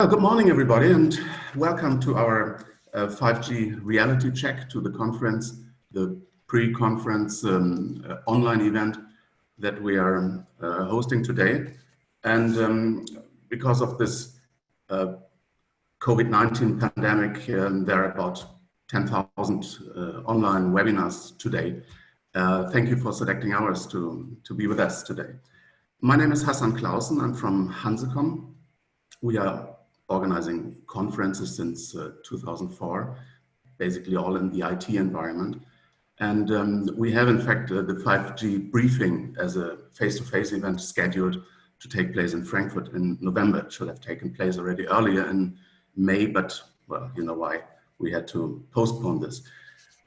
Good morning, everybody, and welcome to our 5G reality check to the conference, the pre-conference online event that we are hosting today. And because of this COVID-19 pandemic, there are about 10,000 online webinars today. Thank you for selecting ours to be with us today. My name is Hassan Claussen. I'm from Hansecom. We are organizing conferences since 2004, basically all in the IT environment. And we have, in fact, the 5G briefing as a face-to-face event scheduled to take place in Frankfurt in November. It should have taken place already earlier in May, but, well, you know why we had to postpone this.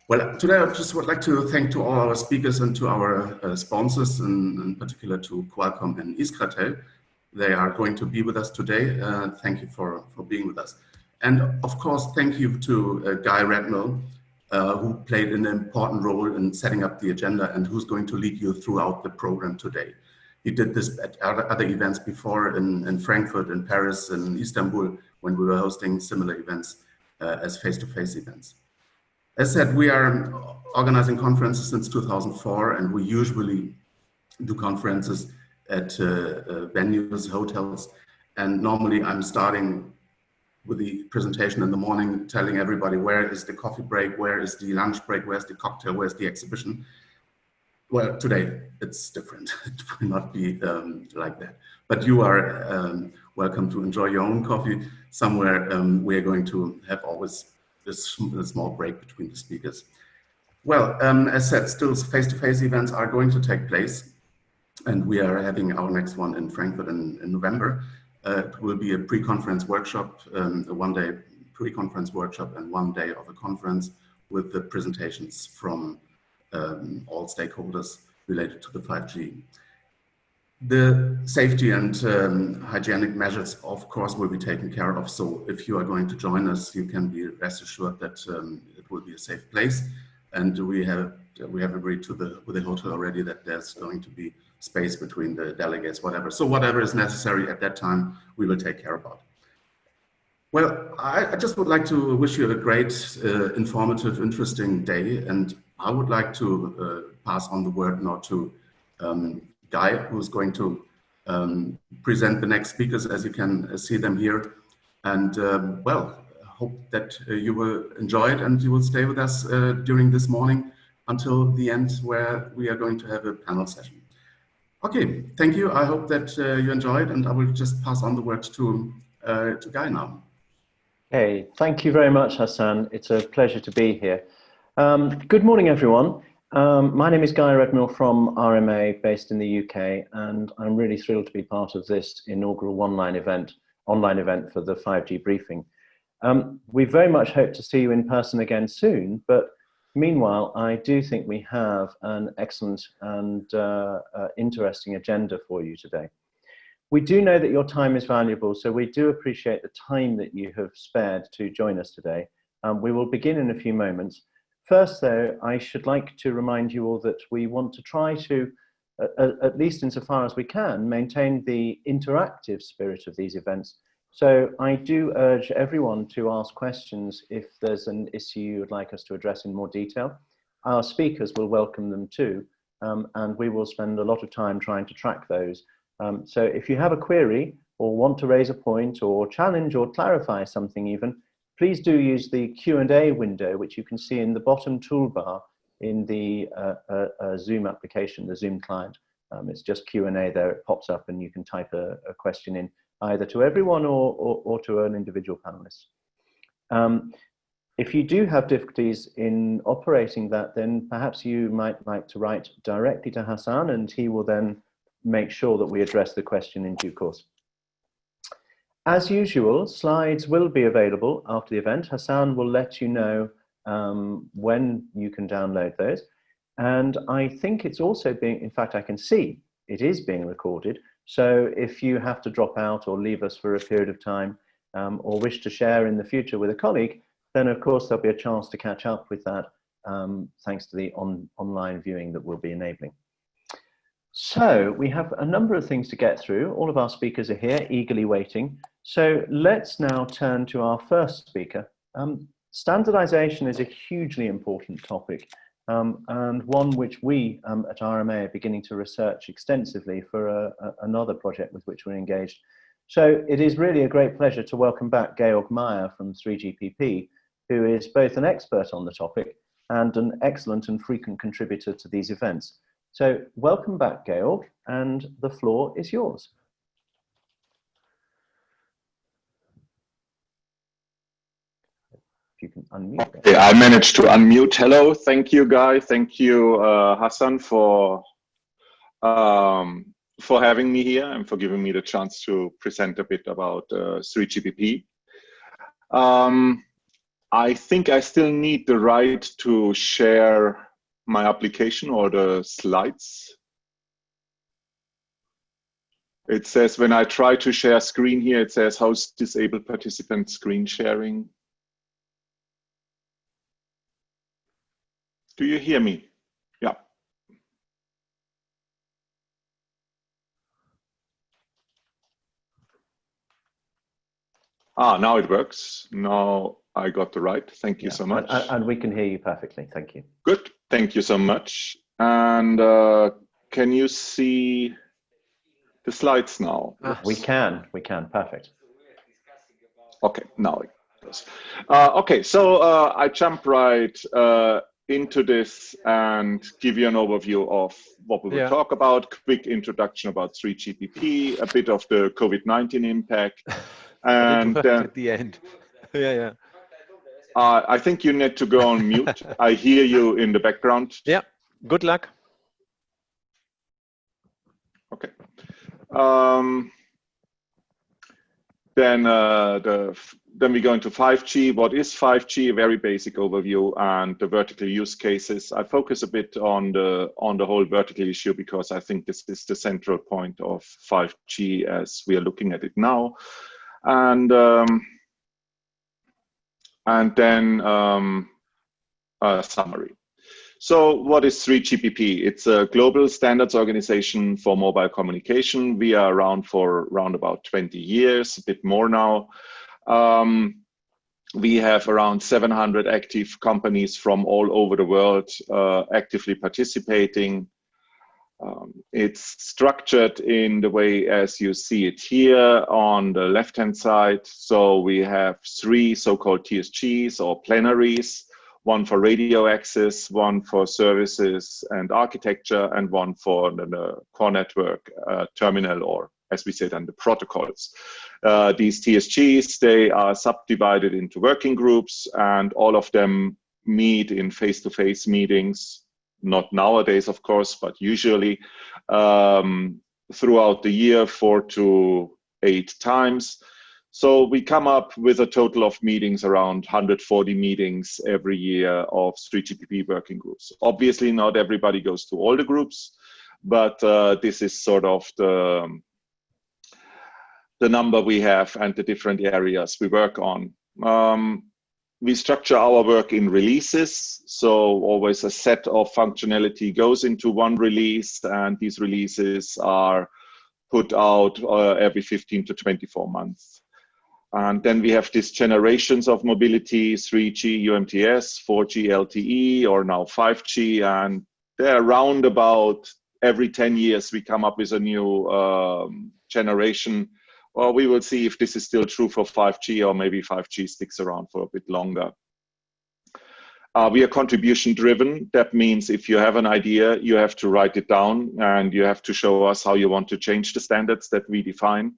Well, today I just would like to thank to all our speakers and to our sponsors, in particular to Qualcomm and Iskratel. They are going to be with us today. Thank you for being with us. And of course, thank you to Guy Redmill, who played an important role in setting up the agenda and who's going to lead you throughout the program today. He did this at other events before in Frankfurt, in Paris, and Istanbul, when we were hosting similar events as face-to-face events. As said, we are organizing conferences since 2004, and we usually do conferences at venues, hotels, and normally I'm starting with the presentation in the morning, telling everybody where is the coffee break, where is the lunch break, where's the cocktail, where's the exhibition. Well, today it's different. It will not be like that. But you are welcome to enjoy your own coffee somewhere. We are going to have always this small break between the speakers. Well, as said, still face-to-face events are going to take place. And we are having our next one in Frankfurt in November. It will be a pre-conference workshop, a one-day pre-conference workshop and 1 day of a conference with the presentations from all stakeholders related to the 5G. The safety and hygienic measures, of course, will be taken care of. So if you are going to join us, you can be rest assured that it will be a safe place. And we have agreed with the hotel already that there's going to be space between the delegates, whatever. So whatever is necessary at that time, we will take care about. Well, I just would like to wish you a great, informative, interesting day. And I would like to pass on the word now to Guy, who's going to present the next speakers, as you can see them here. And well, hope that you will enjoy it and you will stay with us during this morning until the end, where we are going to have a panel session. Okay, thank you. I hope that you enjoyed, and I will just pass on the word to Guy now. Hey, thank you very much, Hassan. It's a pleasure to be here. Good morning, everyone. My name is Guy Redmill from RMA, based in the UK, and I'm really thrilled to be part of this inaugural online event for the 5G briefing. We very much hope to see you in person again soon, but meanwhile, I do think we have an excellent and interesting agenda for you today. We do know that your time is valuable, so we do appreciate the time that you have spared to join us today. We will begin in a few moments. First, though, I should like to remind you all that we want to try to, at least insofar as we can, maintain the interactive spirit of these events. So I do urge everyone to ask questions if there's an issue you would like us to address in more detail. Our speakers will welcome them too, and we will spend a lot of time trying to track those. So if you have a query or want to raise a point or challenge or clarify something even, please do use the Q&A window, which you can see in the bottom toolbar in the Zoom application, the Zoom client. It's just Q&A there, it pops up and you can type a question in, either to everyone or to an individual panelist. If you do have difficulties in operating that, then perhaps you might like to write directly to Hassan, and he will then make sure that we address the question in due course. As usual, slides will be available after the event. Hassan will let you know when you can download those. And I think it's also being, in fact, I can see it is being recorded. So if you have to drop out or leave us for a period of time or wish to share in the future with a colleague, then of course there'll be a chance to catch up with that thanks to the online viewing that we'll be enabling. So we have a number of things to get through. All of our speakers are here, eagerly waiting. So let's now turn to our first speaker. Standardization is a hugely important topic, and one which we at RMA are beginning to research extensively for another project with which we're engaged. So it is really a great pleasure to welcome back Georg from 3GPP, who is both an expert on the topic and an excellent and frequent contributor to these events. So welcome back, Georg, and the floor is yours. If you can unmute. Okay, I managed to unmute. Hello, thank you, Guy. Thank you, Hassan, for having me here and for giving me the chance to present a bit about 3GPP. I think I still need the right to share my application or the slides. It says when I try to share screen here, it says host disabled participant screen sharing. Do you hear me? Yeah. Ah, now it works. Now I got the right. Thank you so much. And we can hear you perfectly. Thank you. Good. Thank you so much. And can you see the slides now? We can. Perfect. Okay, now it does. Okay, so I jump right into this and give you an overview of what we will talk about, quick introduction about 3GPP, a bit of the COVID-19 impact. And at the end. Yeah. I think you need to go on mute. I hear you in the background. Yeah, good luck. Okay. Then we go into 5G. What is 5G? A very basic overview and the vertical use cases. I focus a bit on the whole vertical issue because I think this is the central point of 5G as we are looking at it now. And then a summary. So what is 3GPP? It's a global standards organization for mobile communication. We are around for around about 20 years, a bit more now. We have around 700 active companies from all over the world actively participating. It's structured in the way as you see it here on the left-hand side. So we have 3 so-called TSGs or plenaries, one for radio access, one for services and architecture, and one for the core network terminal, or as we say then, the protocols. These TSGs, they are subdivided into working groups, and all of them meet in face-to-face meetings. Not nowadays, of course, but usually throughout the year, 4 to 8 times. So we come up with a total of meetings, around 140 meetings every year of 3GPP working groups. Obviously, not everybody goes to all the groups, but this is sort of the number we have and the different areas we work on. We structure our work in releases, so always a set of functionality goes into one release, and these releases are put out every 15 to 24 months. And then we have these generations of mobility, 3G UMTS, 4G LTE, or now 5G, and they're around about every 10 years we come up with a new generation. Well, we will see if this is still true for 5G, or maybe 5G sticks around for a bit longer. We are contribution driven. That means if you have an idea, you have to write it down and you have to show us how you want to change the standards that we define.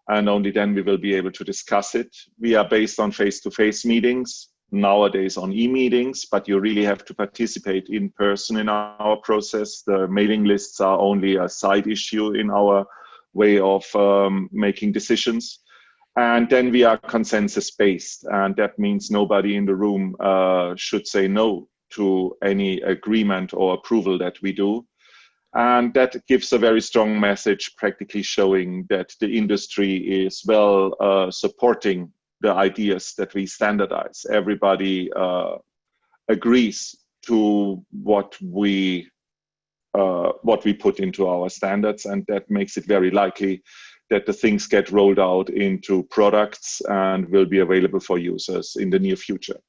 And only then we will be able to discuss it. We are based on face-to-face meetings, nowadays on e-meetings, but you really have to participate in person in our process. The mailing lists are only a side issue in our way of making decisions. And then we are consensus based, and that means nobody in the room should say no to any agreement or approval that we do. And that gives a very strong message, practically showing that the industry is well supporting the ideas that we standardize. Everybody agrees to what we what we put into our standards, and that makes it very likely that the things get rolled out into products and will be available for users in the near future.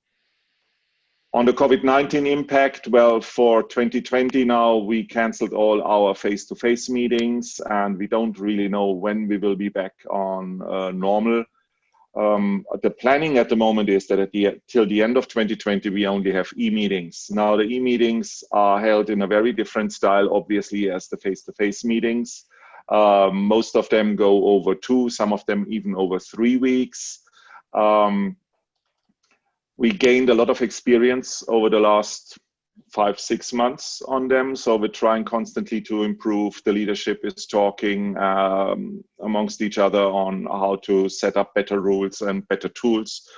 On the COVID-19 impact, well, for 2020 now, we canceled all our face-to-face meetings, and we don't really know when we will be back on normal. The planning at the moment is that till the end of 2020, we only have e-meetings. Now, the e-meetings are held in a very different style, obviously, as the face-to-face meetings. Most of them go over 2, some of them even over 3 weeks. We gained a lot of experience over the last 5-6 months on them, so we're trying constantly to improve. The leadership is talking amongst each other on how to set up better rules and better tools.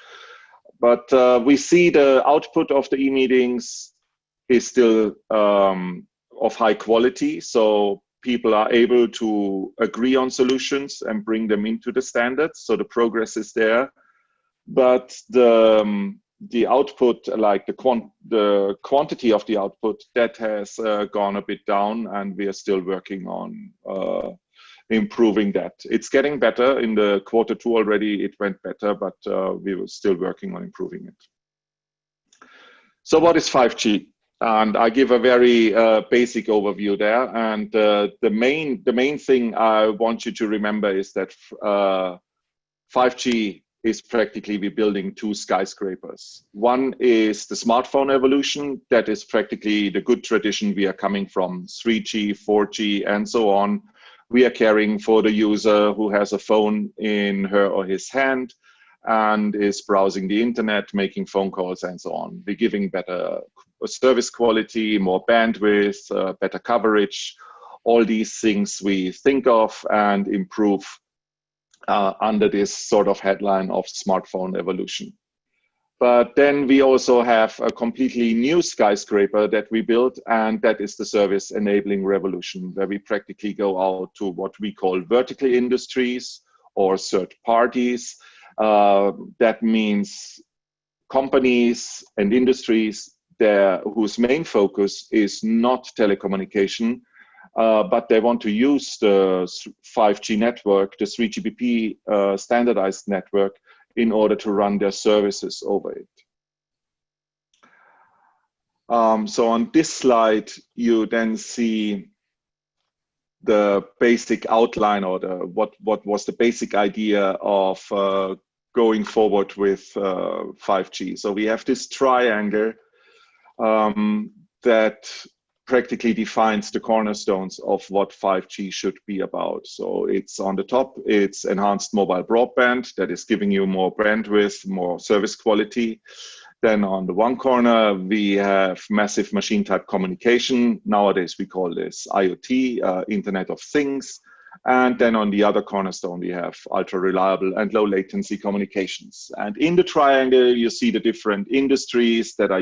But we see the output of the e-meetings is still of high quality, so people are able to agree on solutions and bring them into the standards, so the progress is there. But the output, like the quantity of the output, that has gone a bit down, and we are still working on improving that. It's getting better. In the Q2 already it went better, but we were still working on improving it. So what is 5G? And I give a very basic overview there. And the main thing I want you to remember is that 5G is practically we're building 2 skyscrapers. One is the smartphone evolution. That is practically the good tradition we are coming from, 3G, 4G, and so on. We are caring for the user who has a phone in her or his hand and is browsing the internet, making phone calls, and so on. We're giving better service quality, more bandwidth, better coverage. All these things we think of and improve under this sort of headline of smartphone evolution. But then we also have a completely new skyscraper that we built, and that is the service enabling revolution, where we practically go out to what we call vertical industries or third parties. That means companies and industries whose main focus is not telecommunication, but they want to use the 5G network, the 3GPP standardized network, in order to run their services over it. So on this slide, you then see the basic outline, or what was the basic idea of going forward with 5G. So we have this triangle that practically defines the cornerstones of what 5G should be about. So it's on the top, it's enhanced mobile broadband that is giving you more bandwidth, more service quality. Then on the one corner, we have massive machine type communication. Nowadays, we call this IoT, Internet of Things. And then on the other cornerstone, we have ultra reliable and low latency communications. And in the triangle, you see the different industries that are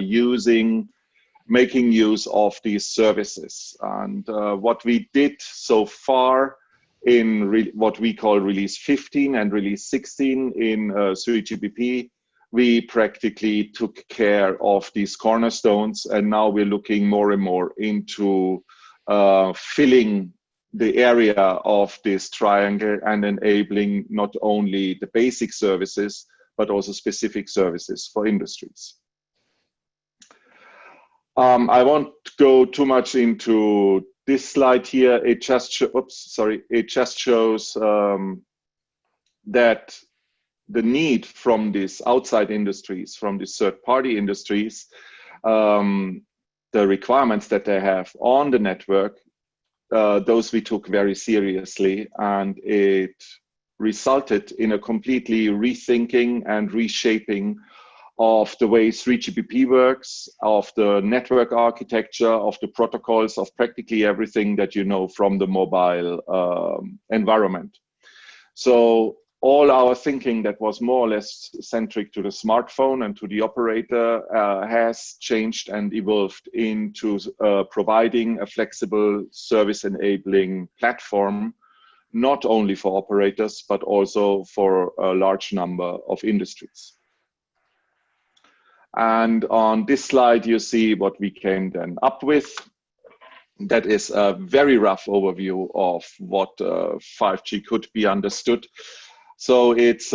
making use of these services. And what we did so far in what we call release 15 and release 16 in 3GPP, we practically took care of these cornerstones, and now we're looking more and more into filling the area of this triangle and enabling not only the basic services, but also specific services for industries. I won't go too much into this slide here. It just shows that the need from these outside industries, from these third-party industries, the requirements that they have on the network, those we took very seriously, and it resulted in a completely rethinking and reshaping of the way 3GPP works, of the network architecture, of the protocols, of practically everything that you know from the mobile environment. So all our thinking that was more or less centric to the smartphone and to the operator has changed and evolved into providing a flexible service enabling platform, not only for operators, but also for a large number of industries. And on this slide, you see what we came then up with. that is a very rough overview of what 5G could be understood. So it's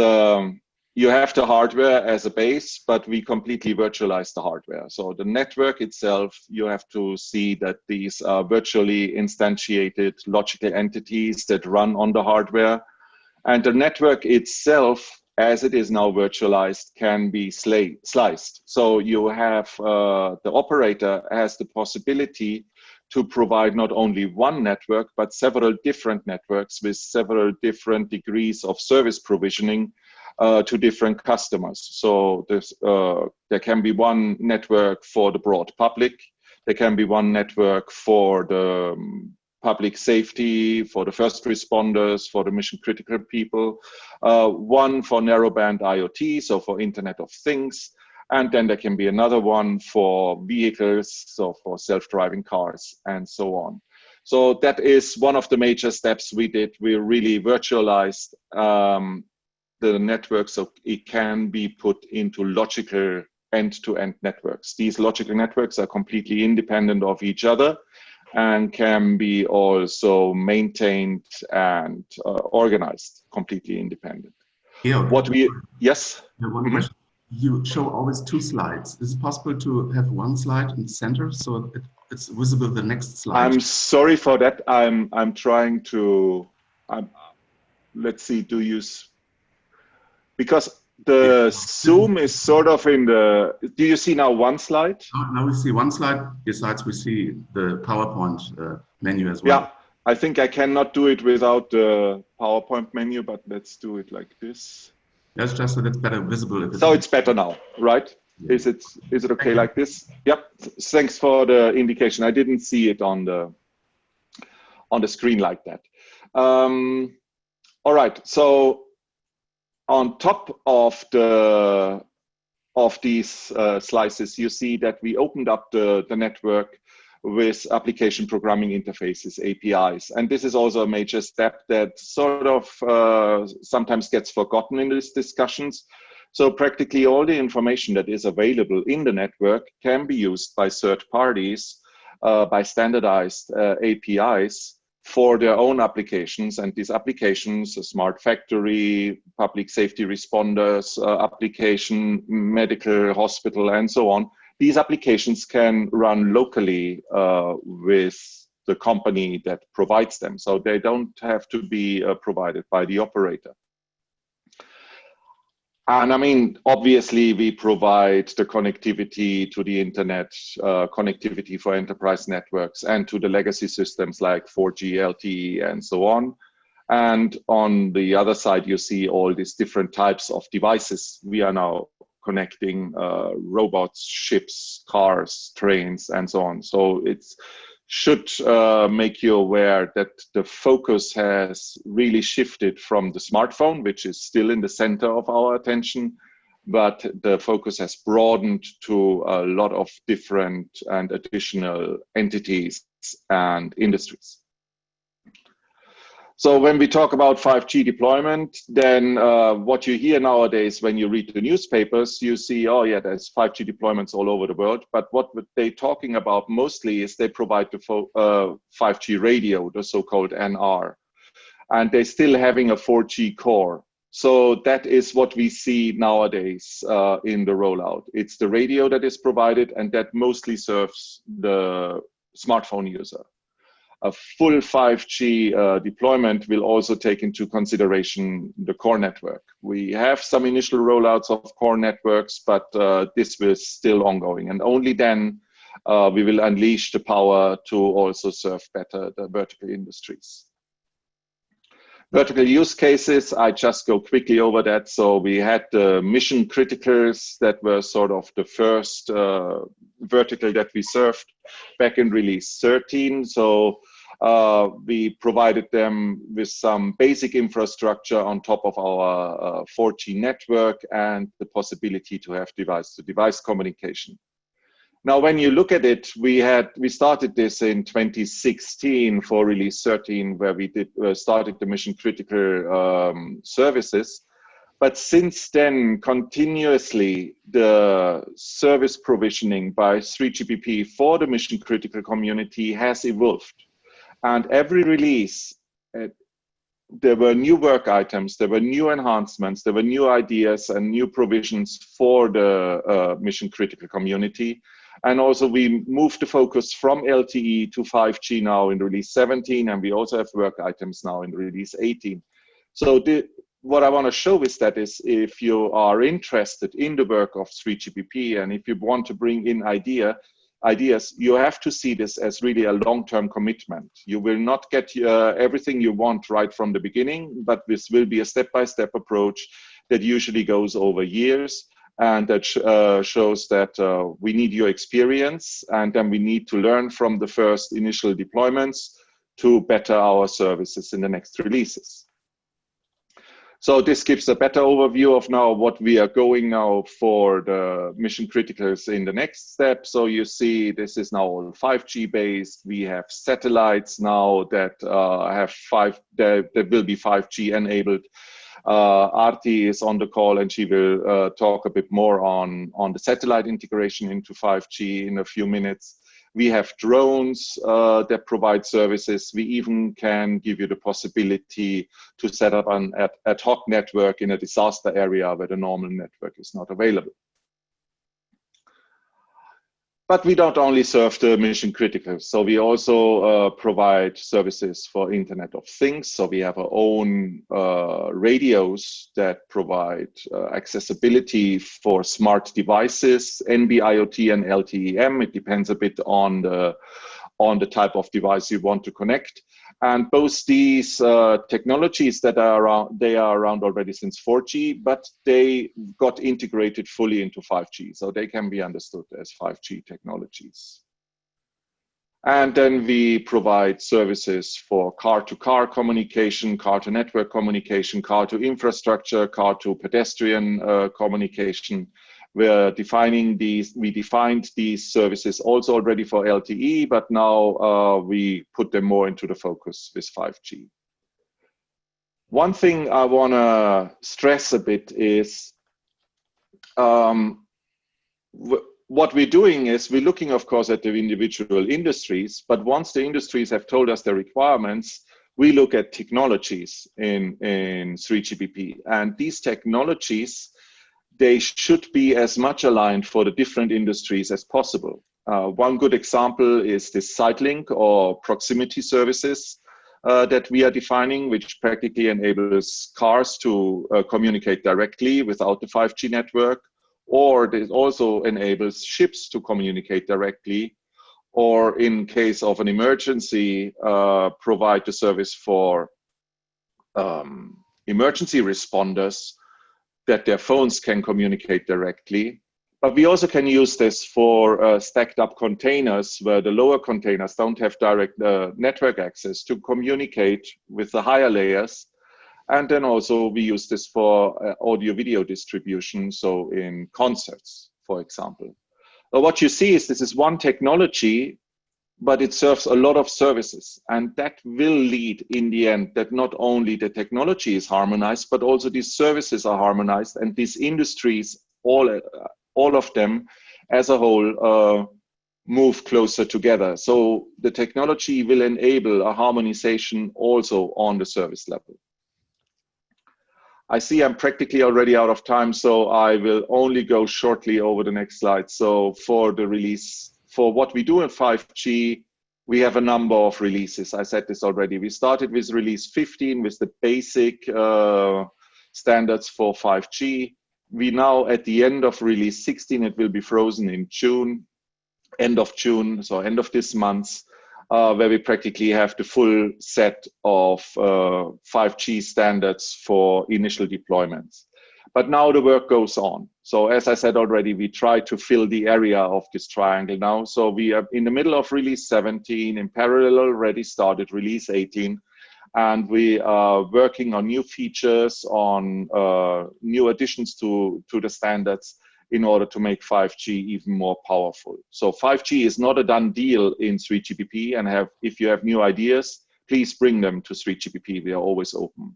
you have the hardware as a base, but we completely virtualize the hardware. So the network itself, you have to see that these are virtually instantiated logical entities that run on the hardware. And the network itself, as it is now virtualized, can be sliced. So you have the operator has the possibility to provide not only one network, but several different networks with several different degrees of service provisioning to different customers. So there can be one network for the broad public. There can be one network for the public safety, for the first responders, for the mission critical people, one for narrowband IoT, so for Internet of Things, and then there can be another one for vehicles, so for self-driving cars and so on. So that is one of the major steps we did. We really virtualized the network so it can be put into logical end-to-end networks. These logical networks are completely independent of each other and can be also maintained and organized completely independent. Yeah. Yes? One question. You show always two slides. Is it possible to have one slide in the center so it's visible the next slide? I'm sorry for that. I'm trying to, let's see, because the Zoom is sort of in the, do you see now one slide? Now we see one slide, besides we see the PowerPoint menu as well. Yeah, I think I cannot do it without the PowerPoint menu, but let's do it like this. That's just so that's better visible. So it's better now, right? Yeah. Is it okay like this? Yep, thanks for the indication. I didn't see it on the screen like that. All right, so on top of these slices, you see that we opened up the network with application programming interfaces, APIs. And this is also a major step that sort of sometimes gets forgotten in these discussions. So practically all the information that is available in the network can be used by third parties, by standardized APIs, for their own applications. And these applications, a smart factory, public safety responders, application, medical, hospital, and so on, these applications can run locally with the company that provides them. So they don't have to be provided by the operator. And I mean, obviously, we provide the connectivity to the internet, connectivity for enterprise networks, and to the legacy systems like 4G, LTE, and so on. And on the other side, you see all these different types of devices. We are now connecting robots, ships, cars, trains, and so on. So it should make you aware that the focus has really shifted from the smartphone, which is still in the center of our attention, but the focus has broadened to a lot of different and additional entities and industries. So when we talk about 5G deployment, then what you hear nowadays when you read the newspapers, you see, oh yeah, there's 5G deployments all over the world. But what they're talking about mostly is they provide the 5G radio, the so-called NR. And they're still having a 4G core. So that is what we see nowadays in the rollout. It's the radio that is provided, and that mostly serves the smartphone user. A full 5G deployment will also take into consideration the core network. We have some initial rollouts of core networks, but this is still ongoing. And only then we will unleash the power to also serve better the vertical industries. Vertical use cases, I just go quickly over that. So we had the mission criticals that were sort of the first vertical that we served back in release 13. So we provided them with some basic infrastructure on top of our 4G network and the possibility to have device-to-device communication. Now, when you look at it, we started this in 2016 for release 13, where we started the mission critical services. But since then, continuously, the service provisioning by 3GPP for the mission critical community has evolved. And every release, there were new work items, there were new enhancements, there were new ideas and new provisions for the mission critical community. And also we moved the focus from LTE to 5G now in release 17, and we also have work items now in release 18. So what I want to show is that if you are interested in the work of 3GPP and if you want to bring in ideas, you have to see this as really a long-term commitment. You will not get everything you want right from the beginning, but this will be a step-by-step approach that usually goes over years, and that shows that we need your experience, and then we need to learn from the first initial deployments to better our services in the next releases. So this gives a better overview of now what we are going now for the mission criticals in the next step. So you see this is now all 5G based. We have satellites now that that will be 5G enabled. Aarti is on the call and she will talk a bit more on the satellite integration into 5G in a few minutes. We have drones that provide services. We even can give you the possibility to set up an ad hoc network in a disaster area where the normal network is not available. But we don't only serve the mission critical. So we also provide services for Internet of Things. So we have our own radios that provide accessibility for smart devices, NB-IoT and LTE-M. It depends a bit on the type of device you want to connect. And both these technologies that are around, they are around already since 4G, but they got integrated fully into 5G. So they can be understood as 5G technologies. And then we provide services for car-to-car communication, car-to-network communication, car-to-infrastructure, car-to-pedestrian communication. We defined these services also already for LTE, but now we put them more into the focus with 5G. One thing I want to stress a bit is what we're doing is we're looking, of course, at the individual industries, but once the industries have told us their requirements, we look at technologies in 3GPP. And these technologies, they should be as much aligned for the different industries as possible. One good example is this site link or proximity services that we are defining, which practically enables cars to communicate directly without the 5G network, or it also enables ships to communicate directly, or in case of an emergency, provide the service for emergency responders that their phones can communicate directly. But we also can use this for stacked up containers where the lower containers don't have direct network access to communicate with the higher layers. And then also we use this for audio-video distribution, so in concerts, for example. What you see is this is one technology, but it serves a lot of services. And that will lead in the end that not only the technology is harmonized, but also these services are harmonized, and these industries, all of them as a whole, move closer together. So the technology will enable a harmonization also on the service level. I see I'm practically already out of time, so I will only go shortly over the next slide. So for the release, for what we do in 5G, we have a number of releases. I said this already. We started with release 15 with the basic standards for 5G. We now at the end of release 16, it will be frozen in June, end of June, so end of this month, where we practically have the full set of 5G standards for initial deployments. But now the work goes on. So as I said already, we try to fill the area of this triangle now. So we are in the middle of release 17, in parallel already started release 18, and we are working on new features, on new additions to the standards in order to make 5G even more powerful. So 5G is not a done deal in 3GPP, and if you have new ideas, please bring them to 3GPP. We are always open.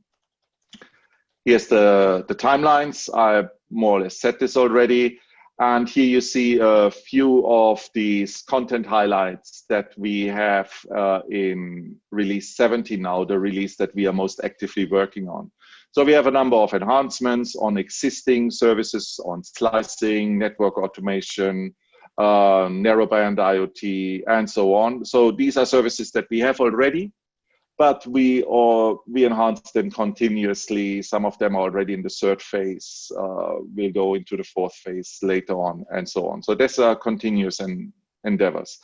Here's the timelines. I more or less said this already. And here you see a few of these content highlights that we have in release 17 now, the release that we are most actively working on. So we have a number of enhancements on existing services, on slicing, network automation, narrowband IoT, and so on. So these are services that we have already, but we enhance them continuously. Some of them are already in the third phase. We'll go into the fourth phase later on, and so on. So these are continuous endeavors.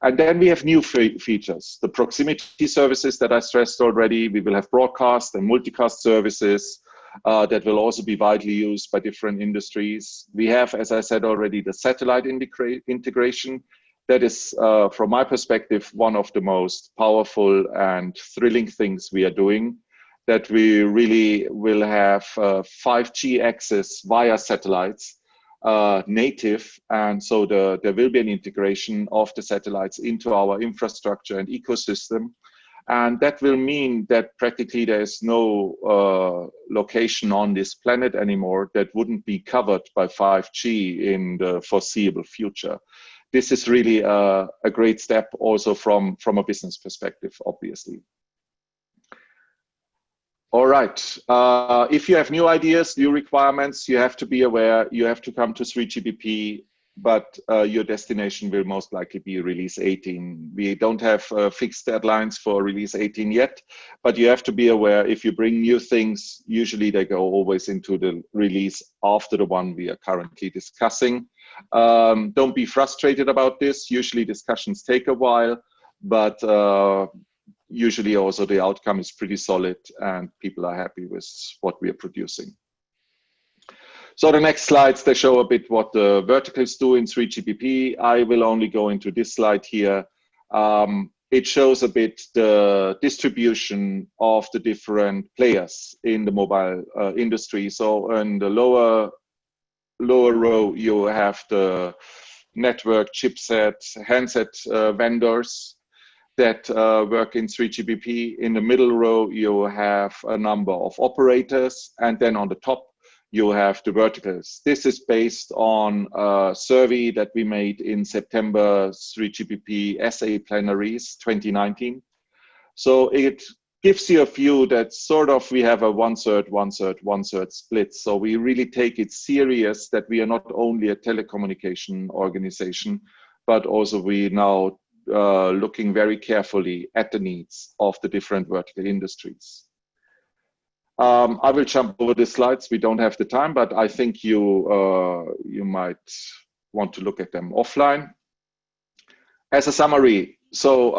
And then we have new features. The proximity services that I stressed already. We will have broadcast and multicast services that will also be widely used by different industries. We have, as I said already, the satellite integration. That is, from my perspective, one of the most powerful and thrilling things we are doing, that we really will have 5G access via satellites, native, and so there will be an integration of the satellites into our infrastructure and ecosystem. And that will mean that practically there is no location on this planet anymore that wouldn't be covered by 5G in the foreseeable future. This is really a great step also from a business perspective, obviously. All right. If you have new ideas, new requirements, you have to be aware. You have to come to 3GPP, but your destination will most likely be release 18. We don't have fixed deadlines for release 18 yet, but you have to be aware if you bring new things, usually they go always into the release after the one we are currently discussing. Don't be frustrated about this. Usually discussions take a while, but usually also the outcome is pretty solid and people are happy with what we are producing. So the next slides, they show a bit what the verticals do in 3GPP. I will only go into this slide here. It shows a bit the distribution of the different players in the mobile industry. So in the lower row, you have the network, chipset, handset vendors that work in 3GPP. In the middle row, you have a number of operators, and then on the top, you have the verticals. This is based on a survey that we made in September 3GPP SA plenaries 2019. So it gives you a view that sort of we have a 1/3, 1/3, 1/3 split. So we really take it serious that we are not only a telecommunication organization, but also we now looking very carefully at the needs of the different vertical industries. I will jump over the slides. We don't have the time, but I think you might want to look at them offline. As a summary, so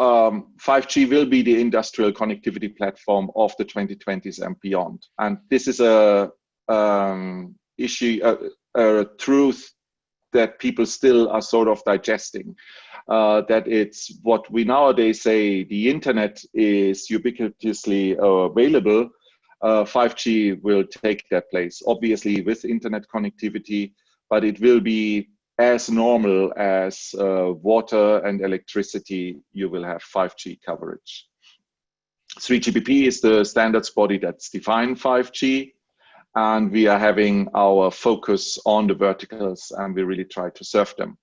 5G will be the industrial connectivity platform of the 2020s and beyond. And this is a truth that people still are sort of digesting. That it's what we nowadays say, the internet is ubiquitously available. 5G will take that place, obviously with internet connectivity, but it will be as normal as water and electricity. You will have 5G coverage. 3GPP is the standards body that's defined 5G, and we are having our focus on the verticals, and we really try to serve them.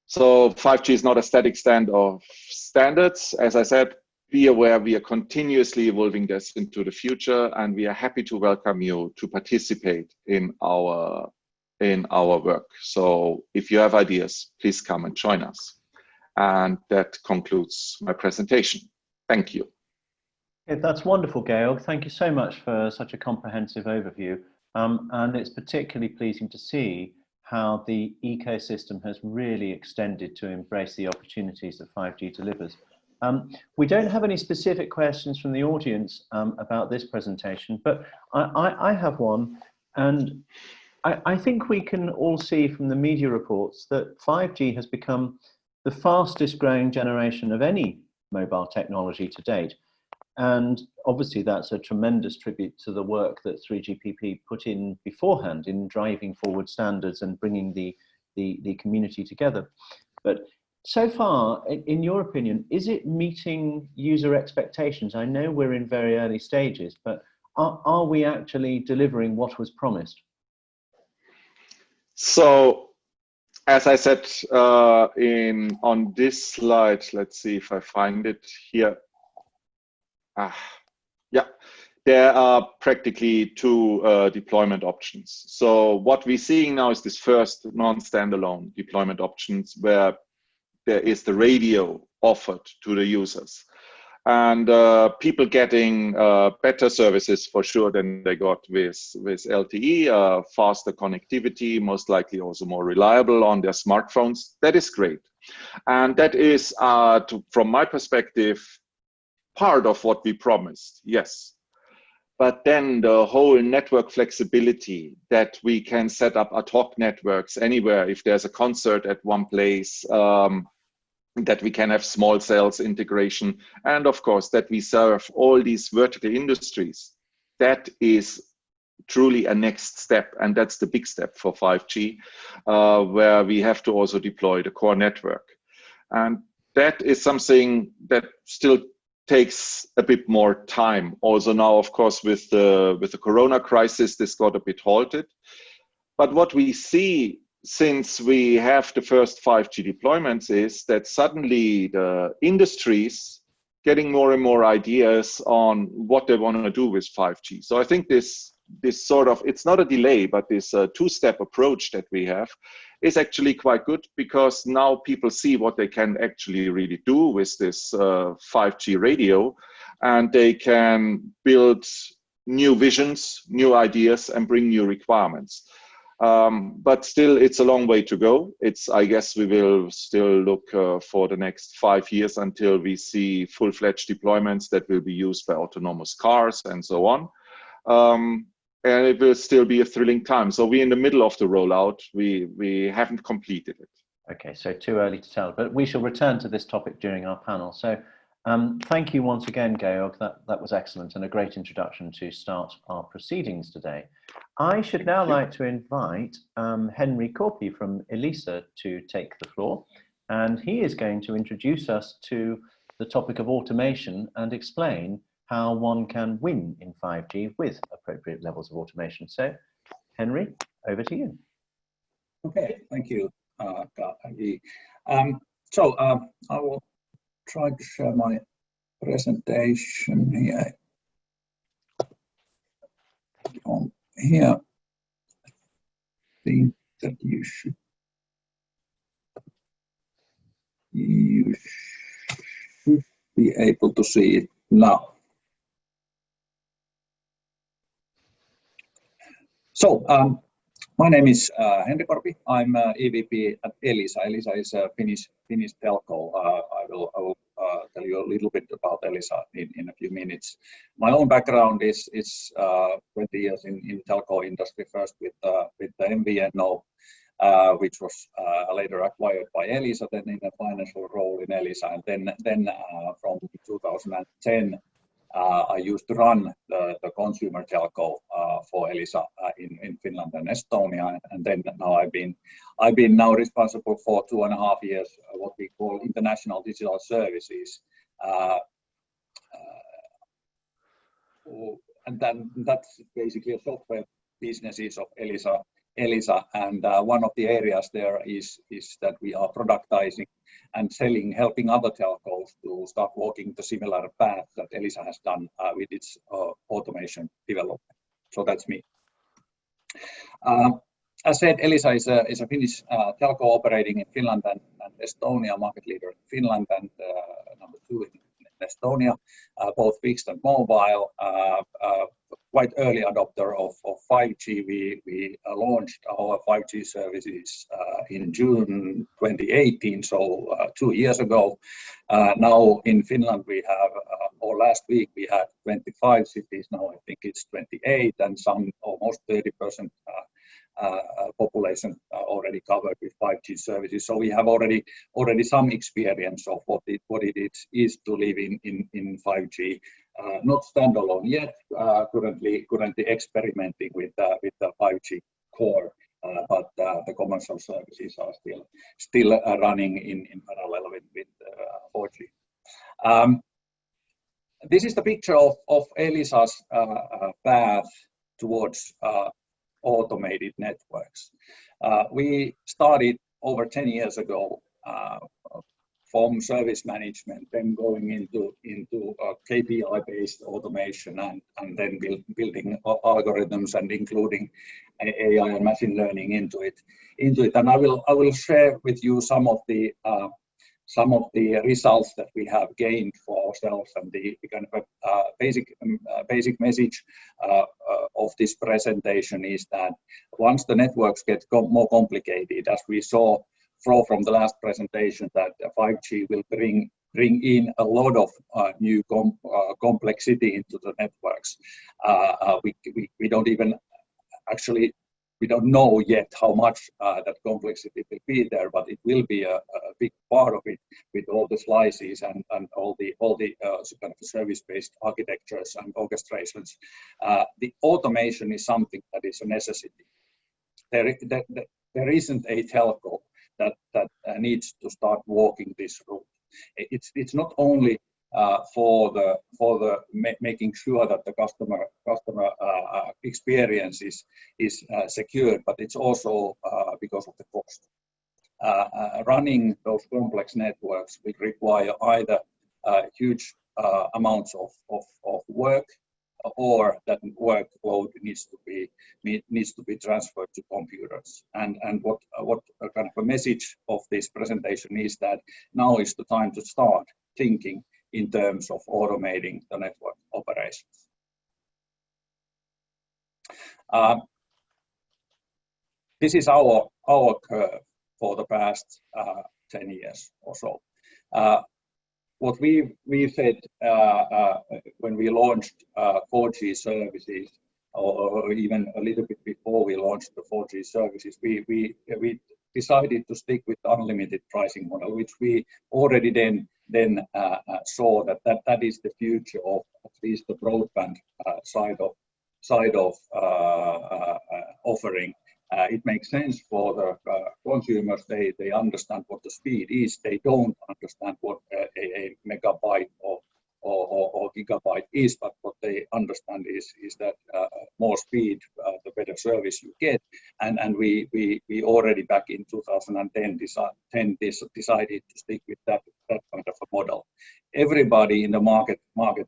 So 5G is not a static stand of standards. As I said, be aware we are continuously evolving this into the future, and we are happy to welcome you to participate in our work. So if you have ideas, please come and join us. And that concludes my presentation. Thank you. Yeah, that's wonderful, Georg. Thank you so much for such a comprehensive overview. And it's particularly pleasing to see how the ecosystem has really extended to embrace the opportunities that 5G delivers. We don't have any specific questions from the audience about this presentation, but I have one, and I think we can all see from the media reports that 5G has become the fastest growing generation of any mobile technology to date. And obviously that's a tremendous tribute to the work that 3GPP put in beforehand in driving forward standards and bringing the community together. But so far, in your opinion, is it meeting user expectations? I know we're in very early stages, but are we actually delivering what was promised? So, as I said on this slide, let's see if I find it here. Yeah, there are practically two deployment options. So what we're seeing now is this first non-standalone deployment options where there is the radio offered to the users. And people getting better services for sure than they got with LTE, faster connectivity, most likely also more reliable on their smartphones. That is great. And that is, from my perspective, part of what we promised, yes. But then the whole network flexibility that we can set up ad hoc networks anywhere if there's a concert at one place, that we can have small cells integration, and of course that we serve all these vertical industries. That is truly a next step, and that's the big step for 5G, where we have to also deploy the core network. And that is something that still takes a bit more time. Also now, of course, with the Corona crisis, this got a bit halted. But what we see since we have the first 5G deployments is that suddenly the industries getting more and more ideas on what they want to do with 5G. So I think this sort of, it's not a delay, but this two-step approach that we have is actually quite good, because now people see what they can actually really do with this 5G radio, and they can build new visions, new ideas, and bring new requirements. But still, it's a long way to go. I guess we will still look for the next 5 years until we see full-fledged deployments that will be used by autonomous cars and so on. And it will still be a thrilling time. So we're in the middle of the rollout. We haven't completed it. Okay, so too early to tell, but we shall return to this topic during our panel. So thank you once again, Georg. That was excellent and a great introduction to start our proceedings today. I should now like to invite Henri Korpi from Elisa to take the floor, and he is going to introduce us to the topic of automation and explain how one can win in 5G with appropriate levels of automation. So, Henri, over to you. Okay, thank you, Guy. I will try to share my presentation here. Here, I think that you should be able to see it now. So, my name is Henri Korpi. I'm EVP at Elisa. Elisa is a Finnish telco. I will tell you a little bit about Elisa in a few minutes. My own background is 20 years in telco industry. First with the MVNO, which was later acquired by Elisa. Then in a financial role in Elisa, and then from 2010. I used to run the consumer telco for Elisa in Finland and Estonia, and then now I've been now responsible for 2.5 years what we call international digital services, and then that's basically a software businesses of Elisa, and one of the areas there is that we are productizing and selling, helping other telcos to start walking the similar path that Elisa has done with its automation development. So that's me. As said, Elisa is a Finnish telco operating in Finland and Estonia, market leader in Finland and number 2 in Estonia, both fixed and mobile. Quite early adopter of 5G. We launched our 5G services in June 2018, so 2 years ago. Now in Finland we have, or last week we had 25 cities, now I think it's 28, and some almost 30% population already covered with 5G services. So we have already some experience of what it is to live in 5G. Not standalone yet. Currently experimenting with the 5G core, but the commercial services are still running in parallel with 4G. This is the picture of Elisa's path towards automated networks. We started over 10 years ago from service management, then going into KPI-based automation, and then building algorithms and including AI and machine learning into it. And I will share with you some of the results that we have gained for ourselves, and the kind of basic message of this presentation is that once the networks get more complicated, as we saw from the last presentation, that 5G will bring in a lot of new complexity into the networks. We don't even actually, we don't know yet how much that complexity will be there, but it will be a big part of it, with all the slices and all the kind of service-based architectures and orchestrations. The automation is something that is a necessity. There isn't a telco that needs to start walking this route. It's not only for the making sure that the customer experience is secure, but it's also because of the cost. Running those complex networks will require either huge amounts of work, or that workload needs to be transferred to computers. And what kind of a message of this presentation is that now is the time to start thinking in terms of automating the network operations. This is our curve for the past 10 years or so. What we said when we launched 4G services, or even a little bit before we launched the 4G services, we decided to stick with the unlimited pricing model, which we already then saw that is the future of at least the broadband side of offering. It makes sense for the consumers. They understand what the speed is. They don't understand what a megabyte or gigabyte is, but what they understand is that more speed, the better service you get. And we already back in 2010 decided to stick with that kind of a model. Everybody in the market,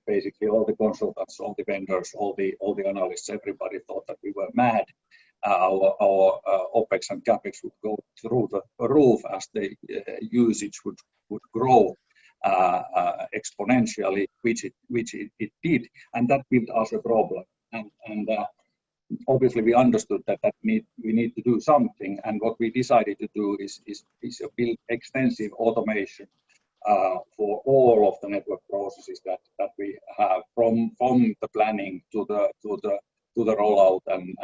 basically all the consultants, all the vendors, all the analysts, everybody thought that we were mad. Our OPEX and CAPEX would go through the roof as the usage would grow exponentially, which it did, and that built us a problem. And obviously we understood that we need to do something, and what we decided to do is build extensive automation for all of the network processes that we have, from the planning to the rollout and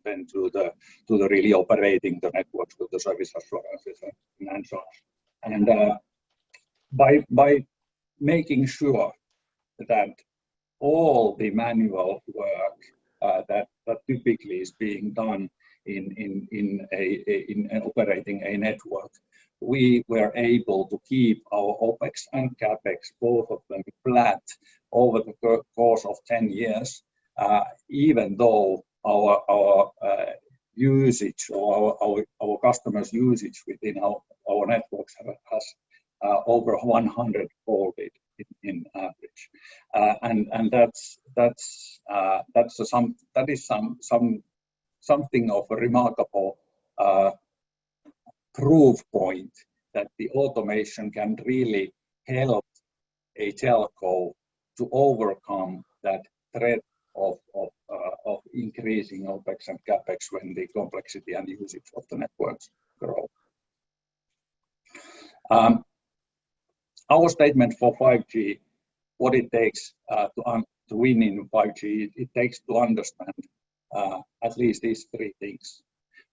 then to the really operating the networks with the service assurances and so on. And by making sure that all the manual work that typically is being done in operating a network, we were able to keep our OPEX and CAPEX, both of them, flat over the course of 10 years. Even though our usage, or our customers' usage within our networks has over 100-folded in average, and that is something of a remarkable proof point that the automation can really help a telco to overcome that threat of increasing OPEX and CAPEX when the complexity and usage of the networks grow. Our statement for 5G, what it takes to win in 5G, it takes to understand at least these three things.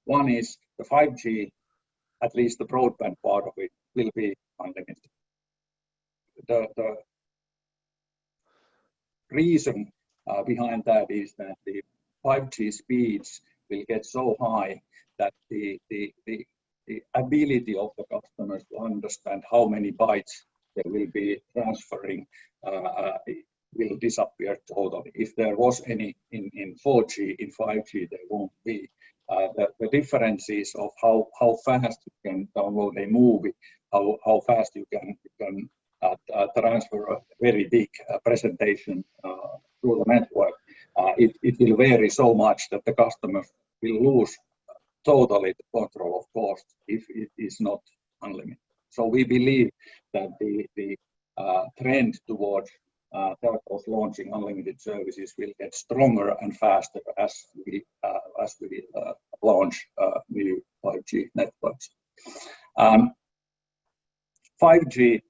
One is the 5G, at least the broadband part of it, will be unlimited. The reason behind that is that the 5G speeds will get so high that the ability of the customers to understand how many bytes they will be transferring will disappear totally. If there was any in 4G, in 5G there won't be. The differences of how fast you can download a movie, how fast you can transfer a very big presentation through the network, it will vary so much that the customer will lose totally the control of cost if it is not unlimited. So we believe that the trend towards telcos launching unlimited services will get stronger and faster as we launch new 5G networks. 5G,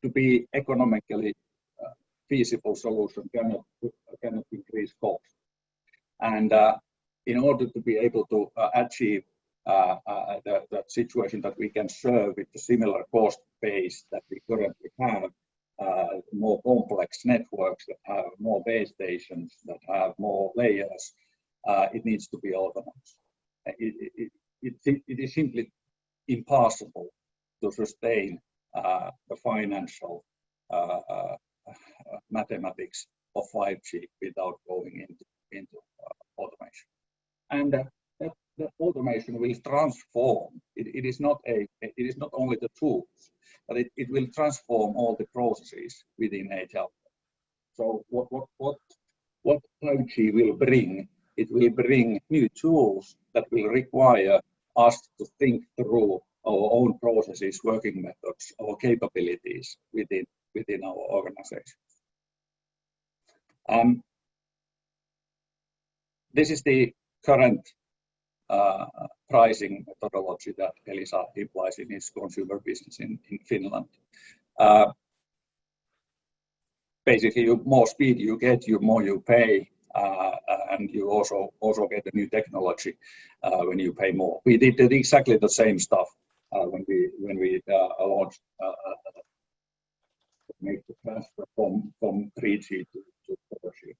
to be economically feasible solution, cannot increase cost, and in order to be able to achieve the situation that we can serve with the similar cost base that we currently have, more complex networks that have more base stations, that have more layers, it needs to be autonomous. It is simply impossible to sustain the financial mathematics of 5G without going into automation. And the automation will transform. It is not only the tools, but it will transform all the processes within a telco. So what 5G will bring? It will bring new tools that will require us to think through our own processes, working methods, our capabilities within our organization. This is the current pricing methodology that Elisa applies in its consumer business in Finland. Basically, the more speed you get, the more you pay, and you also get a new technology when you pay more. We did exactly the same stuff when we launched make the transfer from 3G to 4G.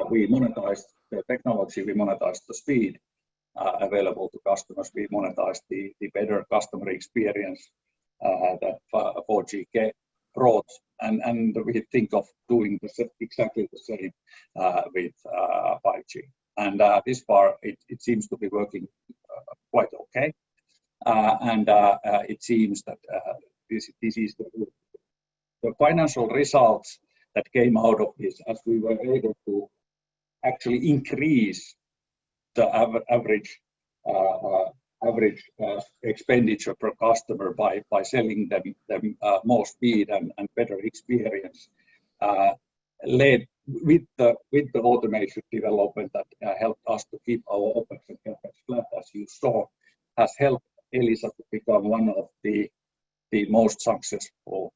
We monetized the technology, we monetized the speed available to customers, we monetized the better customer experience that 4G brought, and we think of doing exactly the same with 5G. And this far, it seems to be working quite okay, and it seems that this is the financial results that came out of this, as we were able to actually increase the average expenditure per customer by selling them more speed and better experience, led with the automation development that helped us to keep our OPEX and CAPEX flat, as you saw, has helped Elisa to become one of the most successful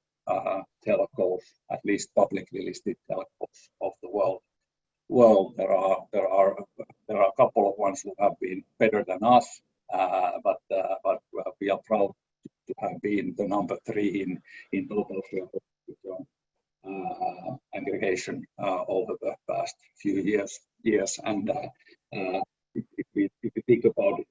telcos, at least publicly listed telcos of the world. Well, there are a couple of ones who have been better than us, but we are proud to have been the number 3 in total shareholder aggregation over the past few years. And if we think about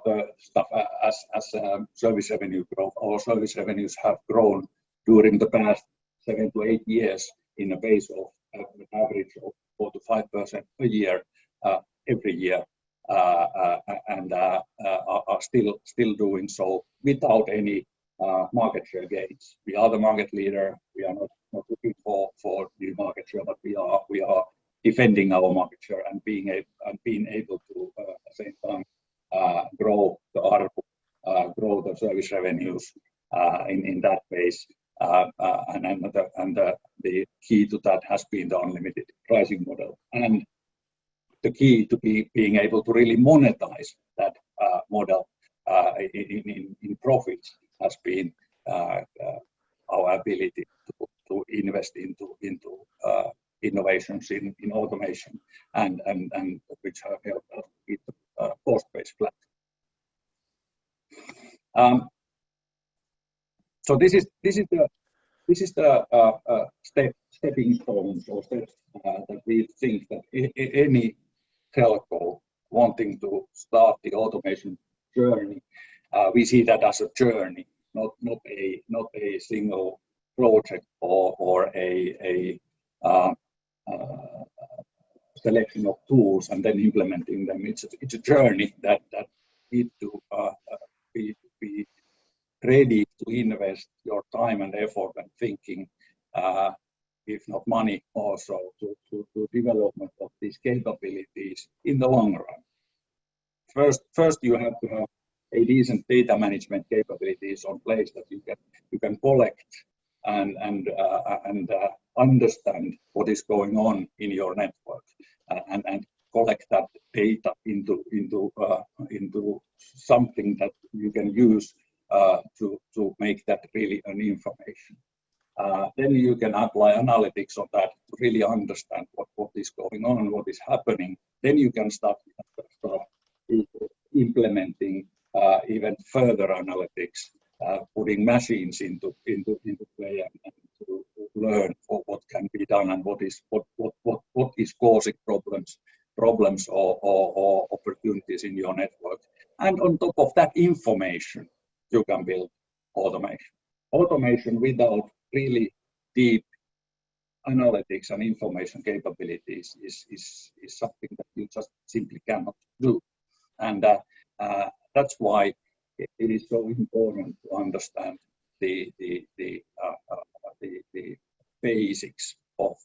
the stuff as service revenue growth, our service revenues have grown during the past 7 to 8 years in a base of an average of 4 to 5% a year, every year, and are still doing so without any market share gains. We are the market leader. We are not looking for new market share, but we are defending our market share and being able to at the same time grow the ARPU, grow the service revenues in that base. And the key to that has been the unlimited pricing model, and the key to being able to really monetize that model in profits has been our ability to invest into innovations in automation and which have helped us keep the cost base flat. So this is the stepping stones or steps that we think that any telco wanting to start the automation journey, we see that as a journey, not a single project or a selection of tools and then implementing them. It's a journey that need to be ready to invest your time and effort and thinking, if not money, also to development of these capabilities in the long run. First, you have to have a decent data management capabilities on place that you can collect and understand what is going on in your network and collect that data into something that you can use to make that really an information. Then you can apply analytics on that to really understand what is going on, what is happening. Then you can start implementing even further analytics, putting machines into play and to learn what can be done and what is causing problems or opportunities in your network. And on top of that information, you can build automation. Automation without really deep analytics and information capabilities is something that you just simply cannot do. And that's why it is so important to understand the basics of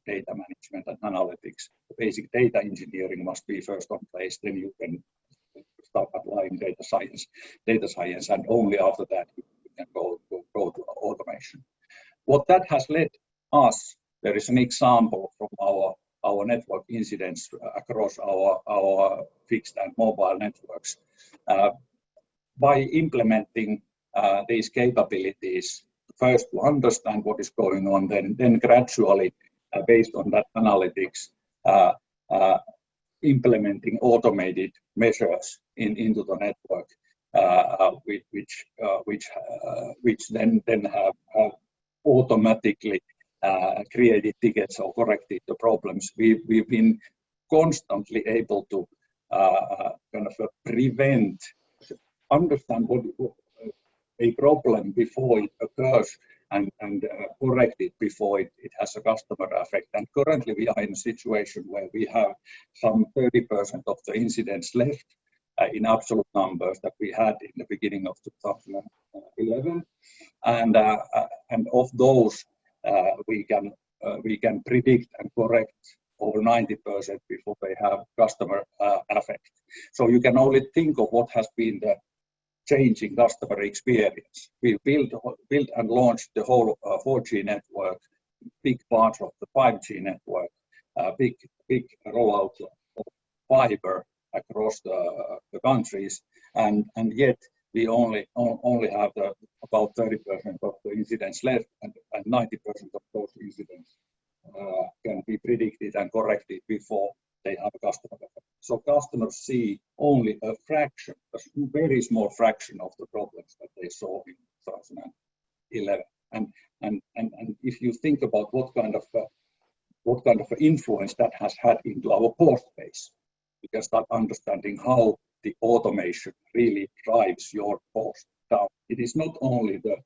data management and analytics. The basic data engineering must be first on place, then you can start applying data science, and only after that you can go to automation. What that has led us, there is an example from our network incidents across our fixed and mobile networks. By implementing these capabilities, first to understand what is going on, then gradually, based on that analytics, implementing automated measures into the network, which then have automatically created tickets or corrected the problems. We've been constantly able to prevent, understand what a problem before it occurs and correct it before it has a customer effect. And currently we are in a situation where we have some 30% of the incidents left in absolute numbers that we had in the beginning of 2011. And of those, we can predict and correct over 90% before they have customer effect. So you can only think of what has been the changing customer experience. We built and launched the whole 4G network, big parts of the 5G network, big rollout of fiber across the countries, and yet we only have about 30% of the incidents left, and 90% of those incidents can be predicted and corrected before they have a customer effect. So customers see only a fraction, a very small fraction of the problems that they saw in 2011. And if you think about what kind of influence that has had into our cost base, you can start understanding how the automation really drives your cost down. It is not only the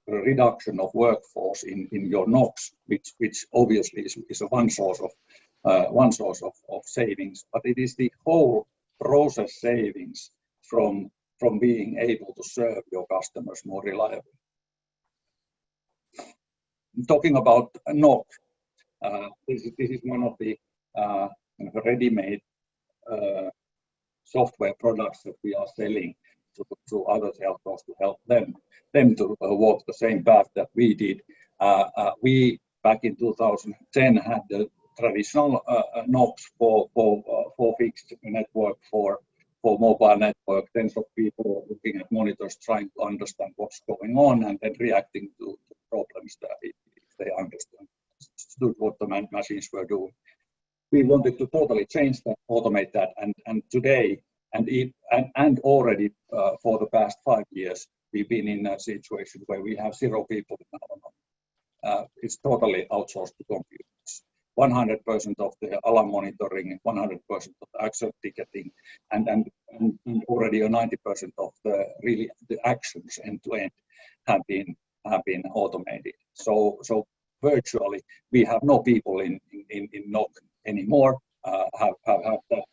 reduction of workforce in your NOx, which obviously is one source of savings, but it is the whole process savings from being able to serve your customers more reliably. Talking about NOx, this is one of the ready-made software products that we are selling to other telcos to help them to walk the same path that we did. We back in 2010 had the traditional NOx for fixed network, for mobile network, tens of people looking at monitors trying to understand what's going on and then reacting to problems that if they understood what the machines were doing. We wanted to totally change that, automate that, and today and already for the past 5 years, we've been in a situation where we have 0 people in our NOC. It's totally outsourced to computers. 100% of the alarm monitoring, 100% of the access ticketing, and already 90% of the actions end to end have been automated. So virtually. We have no people in NOC anymore, have had that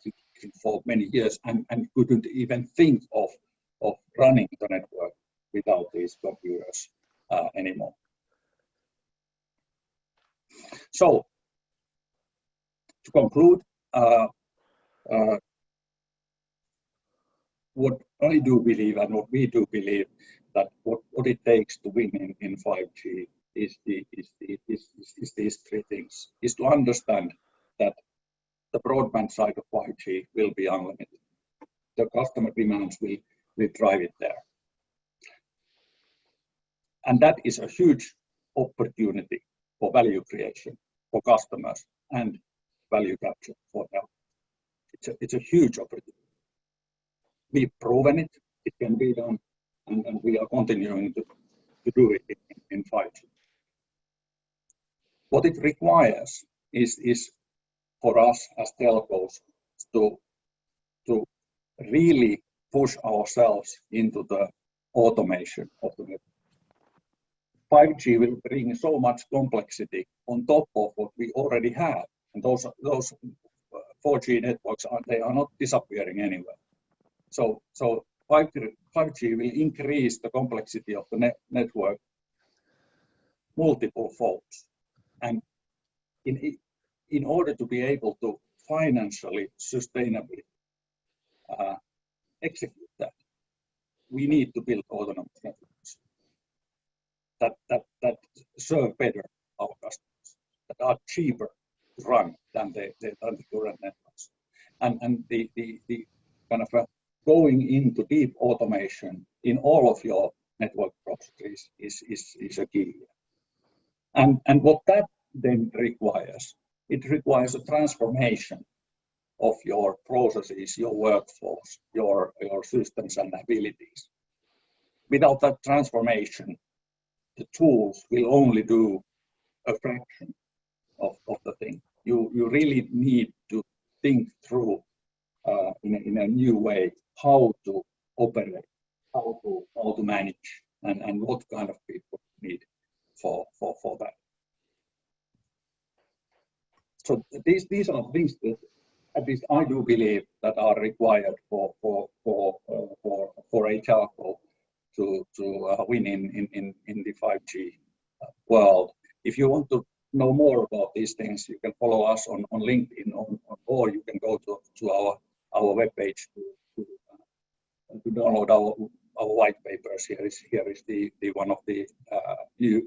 for many years, and couldn't even think of running the network without these computers anymore. So, to conclude, what I do believe and what we do believe, that what it takes to win in 5G is these three things: is to understand that the broadband side of 5G will be unlimited. The customer demands will drive it there. And that is a huge opportunity for value creation for customers and value capture for them. It's a huge opportunity. We've proven it, it can be done, and we are continuing to do it in 5G. What it requires is for us as telcos to really push ourselves into the automation of the network. 5G will bring so much complexity on top of what we already have, and those 4G networks they are not disappearing anywhere. So 5G will increase the complexity of the network multiple folds, and in order to be able to financially, sustainably execute that, we need to build autonomous networks that serve better our customers, that are cheaper to run than the current networks. And the kind of going into deep automation in all of your network processes is a key. And what that then requires, it requires a transformation of your processes, your workforce, your systems and abilities. Without that transformation, the tools will only do a fraction of the thing. You really need to think through in a new way how to operate, how to manage, and what kind of people you need for that. So these are things that at least I do believe that are required for a telco to win in the 5G world. If you want to know more about these things, you can follow us on LinkedIn, or you can go to our webpage to download our white papers. Here is the one of the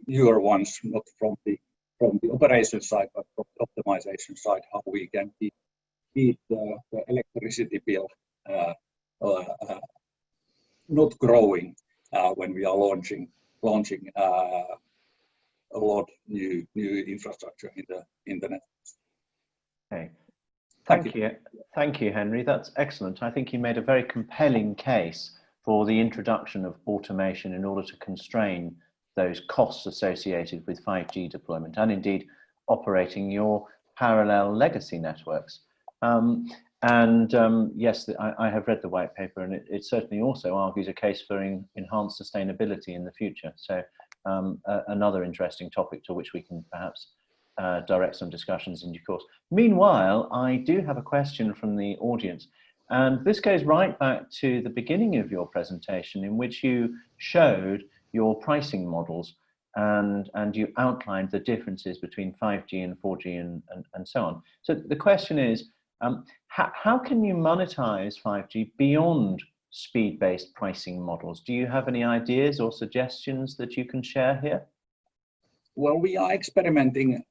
newer ones, not from the operation side, but from the optimization side, how we can keep the electricity bill not growing when we are launching a lot new infrastructure in the networks. Okay. Thank you, Henri. That's excellent. I think you made a very compelling case for the introduction of automation in order to constrain those costs associated with 5G deployment and indeed operating your parallel legacy networks. Yes, I have read the white paper, and it certainly also argues a case for enhanced sustainability in the future. So another interesting topic to which we can perhaps direct some discussions in due course. Meanwhile, I do have a question from the audience, and this goes right back to the beginning of your presentation, in which you showed your pricing models and you outlined the differences between 5G and 4G and so on. So the question is, how can you monetize 5G beyond speed-based pricing models? Do you have any ideas or suggestions that you can share here? Well, we are experimenting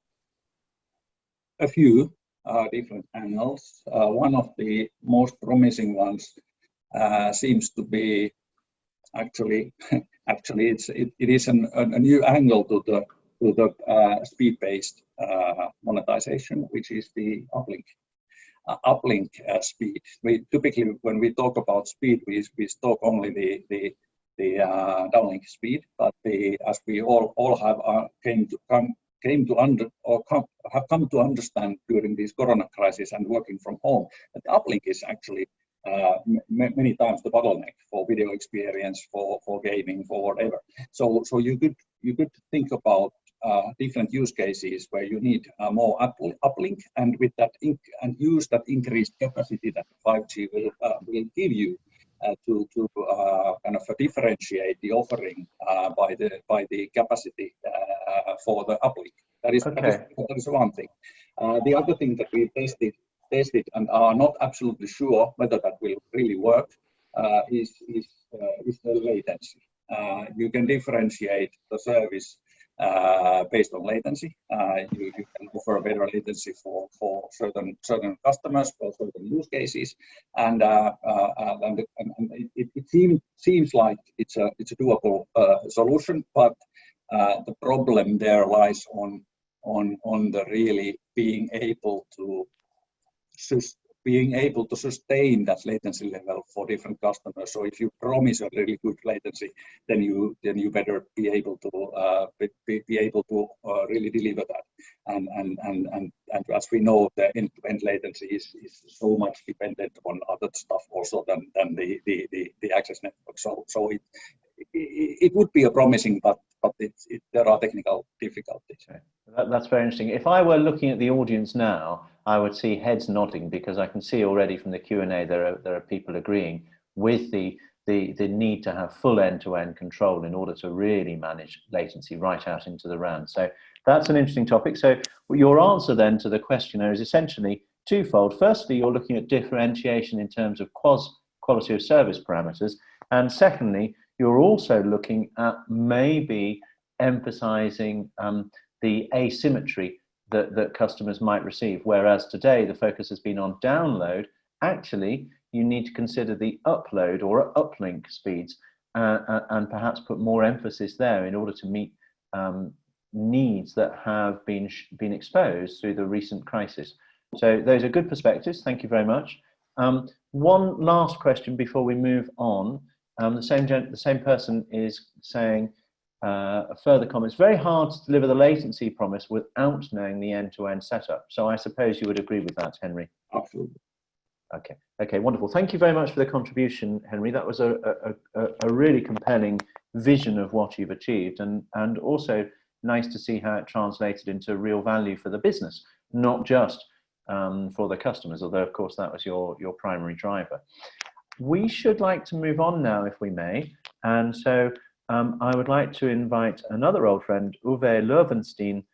a few different angles. One of the most promising ones seems to be actually it is a new angle to the speed-based monetization, which is the uplink speed. We typically, when we talk about speed, we talk only the downlink speed, but as we all have have come to understand during this corona crisis and working from home, that uplink is actually many times the bottleneck for video experience, for gaming, for whatever. So you could think about different use cases where you need more uplink, and with that and use that increased capacity that 5G will give you to kind of differentiate the offering by the capacity for the uplink. That is one thing. The other thing that we tested and are not absolutely sure whether that will really work is the latency. You can differentiate the service based on latency. You can offer a better latency for certain customers, for certain use cases, and it seems like it's a doable solution, but the problem there lies on the really being able to sustain that latency level for different customers. So if you promise a really good latency, then you better be able to really deliver that. And as we know, the end-to-end latency is so much dependent on other stuff also than the access network. So it would be a promising, but there are technical difficulties. Okay. That's very interesting. If I were looking at the audience now, I would see heads nodding, because I can see already from the Q&A there are people agreeing with the need to have full end-to-end control in order to really manage latency right out into the RAN. So that's an interesting topic. So your answer then to the questionnaire is essentially twofold. Firstly, you're looking at differentiation in terms of quality of service parameters, and secondly, you're also looking at maybe emphasizing the asymmetry that customers might receive, whereas today the focus has been on download. Actually, you need to consider the upload or uplink speeds and perhaps put more emphasis there in order to meet needs that have been exposed through the recent crisis. So those are good perspectives. Thank you very much. One last question before we move on. The same person is saying a further comment. It's very hard to deliver the latency promise without knowing the end-to-end setup. So I suppose you would agree with that, Henri? Absolutely. Okay, wonderful. Thank you very much for the contribution, Henri. That was a really compelling vision of what you've achieved, and also nice to see how it translated into real value for the business, not just for the customers, although of course that was your primary driver. We should like to move on now, if we may, and so I would like to invite another old friend, Uwe Loewenstein,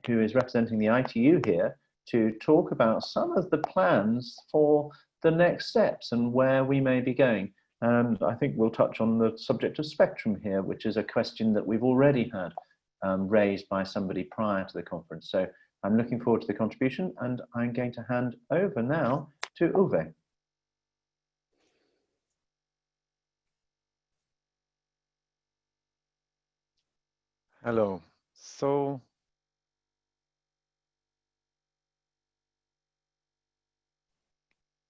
who is representing the ITU here, to talk about some of the plans for the next steps and where we may be going. And I think we'll touch on the subject of spectrum here, which is a question that we've already had raised by somebody prior to the conference. So I'm looking forward to the contribution, and I'm going to hand over now to Uwe. Hello. So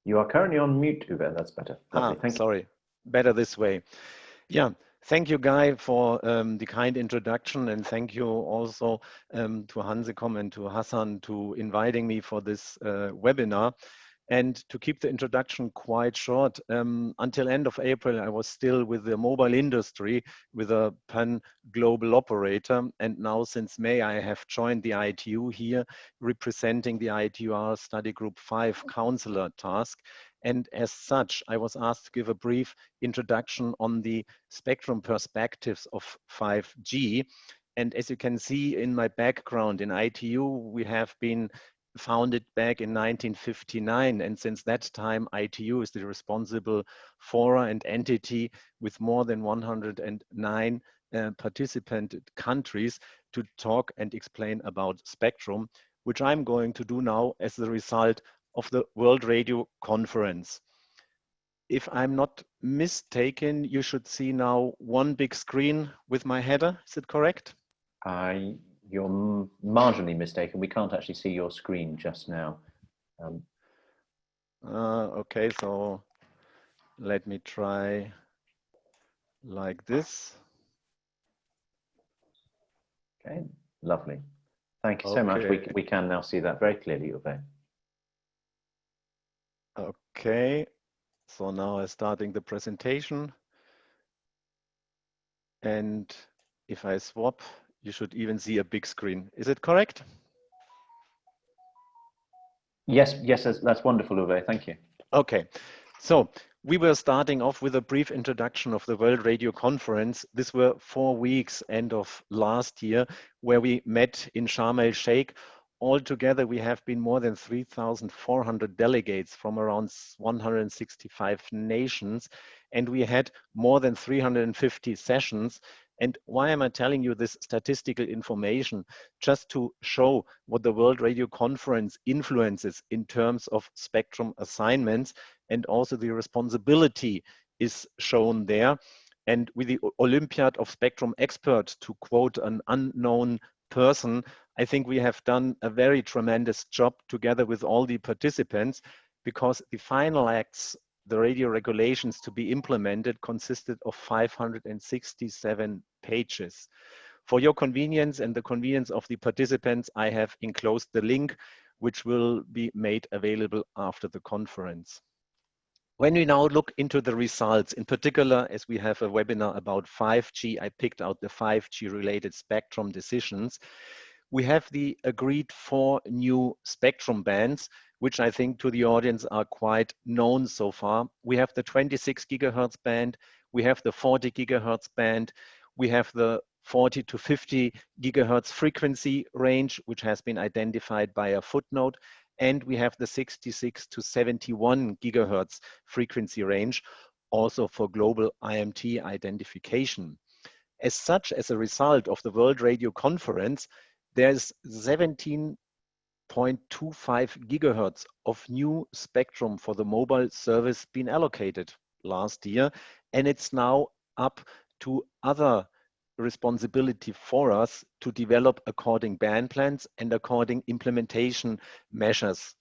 you are currently on mute, Uwe. That's better. Lovely. Thank you. Sorry. Better this way. Yeah. Thank you, Guy, for the kind introduction, and thank you also to Hansecom and to Hassan to inviting me for this webinar. And to keep the introduction quite short, until end of April, I was still with the mobile industry with a pan-global operator. And now since May, I have joined the ITU here, representing the ITUR Study Group 5 Counselor task. And as such, I was asked to give a brief introduction on the spectrum perspectives of 5G. And as you can see in my background in ITU, we have been founded back in 1959, and since that time ITU is the responsible fora and entity with more than 109 participant countries to talk and explain about spectrum, which I'm going to do now as the result of the World Radio Conference. If I'm not mistaken, you should see now one big screen with my header. Is it correct? You're marginally mistaken. We can't actually see your screen just now. Okay, so let me try like this. Okay, lovely. Thank you so much. We can now see that very clearly, Uwe. Okay, so now I'm starting the presentation. And if I swap, you should even see a big screen. Is it correct? Yes, that's wonderful, Uwe. Thank you. Okay, so we were starting off with a brief introduction of the World Radio Conference. These were 4 weeks, end of last year, where we met in Sharm el-Sheikh. Altogether, we have been more than 3,400 delegates from around 165 nations, and we had more than 350 sessions. And why am I telling you this statistical information? Just to show what the World Radio Conference influences in terms of spectrum assignments, and also the responsibility is shown there. And with the Olympiad of Spectrum Experts, to quote an unknown person, I think we have done a very tremendous job together with all the participants, because the final acts, the radio regulations to be implemented, consisted of 567 pages. For your convenience and the convenience of the participants, I have enclosed the link, which will be made available after the conference. When we now look into the results, in particular, as we have a webinar about 5G, I picked out the 5G related spectrum decisions. We have the agreed 4 new spectrum bands, which I think to the audience are quite known so far. We have the 26 gigahertz band, we have the 40 gigahertz band, we have the 40 to 50 gigahertz frequency range, which has been identified by a footnote, and we have the 66 to 71 gigahertz frequency range, also for global IMT identification. As such, as a result of the World Radio Conference, there's 17.25 gigahertz of new spectrum for the mobile service been allocated last year, and it's now up to other responsibility for us to develop according band plans and according implementation measures.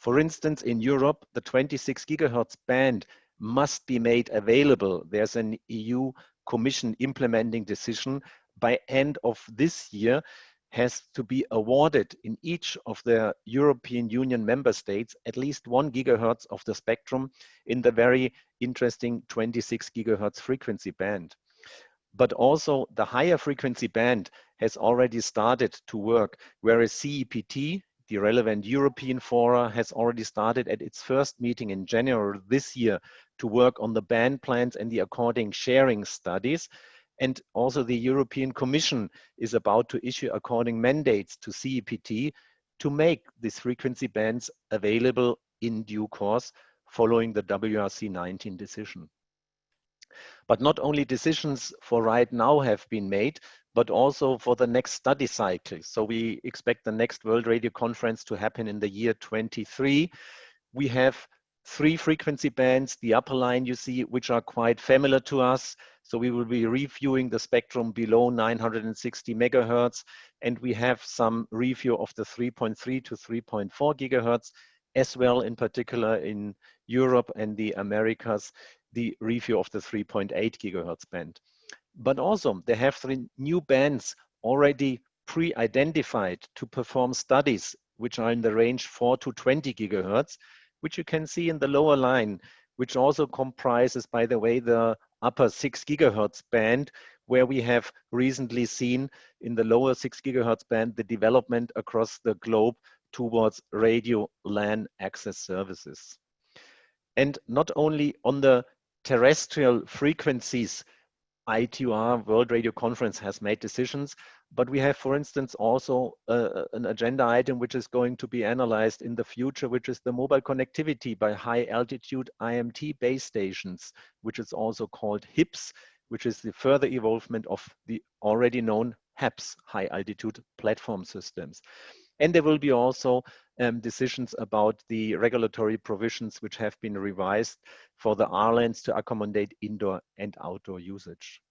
For instance, in Europe, the 26 gigahertz band must be made available. There's an EU Commission implementing decision by end of this year, has to be awarded in each of the European Union member states at least 1 gigahertz of the spectrum in the very interesting 26 gigahertz frequency band. But also the higher frequency band has already started to work, whereas CEPT, the relevant European fora, has already started at its first meeting in January this year to work on the band plans and the according sharing studies. And also the European Commission is about to issue according mandates to CEPT to make these frequency bands available in due course following the WRC 19 decision. But not only decisions for right now have been made, but also for the next study cycle. So we expect the next World Radio Conference to happen in the year 23. We have 3 frequency bands, the upper line you see, which are quite familiar to us. So we will be reviewing the spectrum below 960 megahertz, and we have some review of the 3.3 to 3.4 gigahertz, as well in particular in Europe and the Americas, the review of the 3.8 gigahertz band. But also they have 3 new bands already pre-identified to perform studies, which are in the range 4 to 20 gigahertz, which you can see in the lower line, which also comprises, by the way, the upper 6 gigahertz band, where we have recently seen in the lower 6 gigahertz band the development across the globe towards radio LAN access services. And not only on the terrestrial frequencies, ITUR, World Radio Conference, has made decisions, but we have, for instance, also an agenda item which is going to be analyzed in the future, which is the mobile connectivity by high altitude IMT base stations, which is also called HIPS, which is the further evolvement of the already known HAPS, high altitude platform systems. And there will be also decisions about the regulatory provisions which have been revised for the RLANs to accommodate indoor and outdoor usage.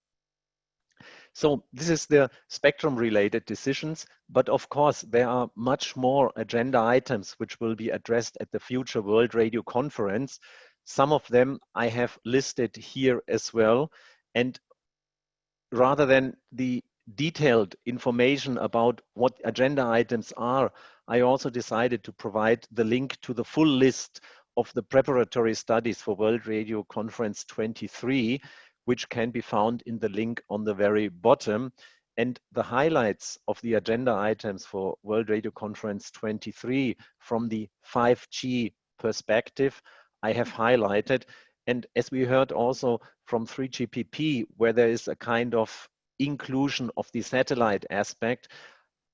So this is the spectrum related decisions, but of course there are much more agenda items which will be addressed at the future World Radio Conference. Some of them I have listed here as well. And rather than the detailed information about what agenda items are, I also decided to provide the link to the full list of the preparatory studies for World Radio Conference 23, which can be found in the link on the very bottom. And the highlights of the agenda items for World Radio Conference 23 from the 5G perspective, I have highlighted. And as we heard also from 3GPP, where there is a kind of inclusion of the satellite aspect,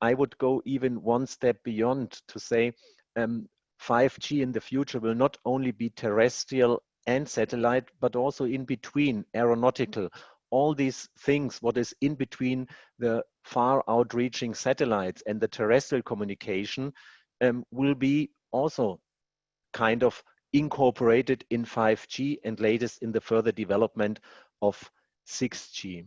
I would go even one step beyond to say 5G in the future will not only be terrestrial and satellite, but also in between, aeronautical. All these things, what is in between the far outreaching satellites and the terrestrial communication will be also kind of incorporated in 5G and latest in the further development of 6G.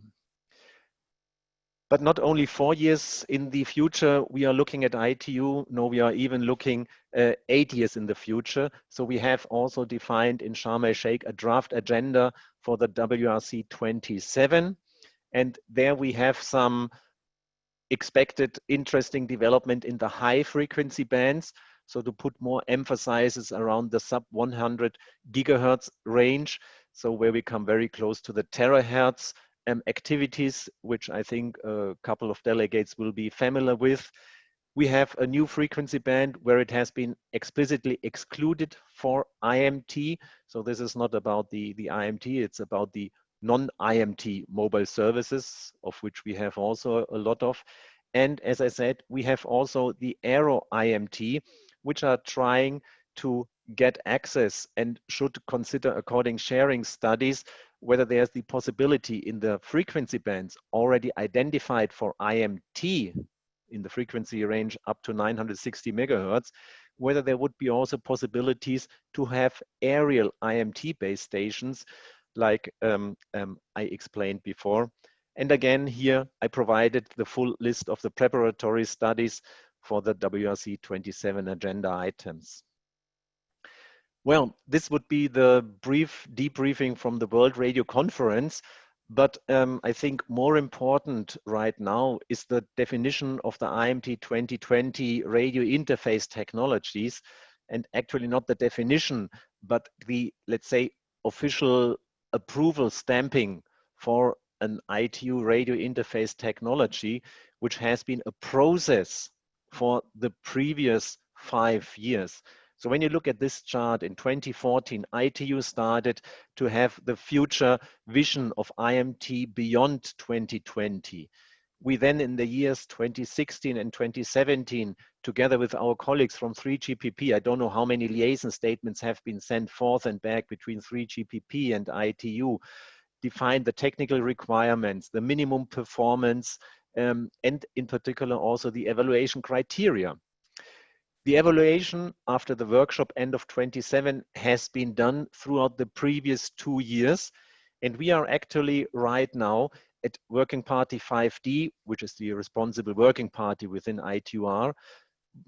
But not only 4 years in the future, we are looking at ITU. No, we are even looking 8 years in the future. So we have also defined in Sharm el-Sheikh a draft agenda for the WRC 27. And there we have some expected interesting development in the high frequency bands. So to put more emphasis around the sub 100 gigahertz range. So where we come very close to the terahertz activities, which I think a couple of delegates will be familiar with. We have a new frequency band where it has been explicitly excluded for IMT. So this is not about the IMT, it's about the non-IMT mobile services, of which we have also a lot of. And as I said, we have also the Aero IMT, which are trying to get access and should consider, according sharing studies, whether there's the possibility in the frequency bands already identified for IMT in the frequency range up to 960 megahertz, whether there would be also possibilities to have aerial IMT base stations like I explained before. And again, here I provided the full list of the preparatory studies for the WRC 27 agenda items. Well, this would be the brief debriefing from the World Radio Conference, but I think more important right now is the definition of the IMT 2020 radio interface technologies, and actually not the definition, but the, let's say, official approval stamping for an ITU radio interface technology, which has been a process for the previous 5 years. So when you look at this chart in 2014, ITU started to have the future vision of IMT beyond 2020. We then in the years 2016 and 2017, together with our colleagues from 3GPP, I don't know how many liaison statements have been sent forth and back between 3GPP and ITU, defined the technical requirements, the minimum performance, and in particular also the evaluation criteria. The evaluation after the workshop end of 27 has been done throughout the previous 2 years. And we are actually right now at Working Party 5D, which is the responsible working party within ITUR,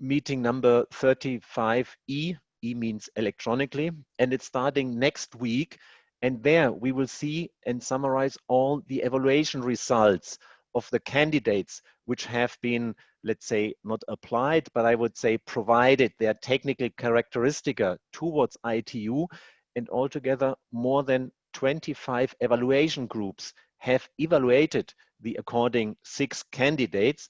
meeting number 35E, E means electronically, and it's starting next week. And there we will see and summarize all the evaluation results of the candidates which have been, let's say, not applied, but I would say provided their technical characteristica towards ITU, and altogether more than 25 evaluation groups have evaluated the according 6 candidates.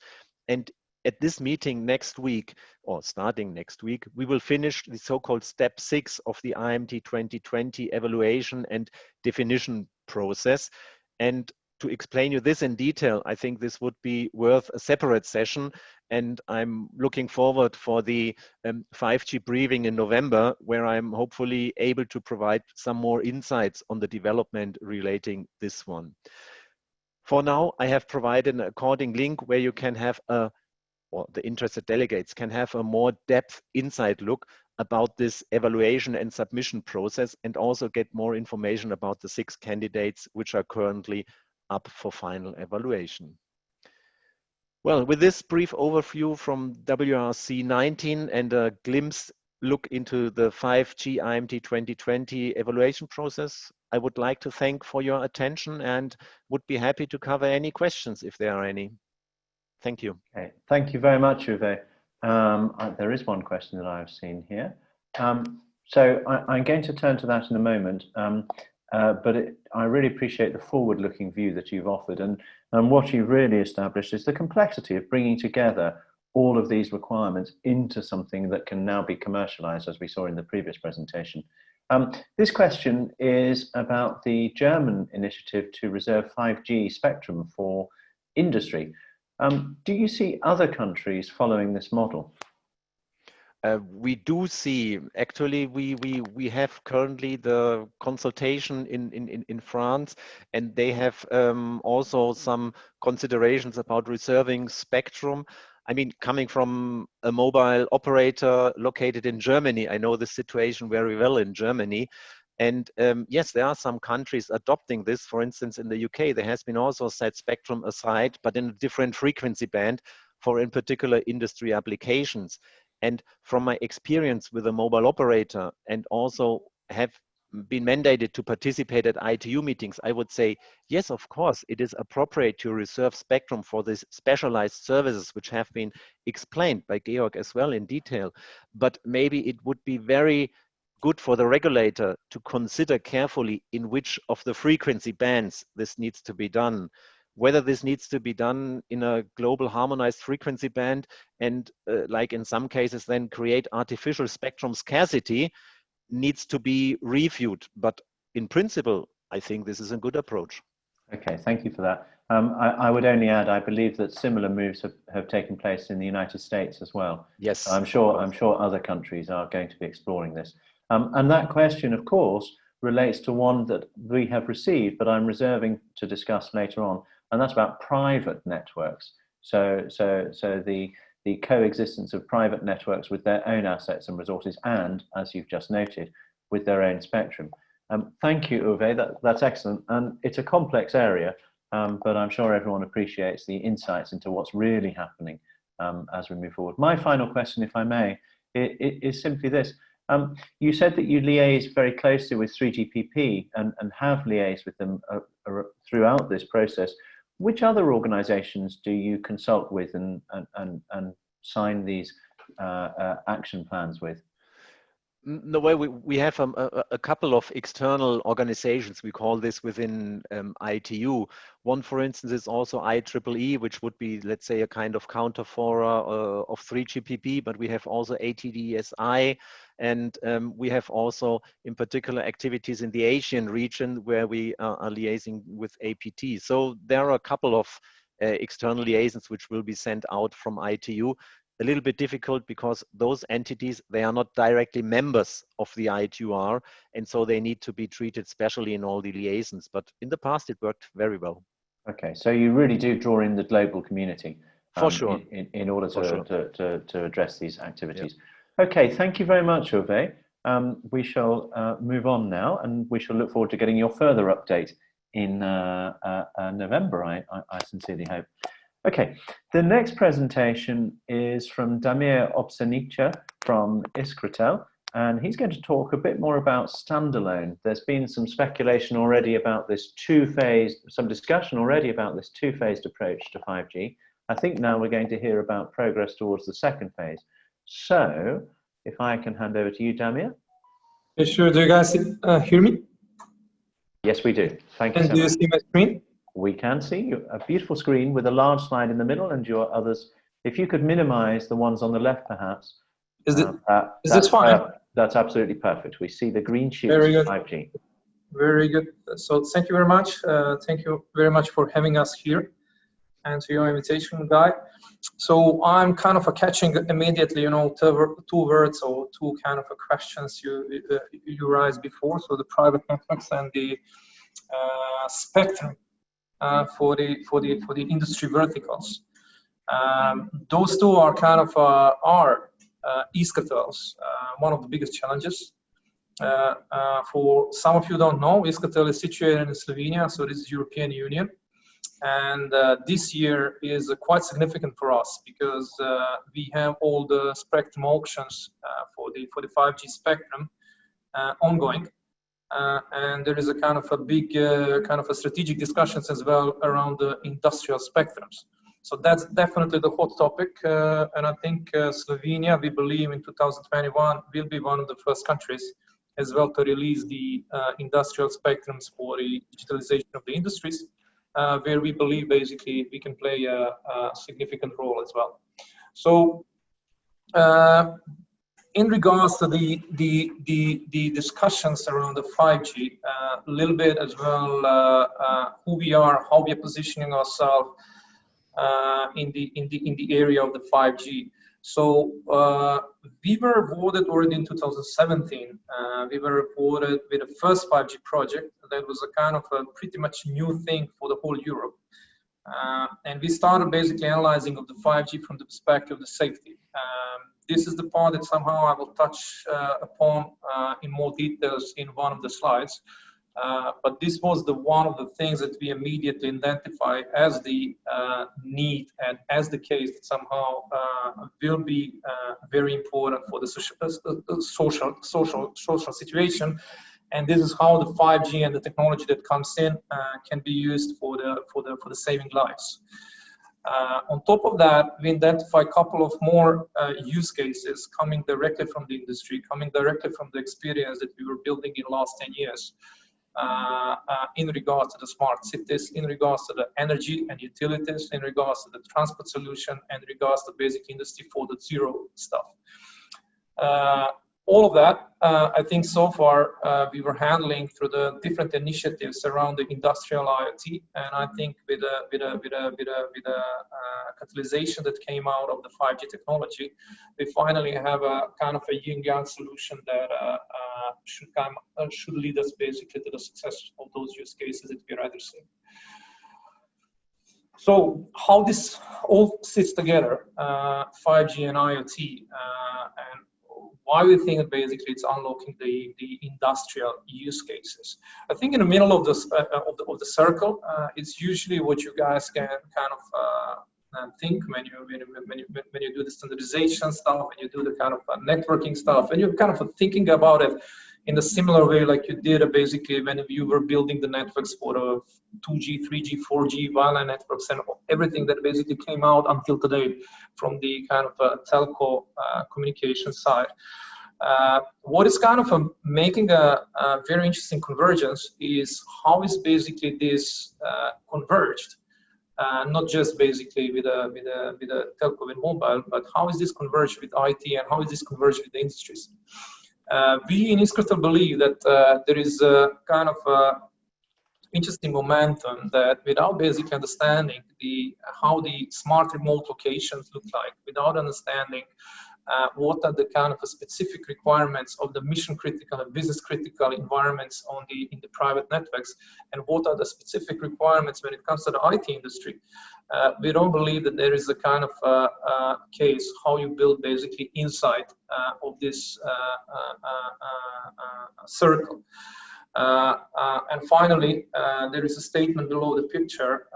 And at this meeting next week, or starting next week, we will finish the so-called step 6 of the IMT 2020 evaluation and definition process. And to explain you this in detail, I think this would be worth a separate session. And I'm looking forward for the 5G briefing in November, where I'm hopefully able to provide some more insights on the development relating this one. For now, I have provided an according link where you can have or the interested delegates can have a more depth inside look about this evaluation and submission process, and also get more information about the 6 candidates which are currently up for final evaluation. Well, with this brief overview from WRC 19 and a glimpse look into the 5G IMT 2020 evaluation process, I would like to thank for your attention and would be happy to cover any questions if there are any. Thank you. Okay. Thank you very much, Uwe. There is one question that I've seen here. So I'm going to turn to that in a moment. but I really appreciate the forward-looking view that you've offered, and what you've really established is the complexity of bringing together all of these requirements into something that can now be commercialized, as we saw in the previous presentation. This question is about the German initiative to reserve 5G spectrum for industry. Do you see other countries following this model? We do see, actually, we have currently the consultation in France, and they have also some considerations about reserving spectrum. I mean, coming from a mobile operator located in Germany, I know the situation very well in Germany. And yes, there are some countries adopting this. For instance, in the UK, there has been also set spectrum aside, but in a different frequency band for, in particular, industry applications. And from my experience with a mobile operator, and also have been mandated to participate at ITU meetings, I would say, yes, of course, it is appropriate to reserve spectrum for these specialized services, which have been explained by Georg as well in detail. But maybe it would be very good for the regulator to consider carefully in which of the frequency bands this needs to be done. Whether this needs to be done in a global harmonized frequency band and like in some cases then create artificial spectrum scarcity needs to be reviewed. But in principle, I think this is a good approach. Okay, thank you for that. I would only add, I believe that similar moves have taken place in the United States as well. Yes. So I'm sure other countries are going to be exploring this. And that question, of course, relates to one that we have received, but I'm reserving to discuss later on, and that's about private networks. So the coexistence of private networks with their own assets and resources, and, as you've just noted, with their own spectrum. Thank you, Uwe, that's excellent. And it's a complex area, but I'm sure everyone appreciates the insights into what's really happening as we move forward. My final question, if I may, is simply this. You said that you liaise very closely with 3GPP and have liaised with them throughout this process. Which other organizations do you consult with and sign these action plans with? No, well, we have a couple of external organizations. We call this within ITU. One, for instance, is also IEEE, which would be, let's say, a kind of counterfora of 3GPP, but we have also ATDSI, and we have also, in particular, activities in the Asian region where we are liaising with APT. So there are a couple of external liaisons which will be sent out from ITU. A little bit difficult because those entities, they are not directly members of the ITUR, and so they need to be treated specially in all the liaisons. But in the past, it worked very well. Okay, so you really do draw in the global community for sure in order to address these activities. Yeah. Okay, thank you very much, Uwe. We shall move on now, and we shall look forward to getting your further update in November, I sincerely hope. Okay, the next presentation is from Damir Opsenica from Iskratel, and he's going to talk a bit more about standalone. There's been some speculation already about this some discussion already about this two-phased approach to 5G. I think now we're going to hear about progress towards the second phase. So, if I can hand over to you, Damir. Yeah, sure. Do you guys hear me? Yes, we do. Thank you so much. And do you see my screen? We can see a beautiful screen with a large slide in the middle and your others. If you could minimize the ones on the left, perhaps. Is this fine? That's absolutely perfect. We see the green shoots of 5G. Very good. So thank you very much. Thank you very much for having us here and to your invitation, Guy. So I'm kind of catching immediately, you know, two words or two kind of questions you raised before. So the private networks and the spectrum. For the industry verticals. Those two are kind of Iskratel's one of the biggest challenges. For some of you don't know, Iskratel is situated in Slovenia, so this is European Union, and this year is quite significant for us because we have all the spectrum auctions for the 5G spectrum ongoing. And there is a kind of a big kind of a strategic discussions as well around the industrial spectrums. So that's definitely the hot topic. And I think Slovenia, we believe in 2021, will be one of the first countries as well to release the industrial spectrums for the digitalization of the industries, where we believe basically we can play a significant role as well. So in regards to the discussions around the 5G, a little bit as well, who we are, how we are positioning ourselves in the area of the 5G. So we were awarded already in 2017. We were awarded with the first 5G project. That was a kind of a pretty much new thing for the whole Europe. And we started basically analyzing of the 5G from the perspective of the safety. This is the part that somehow I will touch upon in more details in one of the slides. But this was one of the things that we immediately identified as the need and as the case that somehow will be very important for the social situation. And this is how the 5G and the technology that comes in can be used for the saving lives. On top of that, we identify a couple of more use cases coming directly from the industry, coming directly from the experience that we were building in the last 10 years. In regards to the smart cities, in regards to the energy and utilities, in regards to the transport solution, and in regards to basic industry 4.0 stuff. All of that, I think so far we were handling through the different initiatives around the industrial IoT, and I think with a catalyzation that came out of the 5G technology, we finally have a kind of a yin-yang solution that should lead us basically to the success of those use cases that we're addressing. So how this all sits together, 5G and IoT, and why we think that basically it's unlocking the industrial use cases. I think in the middle of the circle, it's usually what you guys can kind of think when you do the standardization stuff, and you do the kind of networking stuff, and you're kind of thinking about it in a similar way like you did basically when you were building the networks for the 2G, 3G, 4G wireline networks and everything that basically came out until today from the kind of telco communication side. What is kind of making a very interesting convergence is how is basically this converged, not just basically with a telco and mobile, but how is this converged with IT and how is this converged with the industries? We in Iskratel believe that there is a kind of interesting momentum that without basically understanding how the smart remote locations look like, without understanding what are the kind of specific requirements of the mission critical and business critical environments in the private networks, and what are the specific requirements when it comes to the IT industry, we don't believe that there is a kind of case how you build basically inside of this circle. And finally, there is a statement below the picture.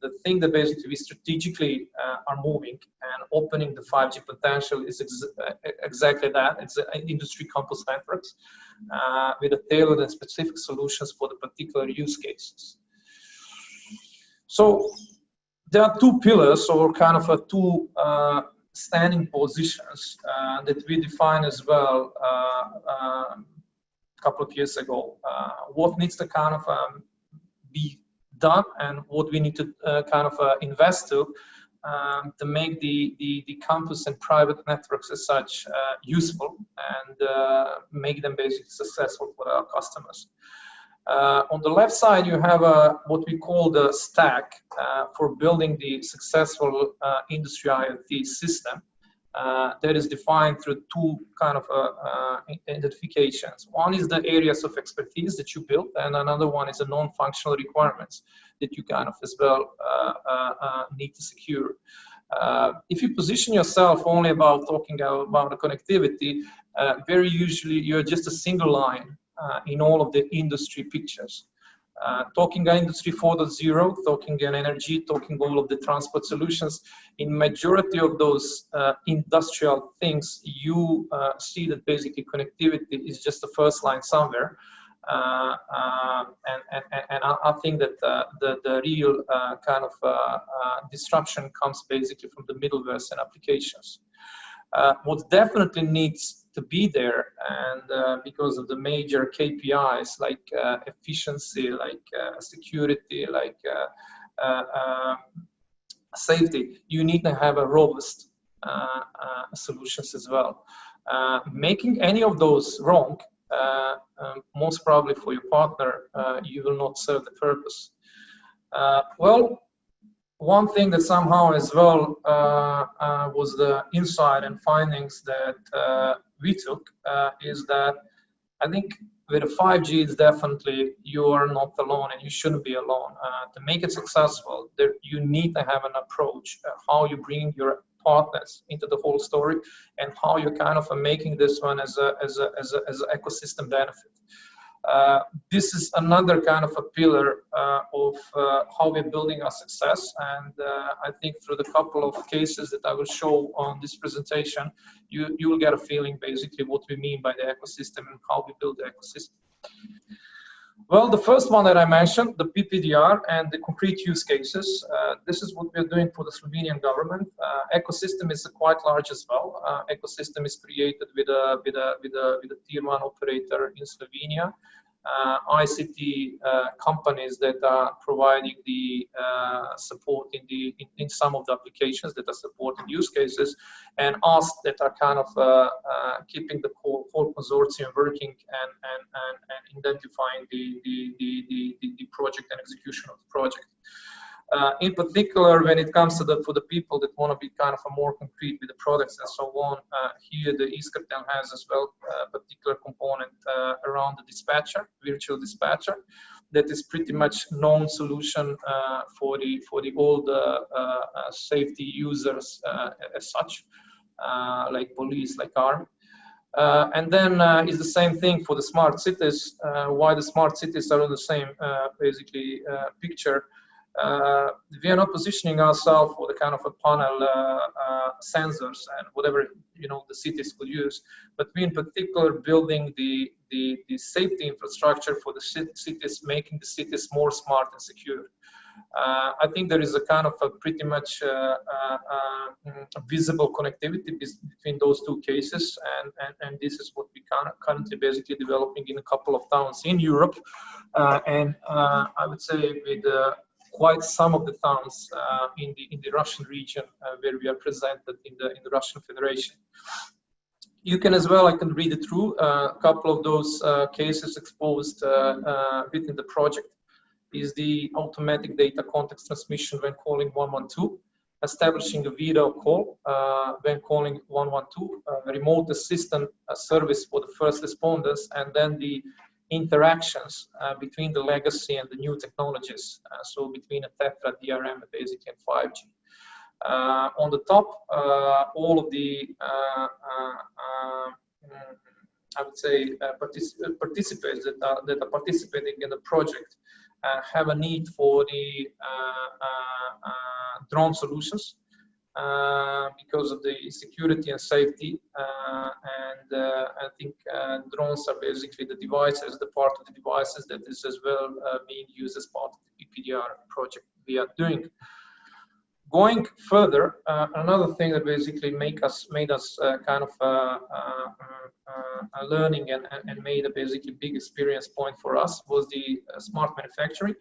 The thing that basically we strategically are moving and opening the 5G potential is exactly that. It's industry campus networks with a tailored and specific solutions for the particular use cases. So there are two pillars, or kind of two standing positions that we define as well couple of years ago. What needs to kind of be done and what we need to kind of invest to make the campus and private networks as such useful and make them basically successful for our customers. On the left side, you have what we call the stack for building the successful industry IoT system. That is defined through two kind of identifications. One is the areas of expertise that you build, and another one is the non-functional requirements that you kind of as well need to secure. If you position yourself only about talking about the connectivity, very usually you're just a single line in all of the industry pictures. Talking industry 4.0, talking in energy, talking all of the transport solutions, in majority of those industrial things, you see that basically connectivity is just the first line somewhere. And I think that the real kind of disruption comes basically from the middlewares and applications. What definitely needs to be there, and because of the major KPIs like efficiency, like security, like safety, you need to have a robust solutions as well. Making any of those wrong, most probably for your partner, you will not serve the purpose. Well, one thing that somehow as well was the insight and findings that we took is that I think with a 5G, it's definitely you are not alone and you shouldn't be alone. To make it successful, you need to have an approach how you bring your partners into the whole story and how you're kind of making this one as an ecosystem benefit. This is another kind of a pillar of how we're building our success, and I think through the couple of cases that I will show on this presentation, you will get a feeling basically what we mean by the ecosystem and how we build the ecosystem. Well, the first one that I mentioned, the PPDR and the concrete use cases, this is what we're doing for the Slovenian government. Ecosystem is quite large as well. Ecosystem is created with a tier 1 operator in Slovenia. ICT companies that are providing the support in some of the applications that are supporting use cases, and us that are kind of keeping the whole consortium working and identifying the project and execution of the project. In particular, when it comes to for the people that want to be kind of more concrete with the products and so on, here the Iskratel has as well a particular component around the dispatcher, virtual dispatcher, that is pretty much known solution for the old safety users as such, like police, like army. And then is the same thing for the smart cities. Why the smart cities are on the same basically picture. We are not positioning ourselves for the kind of a panel sensors and whatever the cities will use, but we in particular building the safety infrastructure for the cities, making the cities more smart and secure. I think there is a kind of a pretty much visible connectivity between those two cases, and this is what we currently basically developing in a couple of towns in Europe, and I would say with quite some of the towns in the Russian region where we are presented in the Russian Federation. You can as well, I can read it through, a couple of those cases exposed within the project is the automatic data context transmission when calling 112, establishing a video call when calling 112, remote assistant service for the first responders, and then the interactions between the legacy and the new technologies, so between a Tetra, DRM, basically, and 5G. On the top, all of the, I would say, participants that are participating in the project have a need for the drone solutions because of the security and safety, and I think drones are basically the devices, the part of the devices that is as well being used as part of the PPDR project we are doing. Going further, another thing that basically made us kind of learning and made a basically big experience point for us was the smart manufacturing.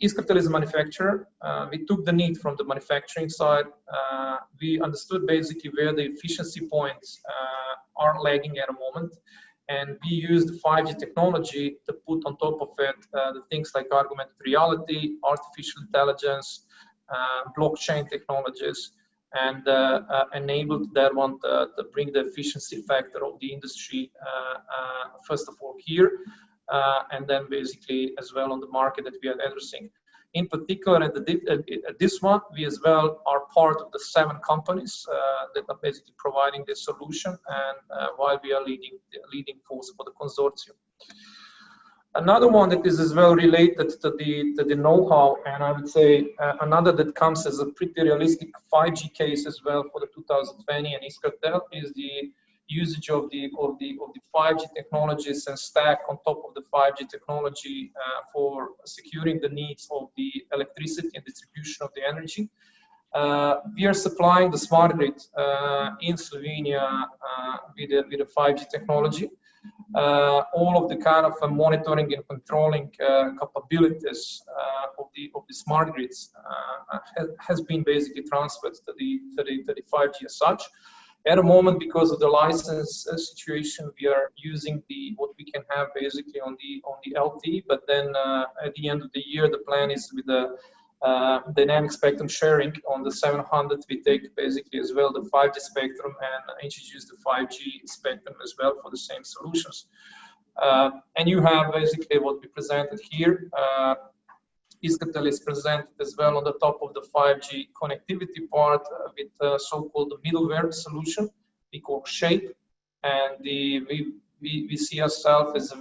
Iskratel is a manufacturer. We took the need from the manufacturing side. We understood basically where the efficiency points are lagging at a moment, and we used 5G technology to put on top of it the things like augmented reality, artificial intelligence, blockchain technologies, and enabled that one to bring the efficiency factor of the industry first of all here, and then basically as well on the market that we are addressing. In particular, at this one, we as well are part of the 7 companies that are basically providing this solution, and while we are leading force for the consortium. Another one that is as well related to the know-how, and I would say another that comes as a pretty realistic 5G case as well for the 2020 and Iskratel is the usage of the 5G technologies and stack on top of the 5G technology for securing the needs of the electricity and distribution of the energy. We are supplying the smart grid in Slovenia with a 5G technology. All of the kind of monitoring and controlling capabilities of the smart grids has been basically transferred to the 5G as such. At the moment, because of the license situation, we are using what we can have basically on the LTE. But then at the end of the year, the plan is with the dynamic spectrum sharing on the 700. We take basically as well the 5G spectrum and introduce the 5G spectrum as well for the same solutions. And you have basically what we presented here. Iskratel is presented as well on the top of the 5G connectivity part with so-called the middleware solution we call Shape, and we see ourselves as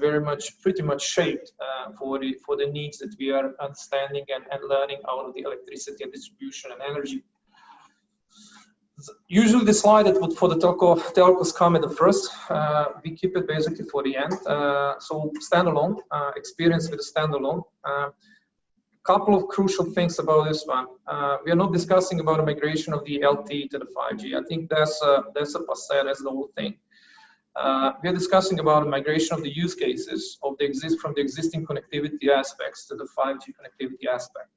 pretty much shaped for the needs that we are understanding and learning out of the electricity and distribution and energy. Usually the slide that would for the telcos come at the first, we keep it basically for the end. So standalone, experience with standalone. Couple of crucial things about this one. We are not discussing about a migration of the LTE to the 5G. I think that's a passé, that's the whole thing. We are discussing about a migration of the use cases from the existing connectivity aspects to the 5G connectivity aspect.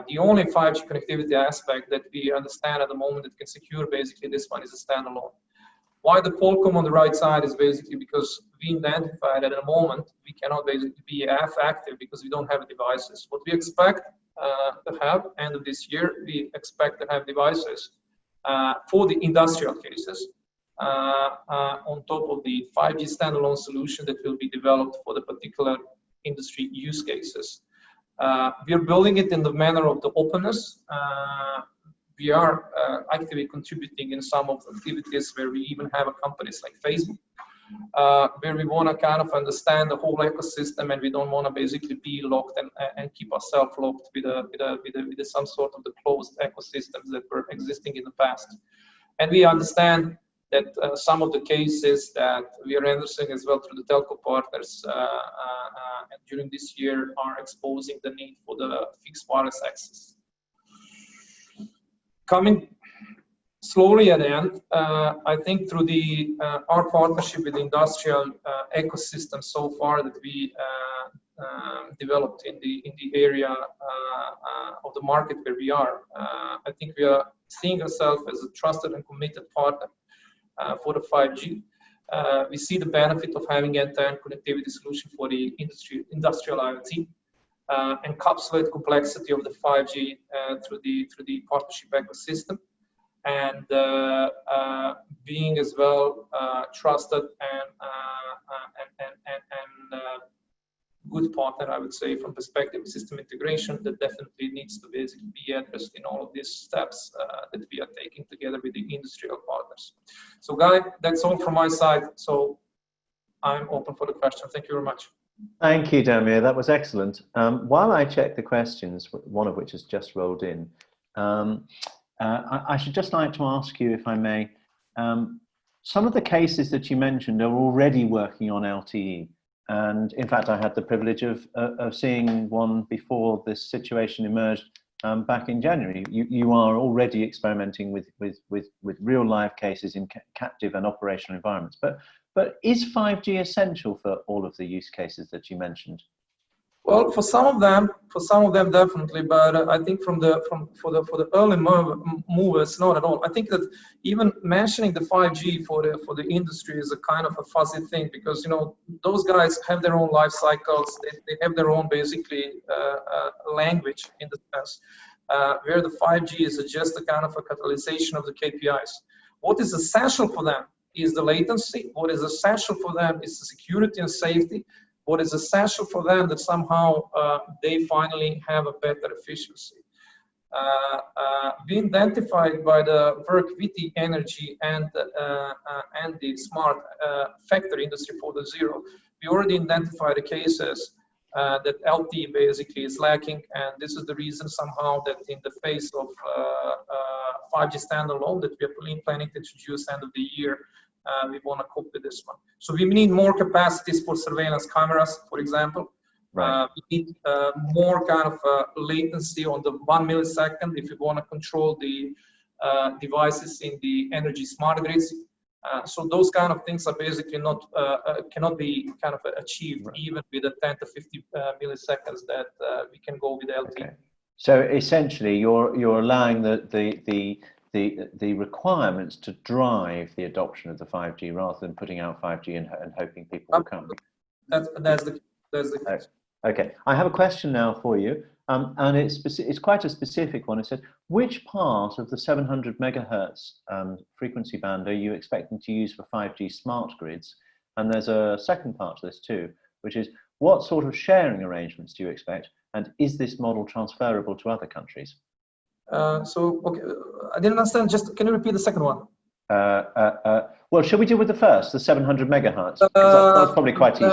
The only 5G connectivity aspect that we understand at the moment that can secure basically this one is a standalone. Why the Polcom on the right side is basically because we identified at the moment we cannot basically be active because we don't have devices. What we expect to have end of this year, we expect to have devices for the industrial cases on top of the 5G standalone solution that will be developed for the particular industry use cases. We are building it in the manner of the openness. We are actively contributing in some of the activities where we even have companies like Facebook, where we want to kind of understand the whole ecosystem, and we don't want to basically be locked and keep ourselves locked with some sort of the closed ecosystems that were existing in the past. And we understand that some of the cases that we are addressing as well through the telco partners and during this year are exposing the need for the fixed wireless access. Coming slowly at the end, I think through our partnership with the industrial ecosystem so far that we developed in the area of the market where we are, I think we are seeing ourselves as a trusted and committed partner for the 5G. We see the benefit of having end-to-end connectivity solution for the industrial IoT. Encapsulate complexity of the 5G through the partnership ecosystem, and being as well trusted and good partner, I would say, from perspective of system integration that definitely needs to basically be addressed in all of these steps that we are taking together with the industrial partners. So, Guy, that's all from my side. So, I'm open for the question. Thank you very much. Thank you, Damir. That was excellent. While I check the questions, one of which has just rolled in, I should just like to ask you, if I may, some of the cases that you mentioned are already working on LTE. And in fact, I had the privilege of seeing one before this situation emerged back in January. You are already experimenting with real live cases in captive and operational environments. But is 5G essential for all of the use cases that you mentioned? Well, for some of them definitely, but I think for the early movers, not at all. I think that even mentioning the 5G for the industry is a kind of a fuzzy thing, because those guys have their own life cycles. They have their own basically language in the sense where the 5G is just a kind of a catalyzation of the KPIs. What is essential for them is the latency. What is essential for them is the security and safety. What is essential for them that somehow they finally have a better efficiency. We identified by the work with the energy and the smart factory industry 4.0, we already identified the cases that LTE basically is lacking, and this is the reason somehow that in the face of 5G standalone that we are planning to introduce end of the year, we want to cope with this one. So we need more capacities for surveillance cameras, for example. Right. We need more kind of latency on the 1 millisecond if you want to control the devices in the energy smart grids. So those kind of things are basically not cannot be kind of achieved even with the 10 to 50 milliseconds that we can go with LTE. Okay. So essentially, you're allowing the requirements to drive the adoption of the 5G rather than putting out 5G and hoping people will come. That's the case. Okay, I have a question now for you, and it's quite a specific one. It says, which part of the 700 megahertz frequency band are you expecting to use for 5G smart grids? And there's a second part to this too, which is, what sort of sharing arrangements do you expect? And is this model transferable to other countries? Okay, I didn't understand. Just can you repeat the second one? Well, shall we deal with the first, the 700 megahertz? Because that's probably quite easy.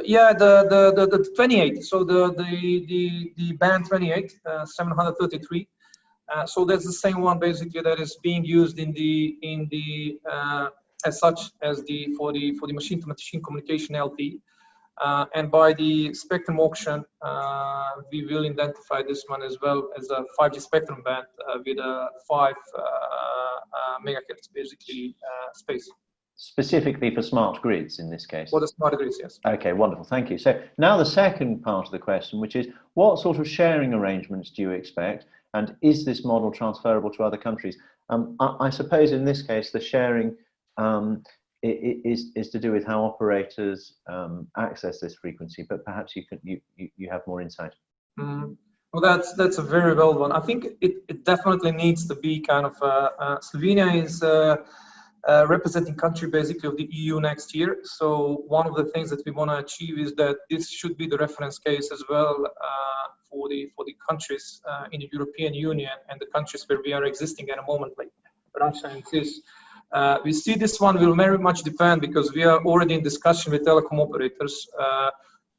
Yeah, the 28. So the band 28, 733. So that's the same one basically that is being used in the as such as for the machine to machine communication LTE. And by the spectrum auction, we will identify this one as well as a 5G spectrum band with a 5 megahertz basically space. Specifically for smart grids in this case? For the smart grids, yes. Okay, wonderful, thank you. So now the second part of the question, which is, what sort of sharing arrangements do you expect? And is this model transferable to other countries? I suppose in this case, the sharing is to do with how operators access this frequency, but perhaps you have more insight. Well, that's a very well one. I think it definitely needs to be kind of Slovenia is representing country basically of the EU next year. So one of the things that we want to achieve is that this should be the reference case as well for the countries in the European Union and the countries where we are existing at a moment, like Russia and this. We see this one will very much depend, because we are already in discussion with telecom operators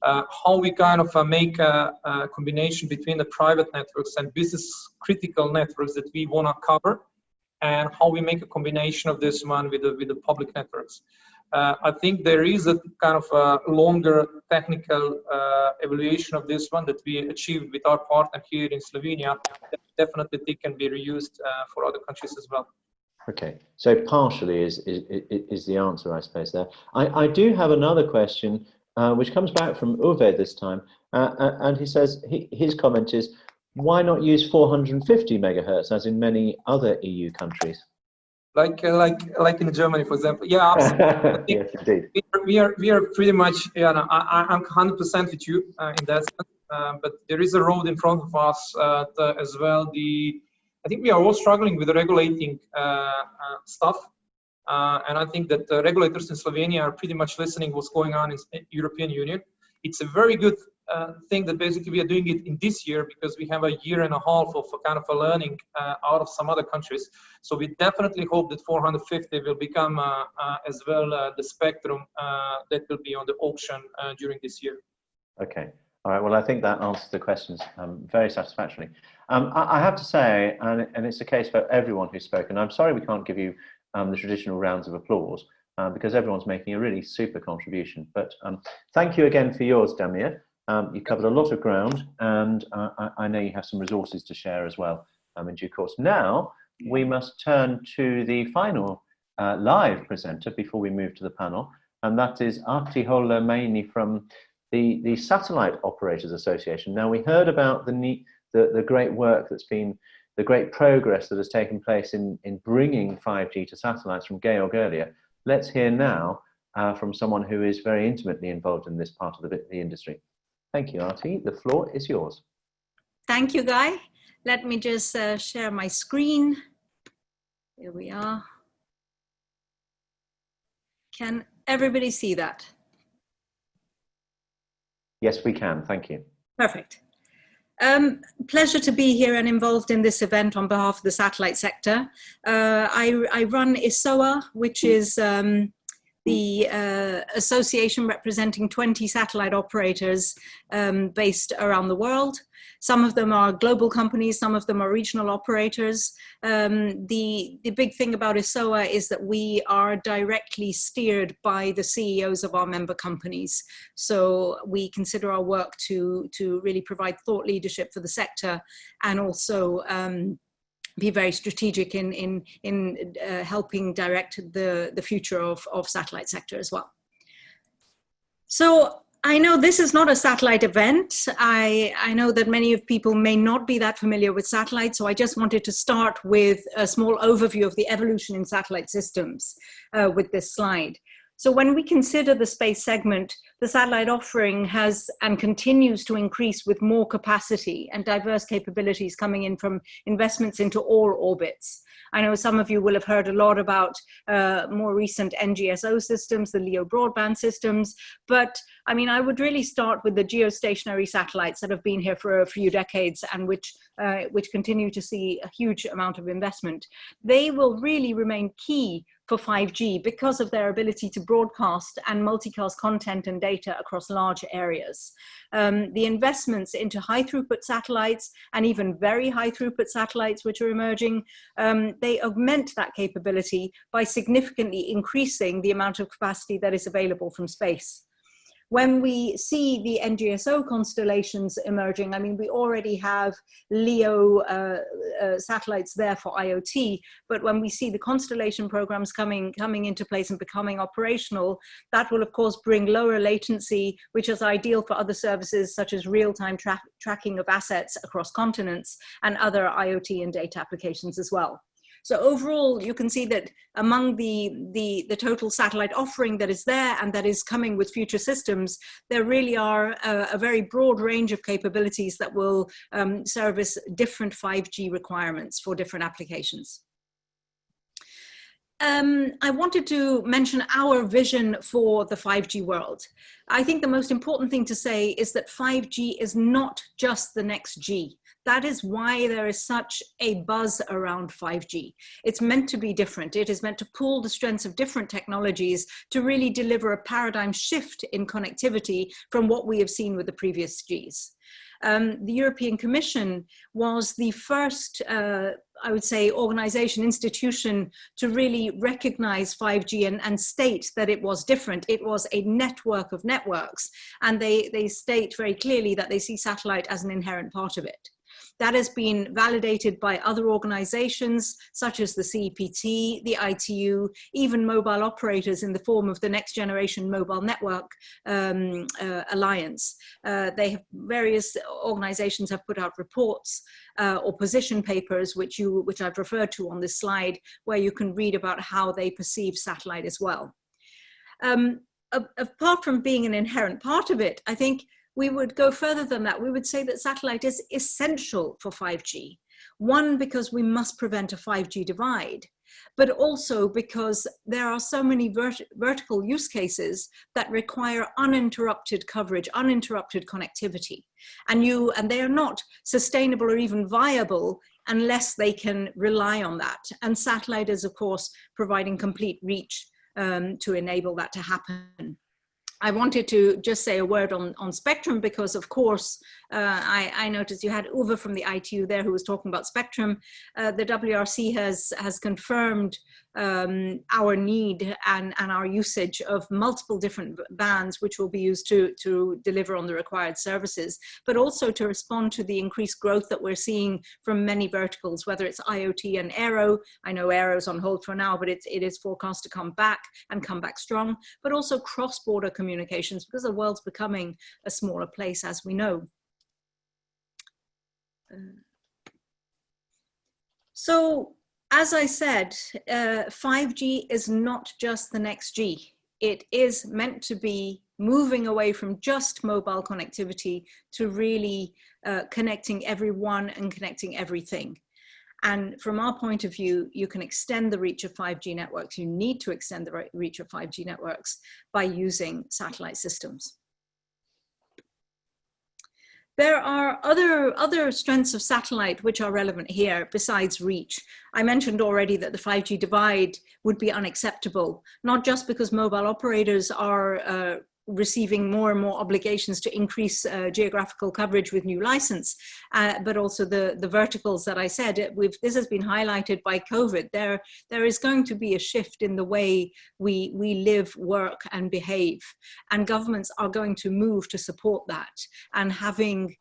how we kind of make a combination between the private networks and business critical networks that we want to cover, and how we make a combination of this one with the public networks. I think there is a kind of a longer technical evaluation of this one that we achieved with our partner here in Slovenia. That definitely they can be reused for other countries as well. Okay, so partially is the answer, I suppose, there. I do have another question, which comes back from Uwe this time, and he says, his comment is, why not use 450 megahertz as in many other EU countries? Like in Germany, for example. Yeah, absolutely. Yes, indeed. We are pretty much, yeah, no, I'm 100% with you in that sense, but there is a road in front of us as well. I think we are all struggling with the regulating stuff, and I think that the regulators in Slovenia are pretty much listening what's going on in European Union. It's a very good thing that basically we are doing it in this year, because we have a year and a half of kind of a learning out of some other countries. So we definitely hope that 450 will become as well the spectrum that will be on the auction during this year. Okay. All right, well, I think that answers the questions very satisfactorily. I have to say, and it's the case for everyone who's spoken, I'm sorry we can't give you the traditional rounds of applause because everyone's making a really super contribution. But thank you again for yours, Damir. You covered a lot of ground, and I know you have some resources to share as well in due course. Now, we must turn to the final live presenter before we move to the panel, and that is Aarti, Holla, Maini from the Satellite Operators Association. Now, we heard about the great work that's been, the great progress that has taken place in bringing 5G to satellites from Georg earlier. Let's hear now from someone who is very intimately involved in this part of the industry. Thank you, Aarti. The floor is yours. Thank you, Guy. Let me just share my screen. Here we are. Can everybody see that? Yes, we can. Thank you. Perfect. Pleasure to be here and involved in this event on behalf of the satellite sector. I run ESOA, which is the association representing 20 satellite operators based around the world. Some of them are global companies, some of them are regional operators. The big thing about ESOA is that we are directly steered by the CEOs of our member companies. So we consider our work to really provide thought leadership for the sector, and also be very strategic in helping direct the future of satellite sector as well. So I know this is not a satellite event. I know that many of people may not be that familiar with satellites, so I just wanted to start with a small overview of the evolution in satellite systems with this slide. So when we consider the space segment, the satellite offering has and continues to increase with more capacity and diverse capabilities coming in from investments into all orbits. I know some of you will have heard a lot about more recent NGSO systems, the LEO broadband systems, but I mean, I would really start with the geostationary satellites that have been here for a few decades and which continue to see a huge amount of investment. They will really remain key for 5G because of their ability to broadcast and multicast content and data across large areas. The investments into high throughput satellites and even very high throughput satellites which are emerging, they augment that capability by significantly increasing the amount of capacity that is available from space. When we see the NGSO constellations emerging, I mean, we already have LEO satellites there for IoT, but when we see the constellation programs coming into place and becoming operational, that will of course bring lower latency, which is ideal for other services such as real-time tracking of assets across continents and other IoT and data applications as well. So overall, you can see that among the total satellite offering that is there and that is coming with future systems, there really are a very broad range of capabilities that will service different 5G requirements for different applications. I wanted to mention our vision for the 5G world. I think the most important thing to say is that 5G is not just the next G. That is why there is such a buzz around 5G. It's meant to be different. It is meant to pool the strengths of different technologies to really deliver a paradigm shift in connectivity from what we have seen with the previous Gs. The European Commission was the first, I would say, organization, institution to really recognize 5G and state that it was different. It was a network of networks, and they state very clearly that they see satellite as an inherent part of it. That has been validated by other organizations such as the CEPT, the ITU, even mobile operators in the form of the Next Generation Mobile Network Alliance. Various organizations have put out reports or position papers, which I've referred to on this slide, where you can read about how they perceive satellite as well. Apart from being an inherent part of it, I think we would go further than that. We would say that satellite is essential for 5G. One, because we must prevent a 5G divide, but also because there are so many vertical use cases that require uninterrupted coverage, uninterrupted connectivity. And they are not sustainable or even viable unless they can rely on that. And satellite is, of course, providing complete reach to enable that to happen. I wanted to just say a word on spectrum because, of course, I noticed you had Uwe from the ITU there who was talking about spectrum. The WRC has confirmed our need and our usage of multiple different bands, which will be used to deliver on the required services, but also to respond to the increased growth that we're seeing from many verticals, whether it's IoT and aero. I know aero's on hold for now, but it is forecast to come back and come back strong, but also cross-border communications because the world's becoming a smaller place, as we know. So, as I said, 5G is not just the next G. It is meant to be moving away from just mobile connectivity to really connecting everyone and connecting everything. And from our point of view, you can extend the reach of 5G networks. You need to extend the reach of 5G networks by using satellite systems. There are other strengths of satellite which are relevant here besides reach. I mentioned already that the 5G divide would be unacceptable, not just because mobile operators are receiving more and more obligations to increase geographical coverage with new license, but also the verticals that I said. This has been highlighted by COVID. There is going to be a shift in the way we live, work, and behave, and governments are going to move to support that, and having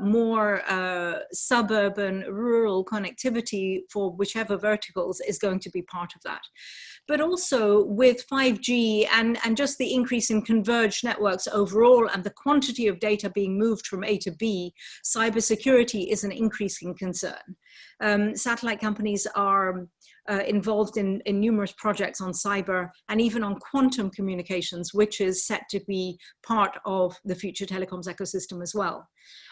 more suburban, rural connectivity for whichever verticals is going to be part of that. But also with 5G and just the increase in converged networks overall and the quantity of data being moved from A to B, cybersecurity is an increasing concern. Satellite companies are involved in numerous projects on cyber and even on quantum communications, which is set to be part of the future telecoms ecosystem as well.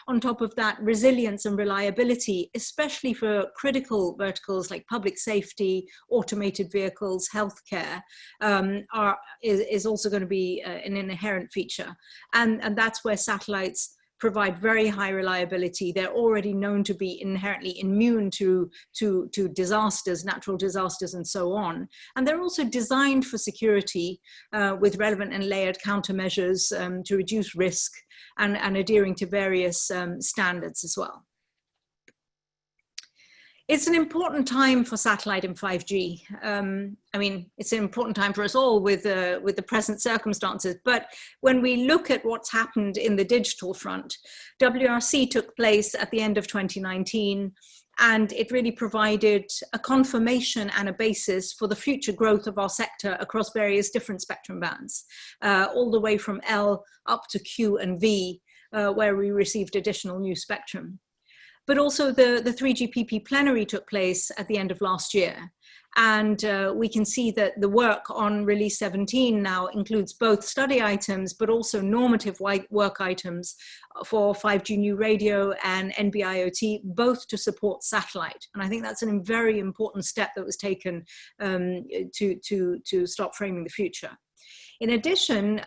On top of that, resilience and reliability, especially for critical verticals like public safety, automated vehicles, healthcare, is also going to be an inherent feature. And that's where satellites provide very high reliability. They're already known to be inherently immune to disasters, natural disasters, and so on. And they're also designed for security with relevant and layered countermeasures to reduce risk and adhering to various standards as well. It's an important time for satellite and 5G. I mean, it's an important time for us all with the present circumstances. But when we look at what's happened in the digital front, WRC took place at the end of 2019, and it really provided a confirmation and a basis for the future growth of our sector across various different spectrum bands, all the way from L up to Q and V, where we received additional new spectrum. But also the 3GPP plenary took place at the end of last year. And we can see that the work on release 17 now includes both study items, but also normative work items for 5G new radio and NB-IoT, both to support satellite. And I think that's a very important step that was taken to start framing the future. In addition,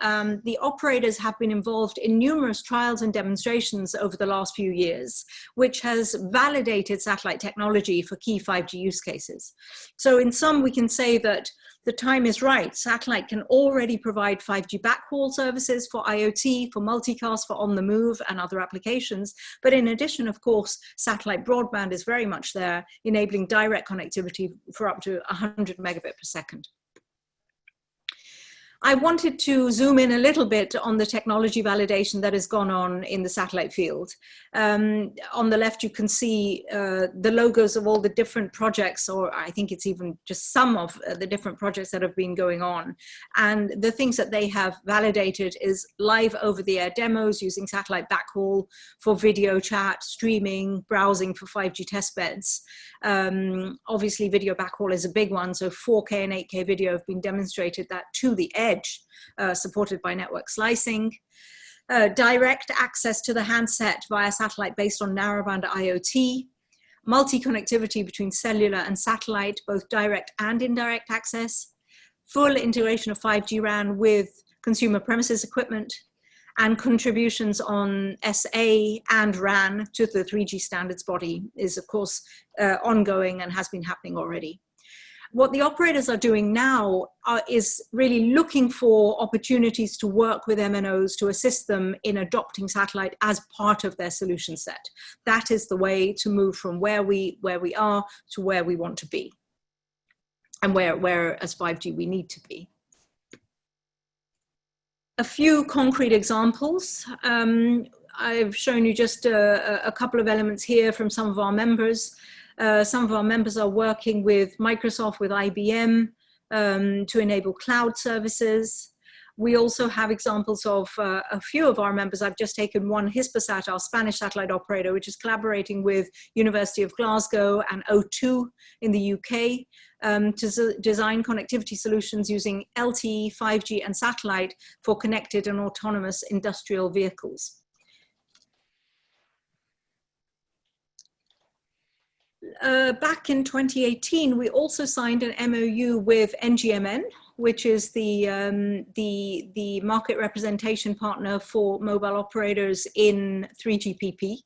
the operators have been involved in numerous trials and demonstrations over the last few years, which has validated satellite technology for key 5G use cases. So in sum, we can say that the time is right. Satellite can already provide 5G backhaul services for IoT, for multicast, for on the move and other applications. But in addition, of course, satellite broadband is very much there, enabling direct connectivity for up to 100 megabit per second. I wanted to zoom in a little bit on the technology validation that has gone on in the satellite field. On the left, you can see the logos of all the different projects, or I think it's even just some of the different projects that have been going on. And the things that they have validated is live over-the-air demos using satellite backhaul for video chat, streaming, browsing for 5G testbeds. Obviously, video backhaul is a big one, so 4K and 8K video have been demonstrated that to the edge, supported by network slicing. Direct access to the handset via satellite based on narrowband IoT. Multi-connectivity between cellular and satellite, both direct and indirect access. Full integration of 5G RAN with consumer premises equipment. And contributions on SA and RAN to the 3G standards body is, of course, ongoing and has been happening already. What the operators are doing now is really looking for opportunities to work with MNOs to assist them in adopting satellite as part of their solution set. That is the way to move from where we are to where we want to be, and where as 5G we need to be. A few concrete examples. I've shown you just a couple of elements here from some of our members. Some of our members are working with Microsoft, with IBM, to enable cloud services. We also have examples of a few of our members. I've just taken one, Hispasat, our Spanish satellite operator, which is collaborating with University of Glasgow and O2 in the UK to design connectivity solutions using LTE, 5G and satellite for connected and autonomous industrial vehicles. Back in 2018, we also signed an MOU with NGMN, which is the market representation partner for mobile operators in 3GPP.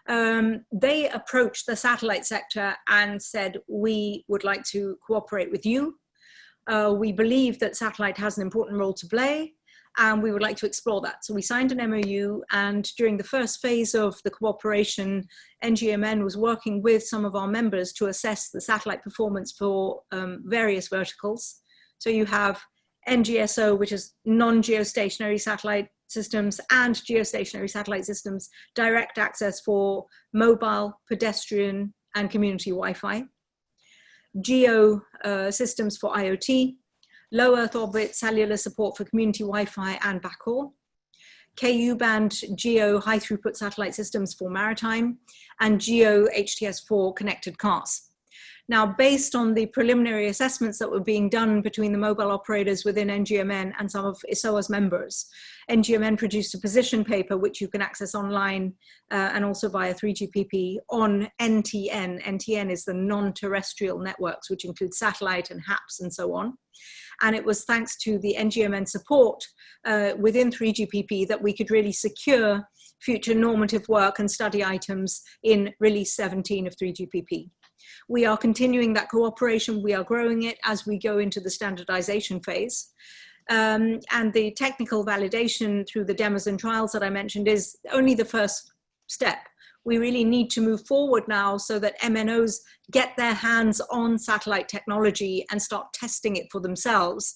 They approached the satellite sector and said, we would like to cooperate with you. We believe that satellite has an important role to play, and we would like to explore that. So we signed an MOU, and during the first phase of the cooperation, NGMN was working with some of our members to assess the satellite performance for various verticals. So you have NGSO, which is non-geostationary satellite systems, and geostationary satellite systems, direct access for mobile, pedestrian, and community Wi-Fi. Geo systems for IoT, low Earth orbit cellular support for community Wi-Fi and backhaul, Ku-band geo high throughput satellite systems for maritime, and geo HTS for connected cars. Now, based on the preliminary assessments that were being done between the mobile operators within NGMN and some of ESOA's members, NGMN produced a position paper which you can access online and also via 3GPP on NTN. NTN is the non-terrestrial networks, which include satellite and HAPS and so on. And it was thanks to the NGMN support within 3GPP that we could really secure future normative work and study items in release 17 of 3GPP. We are continuing that cooperation. We are growing it as we go into the standardization phase. And the technical validation through the demos and trials that I mentioned is only the first step. We really need to move forward now so that MNOs get their hands on satellite technology and start testing it for themselves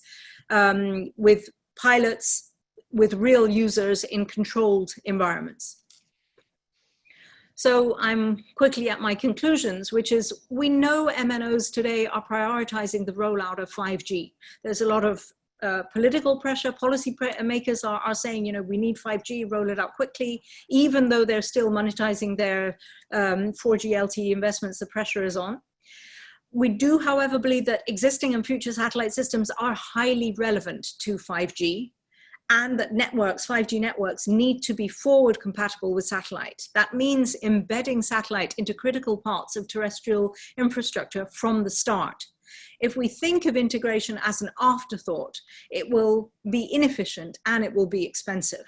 with pilots, with real users in controlled environments. So I'm quickly at my conclusions, which is we know MNOs today are prioritizing the rollout of 5G. There's a lot of political pressure. Policy makers are saying, you know, we need 5G, roll it out quickly, even though they're still monetizing their 4G LTE investments, the pressure is on. We do, however, believe that existing and future satellite systems are highly relevant to 5G, and that networks, 5G networks, need to be forward compatible with satellite. That means embedding satellite into critical parts of terrestrial infrastructure from the start. If we think of integration as an afterthought, it will be inefficient and it will be expensive.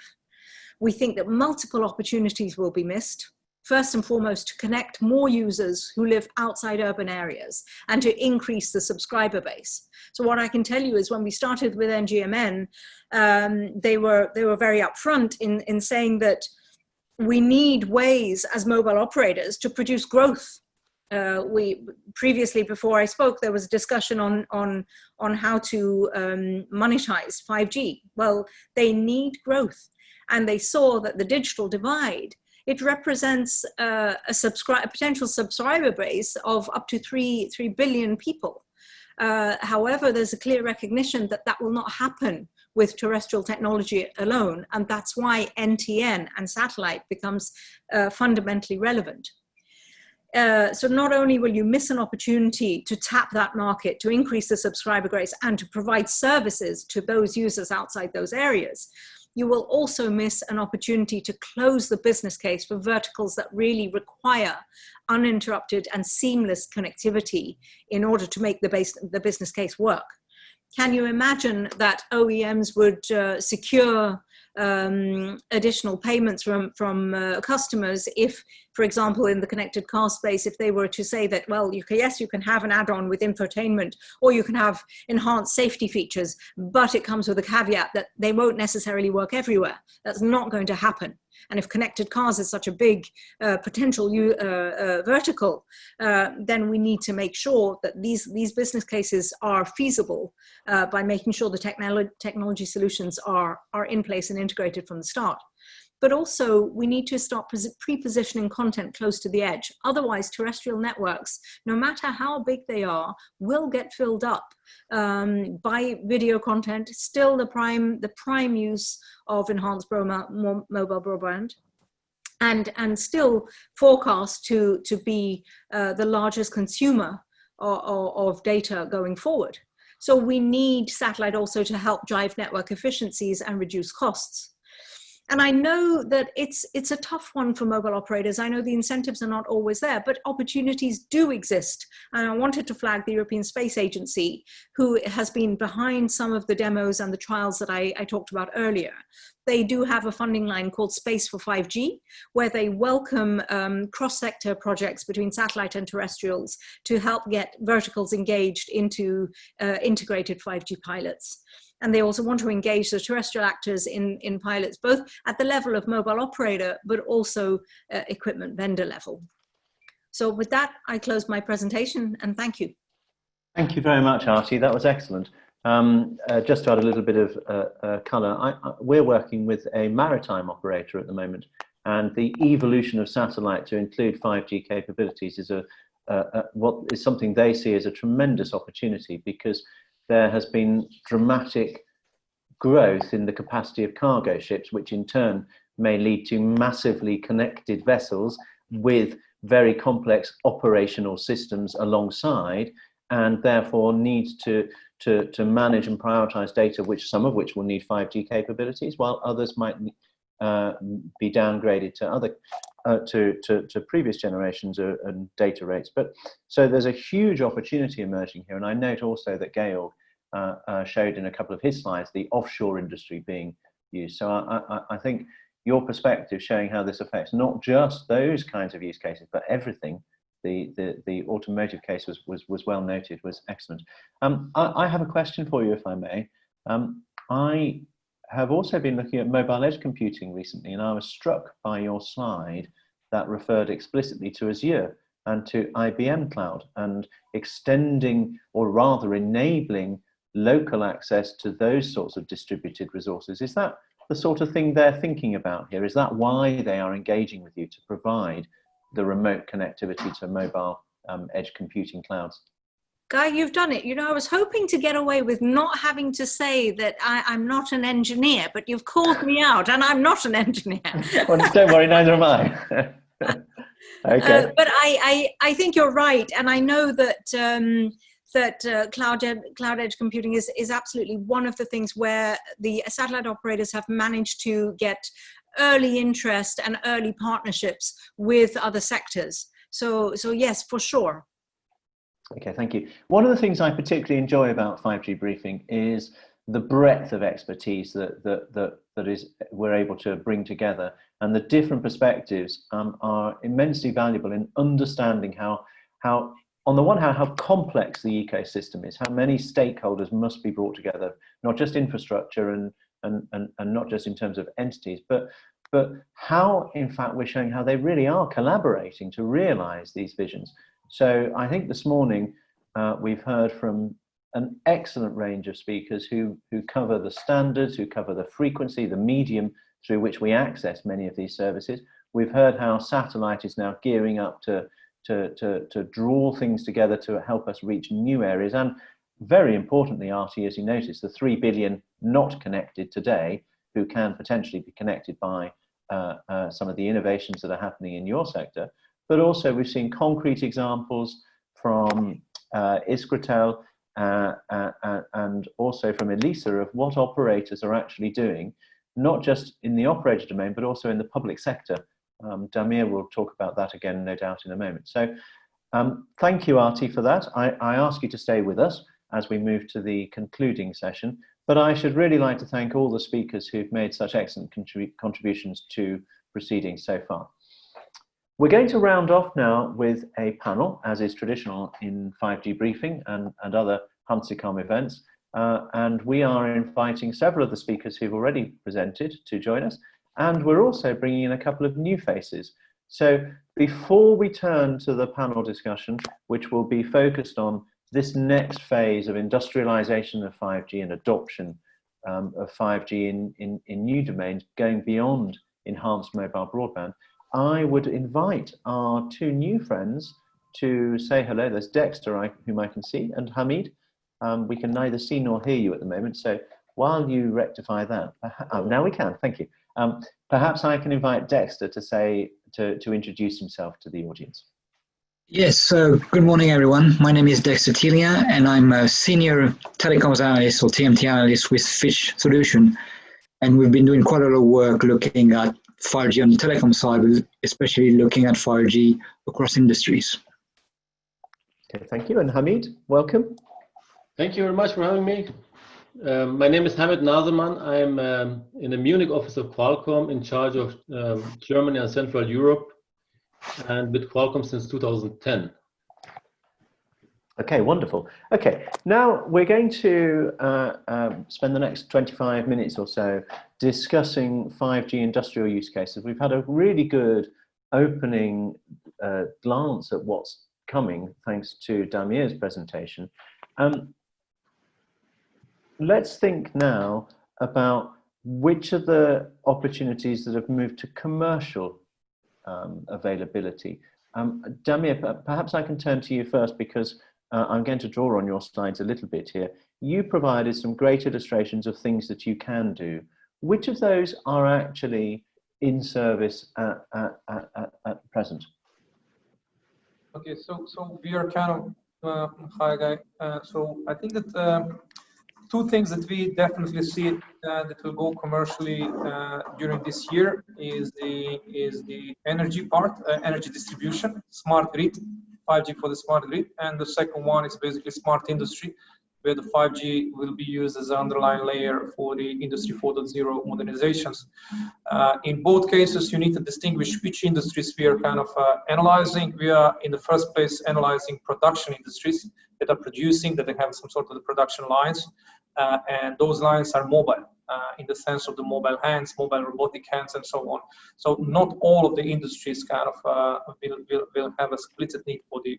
We think that multiple opportunities will be missed. First and foremost, to connect more users who live outside urban areas and to increase the subscriber base. So what I can tell you is when we started with NGMN, they were very upfront in saying that we need ways as mobile operators to produce growth. We previously, before I spoke, there was a discussion on how to monetize 5G. Well, they need growth, and they saw that the digital divide, it represents a potential subscriber base of up to 3 billion people. However, there's a clear recognition that that will not happen with terrestrial technology alone, and that's why NTN and satellite becomes fundamentally relevant. So not only will you miss an opportunity to tap that market, to increase the subscriber base, and to provide services to those users outside those areas, you will also miss an opportunity to close the business case for verticals that really require uninterrupted and seamless connectivity in order to make the business case work. Can you imagine that OEMs would secure additional payments from customers if, for example, in the connected car space, if they were to say that, well, yes, you can have an add-on with infotainment, or you can have enhanced safety features, but it comes with a caveat that they won't necessarily work everywhere. That's not going to happen. And if connected cars is such a big potential vertical, then we need to make sure that these business cases are feasible by making sure the technology solutions are in place and integrated from the start. But also, we need to start pre-positioning content close to the edge. Otherwise, terrestrial networks, no matter how big they are, will get filled up by video content, still the prime use of enhanced mobile broadband, and still forecast to be the largest consumer of data going forward. So we need satellite also to help drive network efficiencies and reduce costs. And I know that it's a tough one for mobile operators. I know the incentives are not always there, but opportunities do exist. And I wanted to flag the European Space Agency, who has been behind some of the demos and the trials that I talked about earlier. They do have a funding line called Space for 5G, where they welcome cross-sector projects between satellite and terrestrials to help get verticals engaged into integrated 5G pilots. And they also want to engage the terrestrial actors in pilots, both at the level of mobile operator, but also equipment vendor level. So with that, I close my presentation and thank you. Thank you very much, Aarti. That was excellent. Just to add a little bit of colour, we're working with a maritime operator at the moment, and the evolution of satellite to include 5G capabilities is what is something they see as a tremendous opportunity, because there has been dramatic growth in the capacity of cargo ships, which in turn may lead to massively connected vessels with very complex operational systems alongside, and therefore needs to manage and prioritize data, some of which will need 5G capabilities, while others might be downgraded to other to previous generations and data rates. But so there's a huge opportunity emerging here, and I note also that Georg showed in a couple of his slides the offshore industry being used. So I think your perspective showing how this affects not just those kinds of use cases, but everything. The automotive case was well noted, was excellent. I have a question for you, if I may. I have also been looking at mobile edge computing recently, and I was struck by your slide that referred explicitly to Azure and to IBM Cloud, and extending, or rather enabling, local access to those sorts of distributed resources. Is that the sort of thing they're thinking about here? Is that why they are engaging with you, to provide the remote connectivity to mobile edge computing clouds? Guy, you've done it. You know, I was hoping to get away with not having to say that I'm not an engineer, but you've called me out, and I'm not an engineer. Well, don't worry, neither am I. Okay. But I think you're right, and I know that cloud edge computing is absolutely one of the things where the satellite operators have managed to get early interest and early partnerships with other sectors. So yes, for sure. Okay, thank you. One of the things I particularly enjoy about 5G briefing is the breadth of expertise that we're able to bring together, and the different perspectives are immensely valuable in understanding how on the one hand, how complex the ecosystem is, how many stakeholders must be brought together, not just infrastructure and not just in terms of entities, but how, in fact, we're showing how they really are collaborating to realize these visions. So I think this morning we've heard from an excellent range of speakers who cover the standards, who cover the frequency, the medium through which we access many of these services. We've heard how satellite is now gearing up to draw things together to help us reach new areas. And very importantly, Aarti, as you noticed, the 3 billion not connected today, who can potentially be connected by some of the innovations that are happening in your sector. But also we've seen concrete examples from Iskratel and also from Elisa of what operators are actually doing, not just in the operator domain, but also in the public sector. Damir will talk about that again, no doubt, in a moment. So thank you, Aarti, for that. I ask you to stay with us as we move to the concluding session, but I should really like to thank all the speakers who've made such excellent contributions to proceedings so far. We're going to round off now with a panel, as is traditional in 5G briefing and other HunsiCom events. And we are inviting several of the speakers who've already presented to join us. And we're also bringing in a couple of new faces. So before we turn to the panel discussion, which will be focused on this next phase of industrialization of 5G and adoption of 5G in new domains, going beyond enhanced mobile broadband, I would invite our two new friends to say hello. There's Dexter, whom I can see, and Hamid. We can neither see nor hear you at the moment, so while you rectify that, now we can, thank you. Perhaps I can invite Dexter to introduce himself to the audience. Yes, so good morning, everyone. My name is Dexter Tilia, and I'm a senior telecoms analyst or TMT analyst with Fish Solution. And we've been doing quite a lot of work looking at 5G on the telecom side, especially looking at 5G across industries. Okay, thank you. And Hamid, welcome. Thank you very much for having me. My name is Hamid Nazerman. I'm in the Munich office of Qualcomm, in charge of Germany and Central Europe, and with Qualcomm since 2010. Okay, wonderful. Okay, now we're going to spend the next 25 minutes or so discussing 5G industrial use cases. We've had a really good opening glance at what's coming, thanks to Damir's presentation. Let's think now about which are the opportunities that have moved to commercial availability. Damir, perhaps I can turn to you first, because I'm going to draw on your slides a little bit here. You provided some great illustrations of things that you can do. Which of those are actually in service at present? Okay, so we are kind of, hi guy. So I think that two things that we definitely see that will go commercially during this year is the energy part, energy distribution, smart grid, 5G for the smart grid, and the second one is basically smart industry, where the 5G will be used as an underlying layer for the Industry 4.0 modernizations. In both cases, you need to distinguish which industries we are kind of analyzing. We are in the first place analyzing production industries that are producing, that they have some sort of the production lines, and those lines are mobile. In the sense of the mobile hands, mobile robotic hands, and so on. So not all of the industries kind of will have a split need for the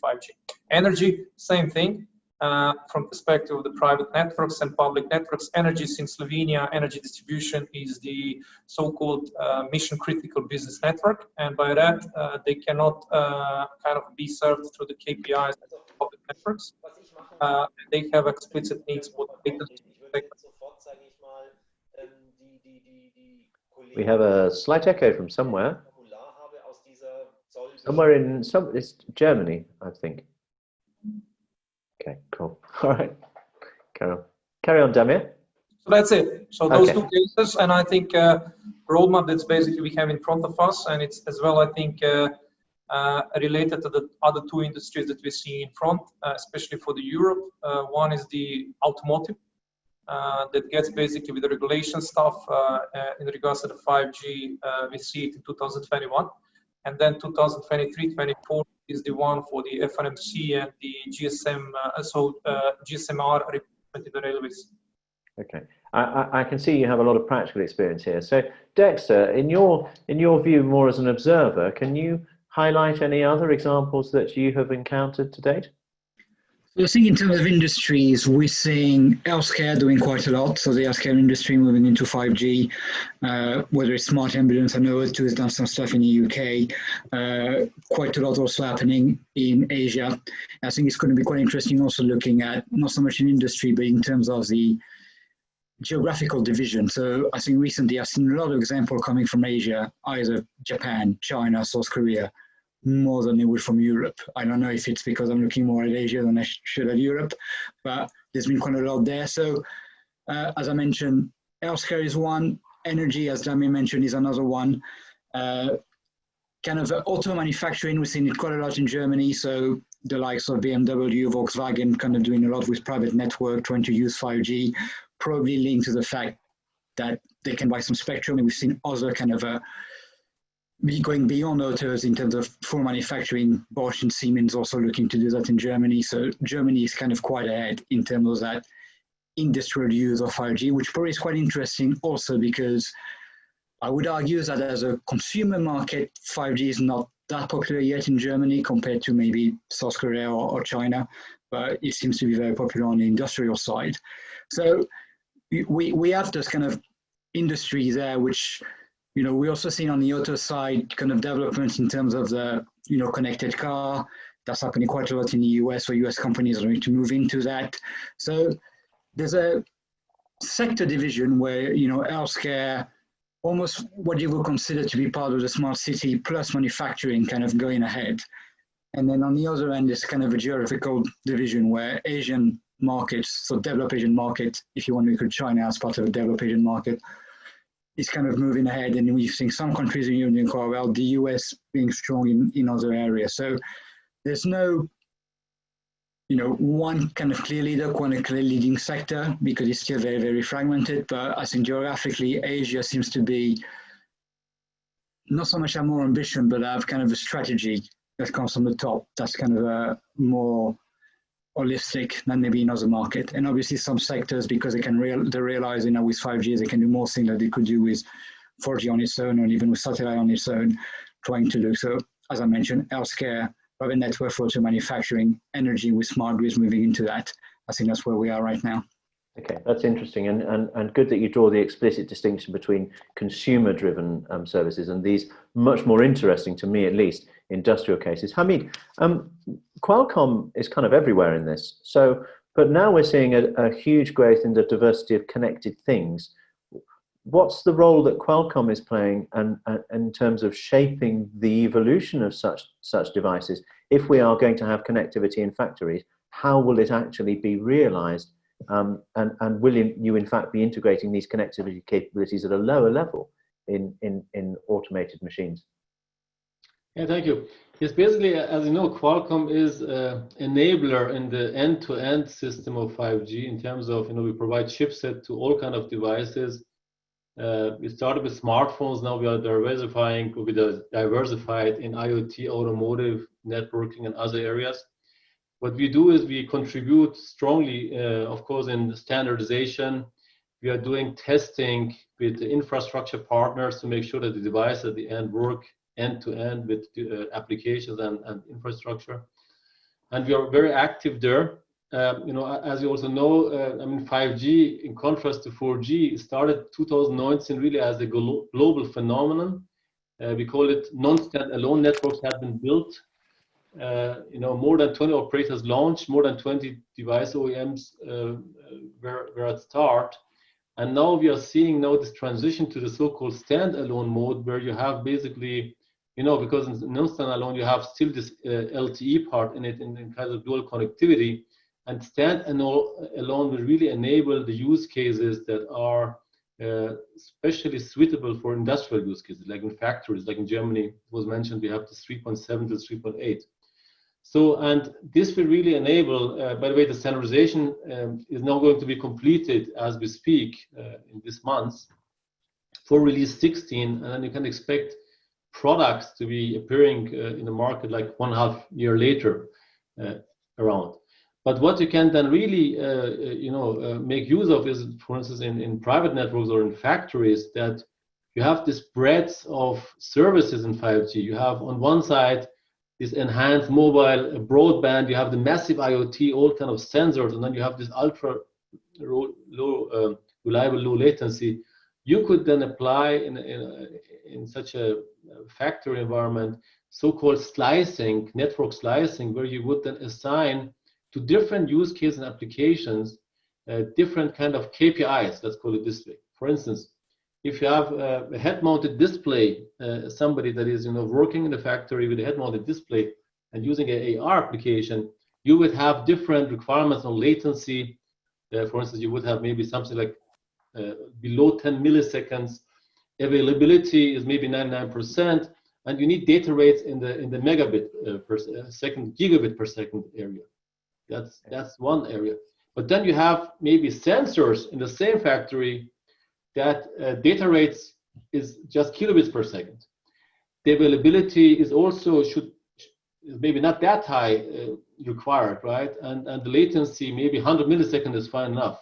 5G. Energy, same thing. From perspective of the private networks and public networks, energy in Slovenia, energy distribution is the so-called mission-critical business network, and by that they cannot kind of be served through the KPIs of public networks. They have explicit needs for data. We have a slight echo from somewhere. Somewhere in it's Germany, I think. Okay, cool. All right, carry on, Damir. So that's it. So those two cases, and I think roadmap that's basically we have in front of us, and it's as well, I think, related to the other two industries that we see in front, especially for the Europe. One is the automotive. That gets basically with the regulation stuff in regards to the 5G, we see it in 2021. And then 2023-24 is the one for the FNMC and the GSM, GSMR replacement in the railways. Okay, I can see you have a lot of practical experience here. So Dexter, in your view, more as an observer, can you highlight any other examples that you have encountered to date? So I think in terms of industries, we're seeing healthcare doing quite a lot. So the healthcare industry moving into 5G, whether it's smart ambulance. I know it has done some stuff in the UK. Quite a lot also happening in Asia. I think it's going to be quite interesting also looking at not so much in industry, but in terms of the geographical division. So I think recently I've seen a lot of examples coming from Asia, either Japan, China, South Korea, more than it would from Europe. I don't know if it's because I'm looking more at Asia than I should at Europe, but there's been quite a lot there. So as I mentioned, healthcare is one, energy, as Damir mentioned, is another one. Kind of auto manufacturing, we've seen it quite a lot in Germany. So the likes of BMW, Volkswagen kind of doing a lot with private network, trying to use 5G, probably linked to the fact that they can buy some spectrum. And we've seen other kind of going beyond autos in terms of full manufacturing. Bosch and Siemens also looking to do that in Germany. So Germany is kind of quite ahead in terms of that industrial use of 5G, which probably is quite interesting also because I would argue that as a consumer market, 5G is not that popular yet in Germany compared to maybe South Korea or China, but it seems to be very popular on the industrial side. So we have this kind of industry there, which we also seen on the auto side kind of developments in terms of the, connected car. That's happening quite a lot in the US, where US companies are going to move into that. So there's a sector division where, healthcare, almost what you would consider to be part of the smart city plus manufacturing kind of going ahead. And then on the other end, there's kind of a geographical division where Asian markets, so developed Asian market, if you want to include China as part of the developed Asian market, is kind of moving ahead, and we've seen some countries in Union quite well, the US being strong in other areas. So there's no, one kind of clear leader, one clear leading sector, because it's still very, very fragmented. But I think geographically, Asia seems to be not so much have more ambition, but have kind of a strategy that comes from the top. That's kind of a more holistic than maybe in other market. And obviously some sectors, because they realize, with 5G, they can do more things that they could do with 4G on its own, or even with satellite on its own, trying to do. So as I mentioned, healthcare, private network for auto manufacturing, energy with smart grids moving into that. I think that's where we are right now. Okay, that's interesting, and good that you draw the explicit distinction between consumer-driven services and these much more interesting, to me at least, industrial cases. Hamid, Qualcomm is kind of everywhere in this. So, but now we're seeing a huge growth in the diversity of connected things. What's the role that Qualcomm is playing, and in terms of shaping the evolution of such devices? If we are going to have connectivity in factories, how will it actually be realized? And will you in fact be integrating these connectivity capabilities at a lower level in automated machines? Yeah, thank you. Yes, basically, as you know, Qualcomm is an enabler in the end-to-end system of 5G in terms of, we provide chipset to all kind of devices. We started with smartphones, now we are diversified in IoT, automotive, networking, and other areas. What we do is we contribute strongly, of course, in standardization. We are doing testing with the infrastructure partners to make sure that the device at the end work end-to-end with applications and infrastructure. And we are very active there. As you also know, 5G, in contrast to 4G, started 2019 really as a global phenomenon. We call it non-standalone networks have been built. More than 20 operators launched, more than 20 device OEMs were at start. And now we are seeing this transition to the so-called standalone mode, where you have basically, because in non-standalone, you have still this LTE part in it, in kind of dual connectivity. And standalone will really enable the use cases that are especially suitable for industrial use cases, like in factories, like in Germany, it was mentioned, we have this 3.7 to 3.8. So, and this will really enable, by the way, the standardization is now going to be completed as we speak in this month for release 16, and then you can expect products to be appearing in the market like 1.5 years later around. But what you can then really, make use of is, for instance, in private networks or in factories, that you have this breadth of services in 5G. You have on one side this enhanced mobile broadband, you have the massive IoT, all kind of sensors, and then you have this ultra low, reliable, low latency. You could then apply in such a factory environment so-called slicing, network slicing, where you would then assign to different use cases and applications different kind of KPIs, let's call it this way. For instance, if you have a head-mounted display, somebody that is working in the factory with a head-mounted display and using an AR application, you would have different requirements on latency. For instance, you would have maybe something like below 10 milliseconds. Availability is maybe 99%, and you need data rates in the megabit per second, gigabit per second area. That's one area. But then you have maybe sensors in the same factory that data rates is just kilobits per second. The availability is also is maybe not that high required, right? And the latency, maybe 100 milliseconds is fine enough.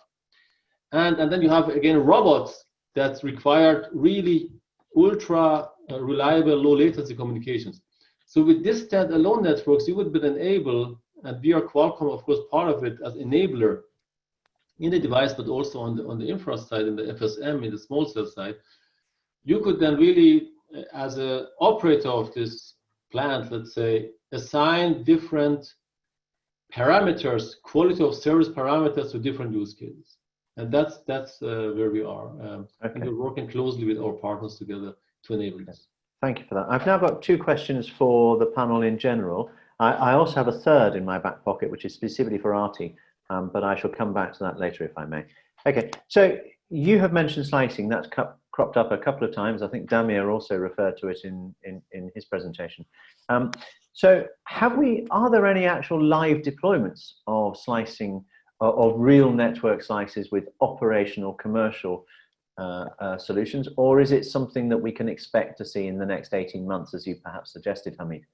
And then you have, again, robots that's required really ultra reliable, low latency communications. So with this standalone networks, you would be then able, and we are Qualcomm, of course, part of it as enabler in the device, but also on the infra side, in the FSM, in the small cell side, you could then really, as an operator of this plant, let's say, assign different parameters, quality of service parameters to different use cases. And that's where we are. And we're working closely with our partners together to enable this. Thank you for that. I've now got 2 questions for the panel in general. I also have a third in my back pocket, which is specifically for Aarti. but I shall come back to that later if I may. Okay, so you have mentioned slicing. That's cropped up a couple of times. I think Damir also referred to it in his presentation. So are there any actual live deployments of slicing, of real network slices with operational commercial solutions, or is it something that we can expect to see in the next 18 months, as you perhaps suggested, Hamid?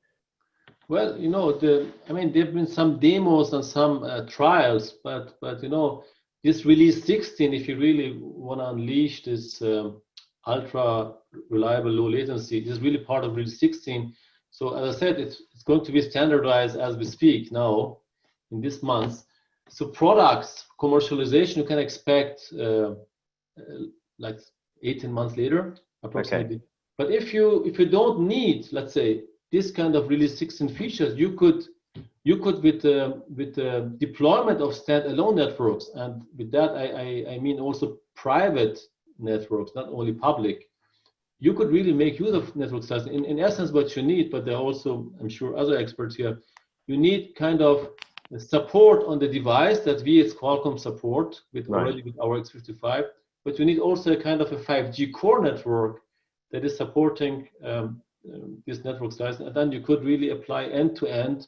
Well, you know, I mean, there have been some demos and some trials, but you know, this release 16, if you really want to unleash this ultra reliable low latency, is really part of release 16. So as I said, it's going to be standardized as we speak now in this month. So products commercialization you can expect like 18 months later approximately. Okay. But if you don't need, let's say, this kind of release 16 features, you could with the deployment of standalone networks, and with that I mean also private networks, not only public, you could really make use of network slicing. In essence, what you need, but there are also, I'm sure, other experts here, you need kind of support on the device that we as Qualcomm support with already with our X55, but you need also a kind of a 5G core network that is supporting this network slicing, and then you could really apply end-to-end,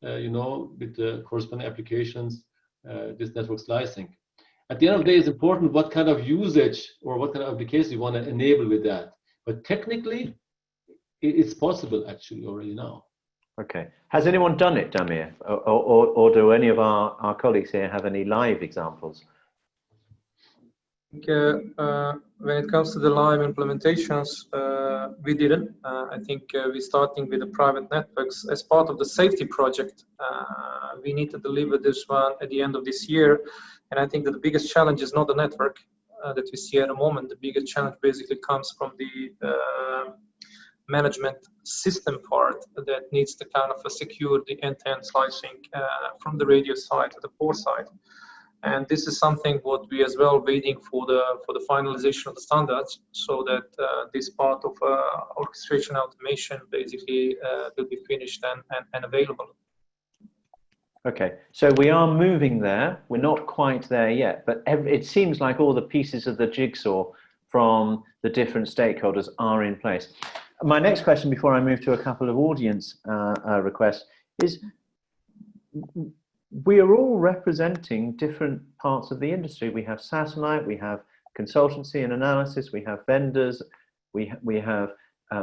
you know, with the corresponding applications, this network slicing. At the end of the day, it's important what kind of usage or what kind of application you want to enable with that. But technically, it's possible actually already now. Okay. Has anyone done it, Damir? Or do any of our colleagues here have any live examples? When it comes to the live implementations, we didn't. I think we're starting with the private networks as part of the safety project. We need to deliver this one at the end of this year. And I think that the biggest challenge is not the network that we see at the moment. The biggest challenge basically comes from the management system part that needs to kind of secure the end-to-end slicing from the radio side to the core side. And this is something what we as well waiting for the finalization of the standards, so that this part of orchestration automation basically will be finished and available. Okay, so we are moving there. We're not quite there yet, but it seems like all the pieces of the jigsaw from the different stakeholders are in place. My next question, before I move to a couple of audience requests, is we are all representing different parts of the industry. We have satellite, we have consultancy and analysis, we have vendors, we have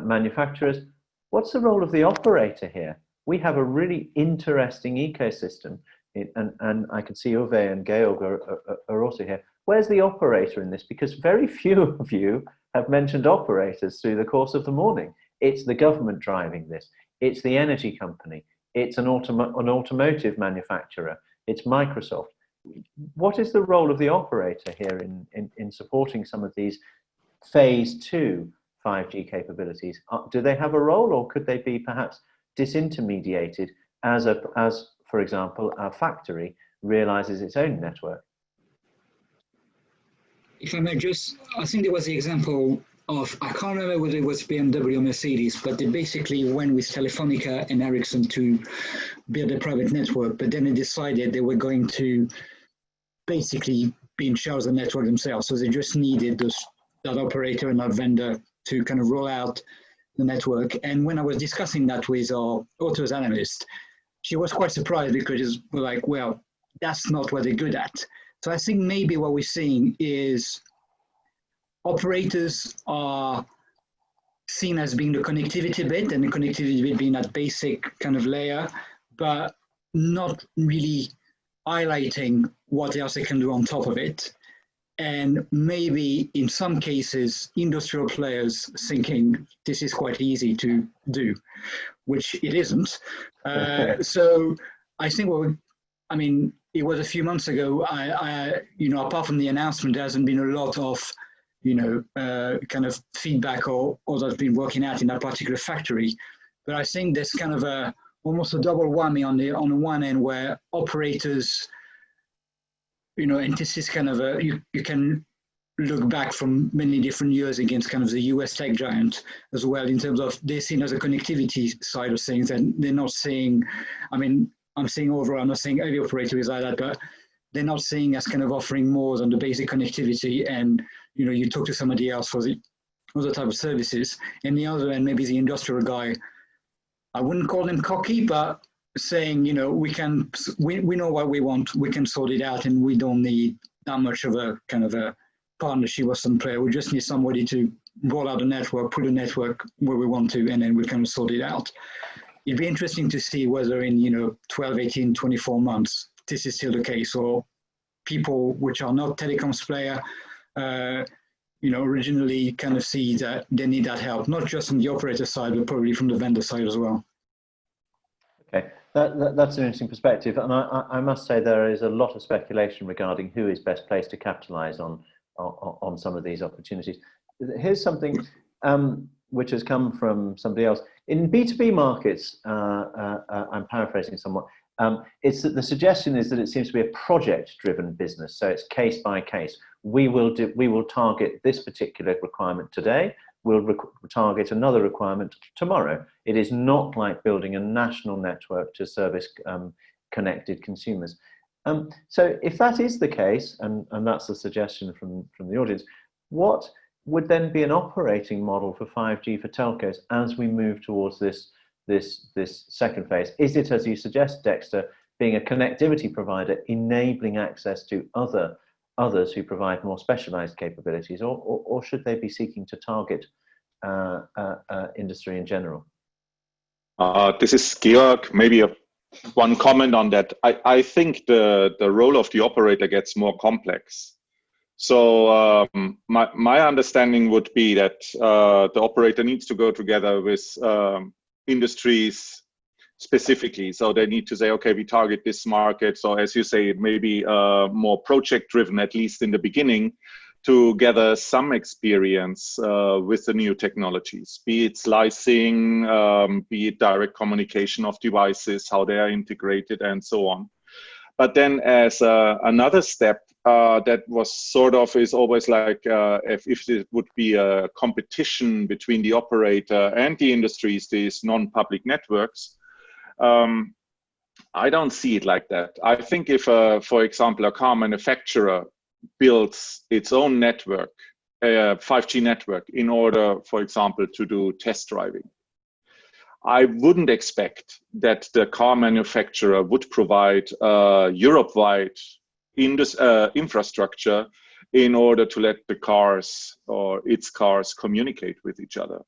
manufacturers. What's the role of the operator here? We have a really interesting ecosystem, and I can see Uwe and Georg are also here. Where's the operator in this? Because very few of you have mentioned operators through the course of the morning. It's the government driving this. It's the energy company. It's an automotive manufacturer. It's Microsoft. What is the role of the operator here in supporting some of these phase 2 5G capabilities? Do they have a role, or could they be perhaps disintermediated as, for example, a factory realizes its own network? If I may just, I think there was the example of, I can't remember whether it was BMW or Mercedes, but they basically went with Telefonica and Ericsson to build a private network, but then they decided they were going to basically be in charge of the network themselves. So they just needed that operator and that vendor to kind of roll out the network. And when I was discussing that with our autos analyst, she was quite surprised, because we're like, well, that's not what they're good at. So I think maybe what we're seeing is operators are seen as being the connectivity bit, and the connectivity bit being that basic kind of layer, but not really highlighting what else they can do on top of it. And maybe in some cases, industrial players thinking this is quite easy to do, which it isn't. So I think, I mean, it was a few months ago, you know, apart from the announcement, there hasn't been a lot of, you know, kind of feedback or that's been working out in that particular factory. But I think there's kind of almost a double whammy on the one end, where operators, you know, and this is kind of you can look back from many different years against kind of the US tech giant as well, in terms of they're seen as a connectivity side of things, and they're not seeing, I mean, I'm saying overall, I'm not saying every operator is like that, but they're not seeing as kind of offering more than the basic connectivity, and you talk to somebody else for the other type of services. And the other end, maybe the industrial guy, I wouldn't call them cocky, but saying, we know what we want, we can sort it out, and we don't need that much of a kind of a partnership with some player. We just need somebody to roll out a network, put a network where we want to, and then we kind of sort it out. It'd be interesting to see whether in 12, 18, 24 months, this is still the case, or people which are not telecoms player, originally kind of see that they need that help, not just from the operator side, but probably from the vendor side as well. Okay, that's an interesting perspective. And I must say there is a lot of speculation regarding who is best placed to capitalize on some of these opportunities. Here's something which has come from somebody else. In B2B markets, I'm paraphrasing somewhat, it's that the suggestion is that it seems to be a project-driven business, so it's case by case. We will target this particular requirement today. We'll target another requirement tomorrow. It is not like building a national network to service connected consumers. So if that is the case, and that's the suggestion from the audience, what would then be an operating model for 5G for telcos as we move towards this second phase? Is it, as you suggest, Dexter, being a connectivity provider, enabling access to others who provide more specialized capabilities, or should they be seeking to target industry in general? This is Georg. Maybe one comment on that. I think the role of the operator gets more complex. So my understanding would be that the operator needs to go together with industries specifically. So they need to say, okay, we target this market. So as you say, maybe more project driven, at least in the beginning, to gather some experience with the new technologies, be it slicing, be it direct communication of devices, how they are integrated, and so on. But then as another step, that was sort of is always like if it would be a competition between the operator and the industries, these non-public networks, I don't see it like that. I think if, for example, a car manufacturer builds its own network, a 5G network, in order, for example, to do test driving, I wouldn't expect that the car manufacturer would provide Europe-wide infrastructure in order to let the cars or its cars communicate with each other.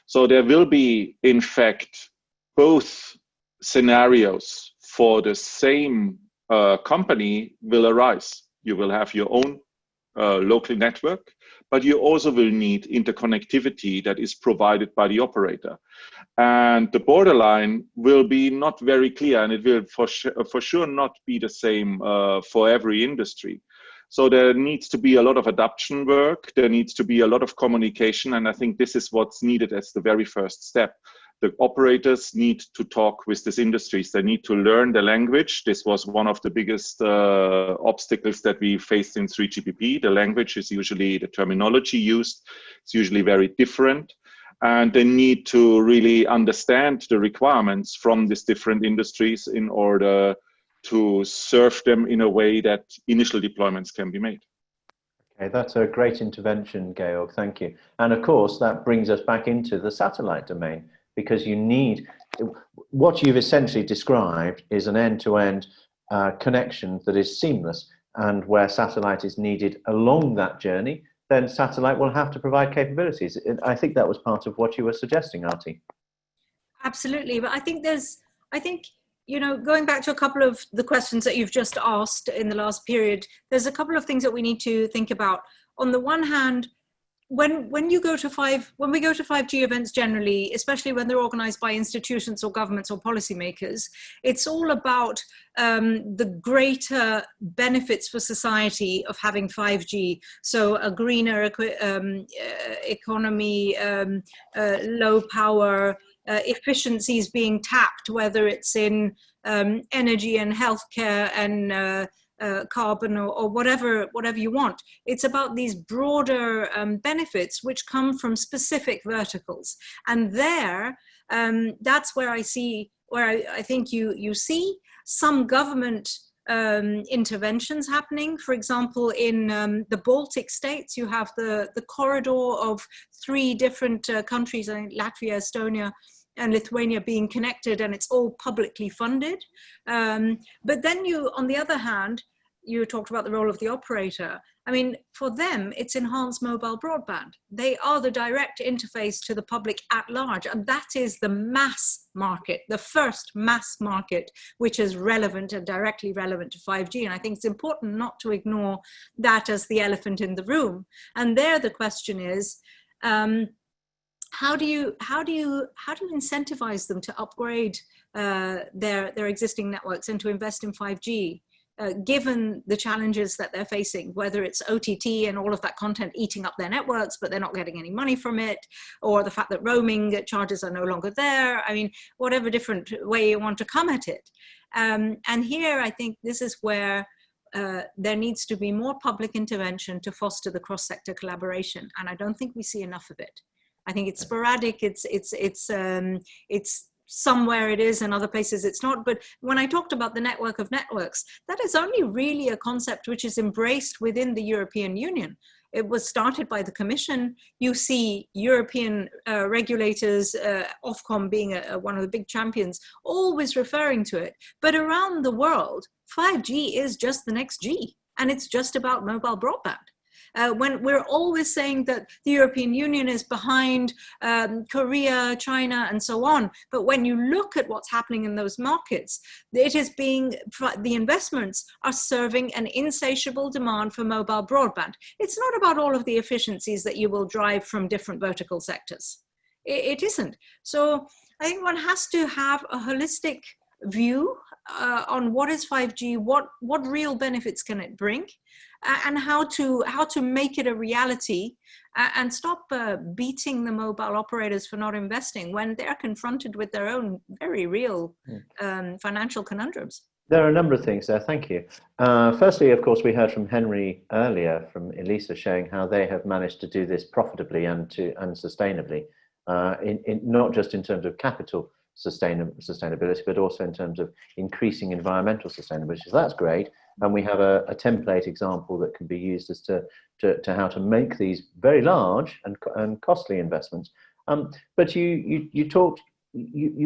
So there will be, in fact, both scenarios for the same company will arise. You will have your own local network, but you also will need interconnectivity that is provided by the operator. And the borderline will be not very clear, and it will for sure not be the same for every industry. So there needs to be a lot of adoption work. There needs to be a lot of communication. And I think this is what's needed as the very first step. The operators need to talk with these industries. They need to learn the language. This was one of the biggest obstacles that we faced in 3GPP. The language is usually, the terminology used, it's usually very different. And they need to really understand the requirements from these different industries in order to serve them in a way that initial deployments can be made. Okay, that's a great intervention, Georg. Thank you. And of course, that brings us back into the satellite domain, because you need, what you've essentially described is an end-to-end connection that is seamless, and where satellite is needed along that journey, then satellite will have to provide capabilities. I think that was part of what you were suggesting, Aarti. Absolutely, but I think going back to a couple of the questions that you've just asked in the last period, there's a couple of things that we need to think about. On the one hand, when we go to 5G events generally, especially when they're organized by institutions or governments or policymakers, it's all about the greater benefits for society of having 5G. So a greener economy, low power, efficiencies being tapped, whether it's in energy and healthcare and carbon or whatever you want. It's about these broader benefits which come from specific verticals, and that's where I think you see some government interventions happening. For example, in the Baltic states, you have the corridor of 3 different countries, I think Latvia, Estonia, and Lithuania being connected, and it's all publicly funded. But then on the other hand, you talked about the role of the operator. I mean, for them, it's enhanced mobile broadband. They are the direct interface to the public at large, and that is the mass market, the first mass market, which is relevant and directly relevant to 5G. And I think it's important not to ignore that as the elephant in the room. And there, the question is, how do you incentivize them to upgrade their existing networks and to invest in 5G? Given the challenges that they're facing, whether it's OTT and all of that content eating up their networks, but they're not getting any money from it, or the fact that roaming charges are no longer there. I mean, whatever different way you want to come at it. And here, I think this is where there needs to be more public intervention to foster the cross-sector collaboration. And I don't think we see enough of it. I think it's sporadic, it's somewhere it is and other places it's not. But when I talked about the network of networks, that is only really a concept which is embraced within the European Union. It was started by the Commission. You see European regulators, Ofcom being one of the big champions, always referring to it. But around the world, 5G is just the next G, and it's just about mobile broadband. When we're always saying that the European Union is behind Korea, China, and so on. But when you look at what's happening in those markets, the investments are serving an insatiable demand for mobile broadband. It's not about all of the efficiencies that you will drive from different vertical sectors. It isn't. So I think one has to have a holistic view on what is 5G, what real benefits can it bring, and how to make it a reality, and stop beating the mobile operators for not investing when they're confronted with their own very real financial conundrums. There are a number of things there, thank you. Firstly, of course, we heard from Henri earlier, from Elisa, showing how they have managed to do this profitably and sustainably, not just in terms of capital sustainability, but also in terms of increasing environmental sustainability. So that's great. And we have a template example that can be used as to how to make these very large and costly investments. But you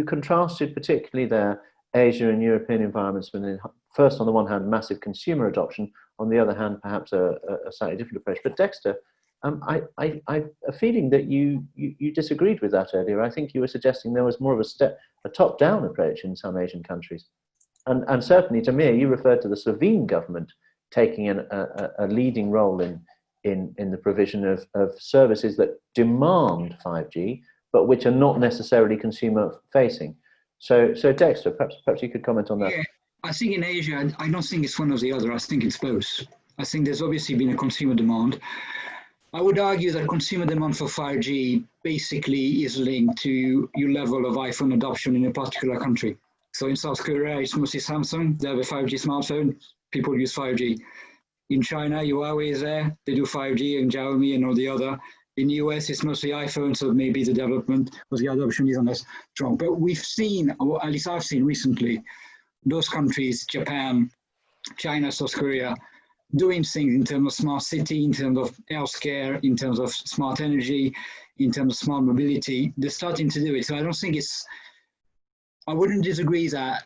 contrasted particularly there Asia and European environments, when first on the one hand massive consumer adoption, on the other hand perhaps a slightly different approach. But Dexter, I have a feeling that you disagreed with that earlier. I think you were suggesting there was more of a top-down approach in some Asian countries. And certainly, Damir, you referred to the Slovene government taking a leading role in the provision of services that demand 5G, but which are not necessarily consumer-facing. So Dexter, perhaps you could comment on that. Yeah, I think in Asia, I don't think it's one or the other. I think it's both. I think there's obviously been a consumer demand. I would argue that consumer demand for 5G basically is linked to your level of iPhone adoption in a particular country. So in South Korea, it's mostly Samsung. They have a 5G smartphone. People use 5G. In China, Huawei is there. They do 5G, and Xiaomi and all the other. In the US, it's mostly iPhone, so maybe the development or the adoption isn't as strong. But we've seen, or at least I've seen recently, those countries, Japan, China, South Korea, doing things in terms of smart city, in terms of healthcare, in terms of smart energy, in terms of smart mobility. They're starting to do it. So I don't think I wouldn't disagree that,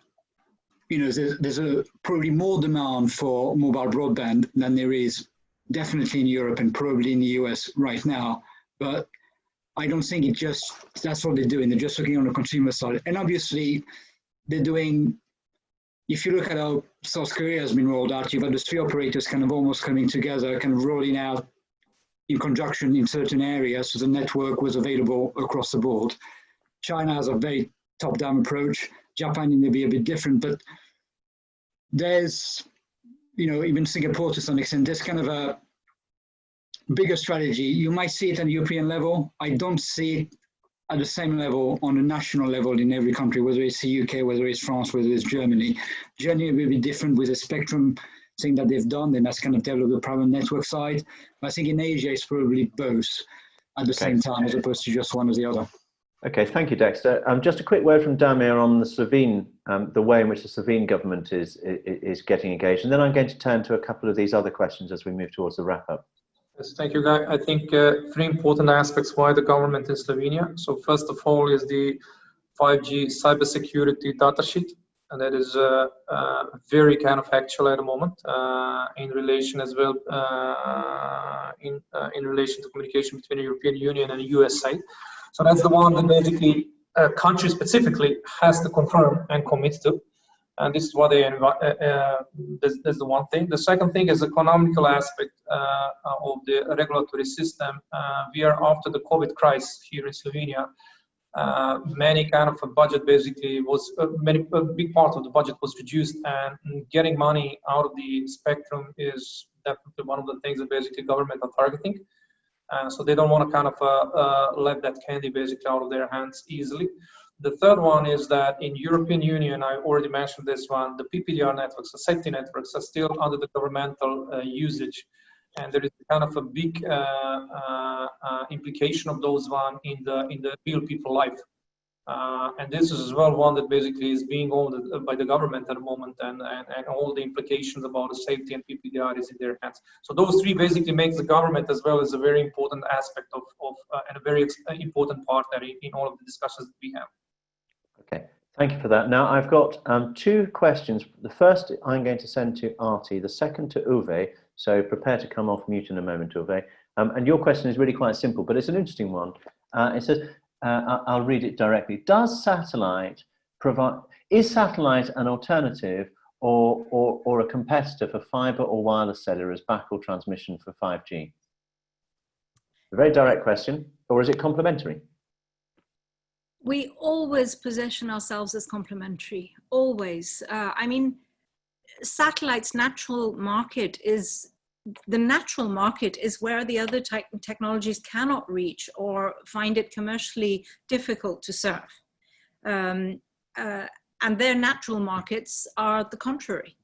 there's probably more demand for mobile broadband than there is definitely in Europe and probably in the US right now. But I don't think that's what they're doing. They're just looking on the consumer side. And obviously they're doing, if you look at how South Korea has been rolled out, you've got the 3 operators kind of almost coming together, kind of rolling out in conjunction in certain areas, so the network was available across the board. China has a very top-down approach. Japan may be a bit different, but there's, even Singapore to some extent, there's kind of a bigger strategy. You might see it at the European level. I don't see it at the same level on a national level in every country, whether it's the UK, whether it's France, whether it's Germany. Germany will be different with the spectrum thing that they've done, then that's kind of developed the private network side. But I think in Asia, it's probably both at the same time, as opposed to just one or the other. Okay, thank you, Dexter. Just a quick word from Damir on the Slovene, the way in which the Slovene government is getting engaged, and then I'm going to turn to a couple of these other questions as we move towards the wrap-up. Yes, thank you, Guy. I think three important aspects why the government in Slovenia. So first of all is the 5G cybersecurity datasheet, and that is very kind of actual at the moment in relation as well in relation to communication between the European Union and the USA. So that's the one that basically country specifically has to confirm and commit to. And this is what they that's the one thing. The second thing is the economical aspect of the regulatory system. We are after the COVID crisis here in Slovenia. Many kind of a budget basically was a big part of the budget was reduced, and getting money out of the spectrum is definitely one of the things that basically government are targeting. So they don't want to kind of let that candy basically out of their hands easily. The third one is that in European Union, I already mentioned this one, the PPDR networks, the safety networks are still under the governmental usage. And there is kind of a big implication of those one in the real people life. And this is as well one that basically is being owned by the government at the moment, and all the implications about the safety and PPDR is in their hands. So those three basically make the government as well as a very important aspect of and a very important partner in all of the discussions that we have. Okay, thank you for that. Now I've got two questions. The first I'm going to send to Aarti, the second to Uwe. So prepare to come off mute in a moment, Uwe. And your question is really quite simple, but it's an interesting one. It says, I'll read it directly. Is satellite an alternative or a competitor for fiber or wireless cellular's backhaul transmission for 5G? A very direct question, or is it complementary? We always position ourselves as complementary, always. I mean, satellite's natural market is where the other technologies cannot reach or find it commercially difficult to serve. And their natural markets are the contrary,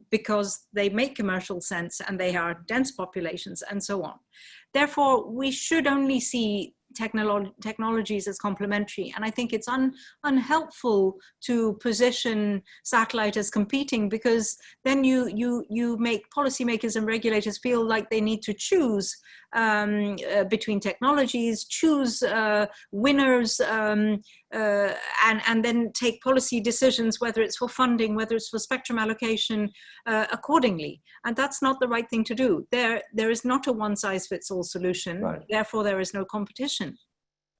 because they make commercial sense and they are dense populations and so on. Therefore, we should only see technologies as complementary, and I think it's unhelpful to position satellite as competing, because then you make policymakers and regulators feel like they need to choose between technologies, choose winners, and then take policy decisions, whether it's for funding, whether it's for spectrum allocation, accordingly. And that's not the right thing to do. There is not a one-size-fits-all solution. Right. Therefore, there is no competition.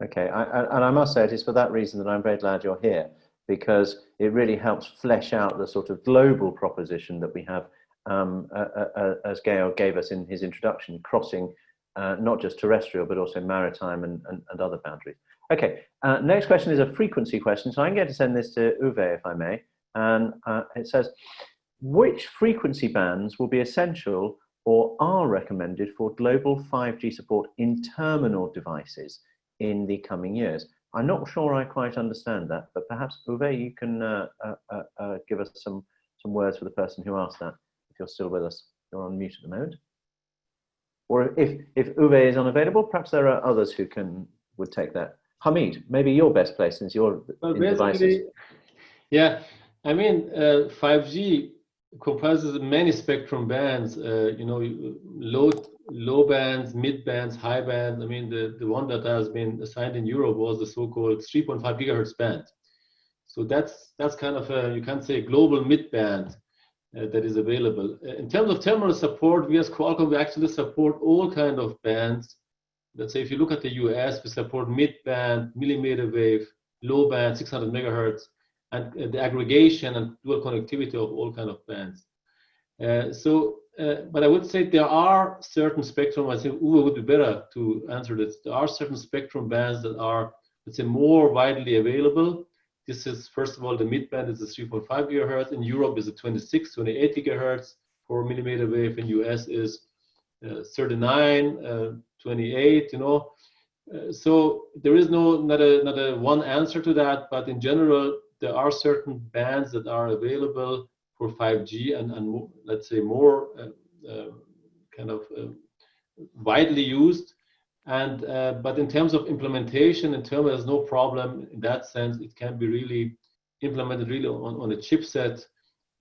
Okay, and I must say it is for that reason that I'm very glad you're here, because it really helps flesh out the sort of global proposition that we have, as Georg gave us in his introduction, crossing not just terrestrial, but also maritime and other boundaries. Okay, next question is a frequency question. So I'm going to send this to Uwe, if I may. And it says, which frequency bands will be essential or are recommended for global 5G support in terminal devices in the coming years? I'm not sure I quite understand that, but perhaps Uwe, you can give us some words for the person who asked that, if you're still with us. You're on mute at the moment. Or if Uwe is unavailable, perhaps there are others who would take that. Hamid, maybe you're best placed since you're in devices. Yeah, I mean, 5G comprises many spectrum bands, low bands, mid bands, high bands. I mean, the one that has been assigned in Europe was the so-called 3.5 gigahertz band. So that's kind of you can say global mid band that is available. In terms of terminal support, we as Qualcomm, we actually support all kind of bands. Let's say if you look at the US, we support mid band, millimeter wave, low band, 600 megahertz, and the aggregation and dual connectivity of all kind of bands. But I would say there are certain spectrum, I think Uwe would be better to answer this. There are certain spectrum bands that are, let's say, more widely available. This is, first of all, the mid band is the 3.5 gigahertz. In Europe is the 26, 28 gigahertz for millimeter wave. In US is 39, 28, So there is not a one answer to that, but in general, there are certain bands that are available for 5G and let's say more kind of widely used. And but in terms of implementation, there's no problem in that sense. It can be really implemented really on a chipset,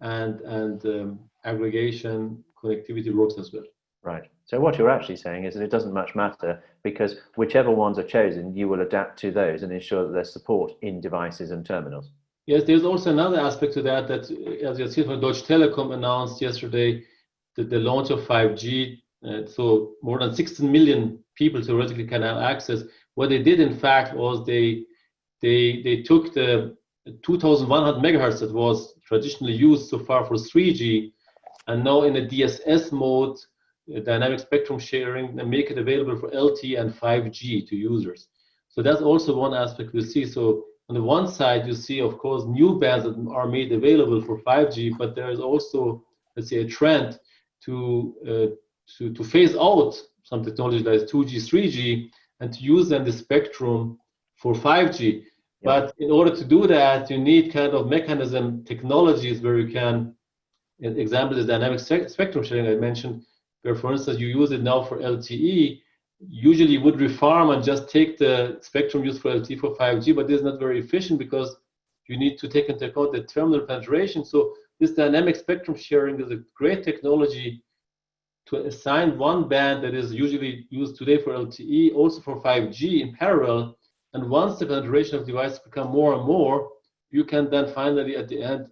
and aggregation connectivity works as well. Right. So what you're actually saying is that it doesn't much matter, because whichever ones are chosen, you will adapt to those and ensure that there's support in devices and terminals. Yes, there's also another aspect to that, as you see, Deutsche Telekom announced yesterday that the launch of 5G, so more than 16 million people theoretically can have access. What they did, in fact, was they took the 2,100 megahertz that was traditionally used so far for 3G, and now in a DSS mode, dynamic spectrum sharing, and make it available for LTE and 5G to users. So that's also one aspect we see. So on the one side, you see, of course, new bands that are made available for 5G, but there is also, let's say, a trend to phase out some technology like 2G, 3G, and to use then the spectrum for 5G. But in order to do that, you need kind of mechanism technologies where you can, an example is dynamic spectrum sharing I mentioned, where, for instance, you use it now for LTE. Usually you would refarm and just take the spectrum used for LTE for 5G, but this is not very efficient because you need to take into account the terminal penetration. So this dynamic spectrum sharing is a great technology to assign one band that is usually used today for LTE, also for 5G in parallel. And once the penetration of devices become more and more, you can then finally at the end,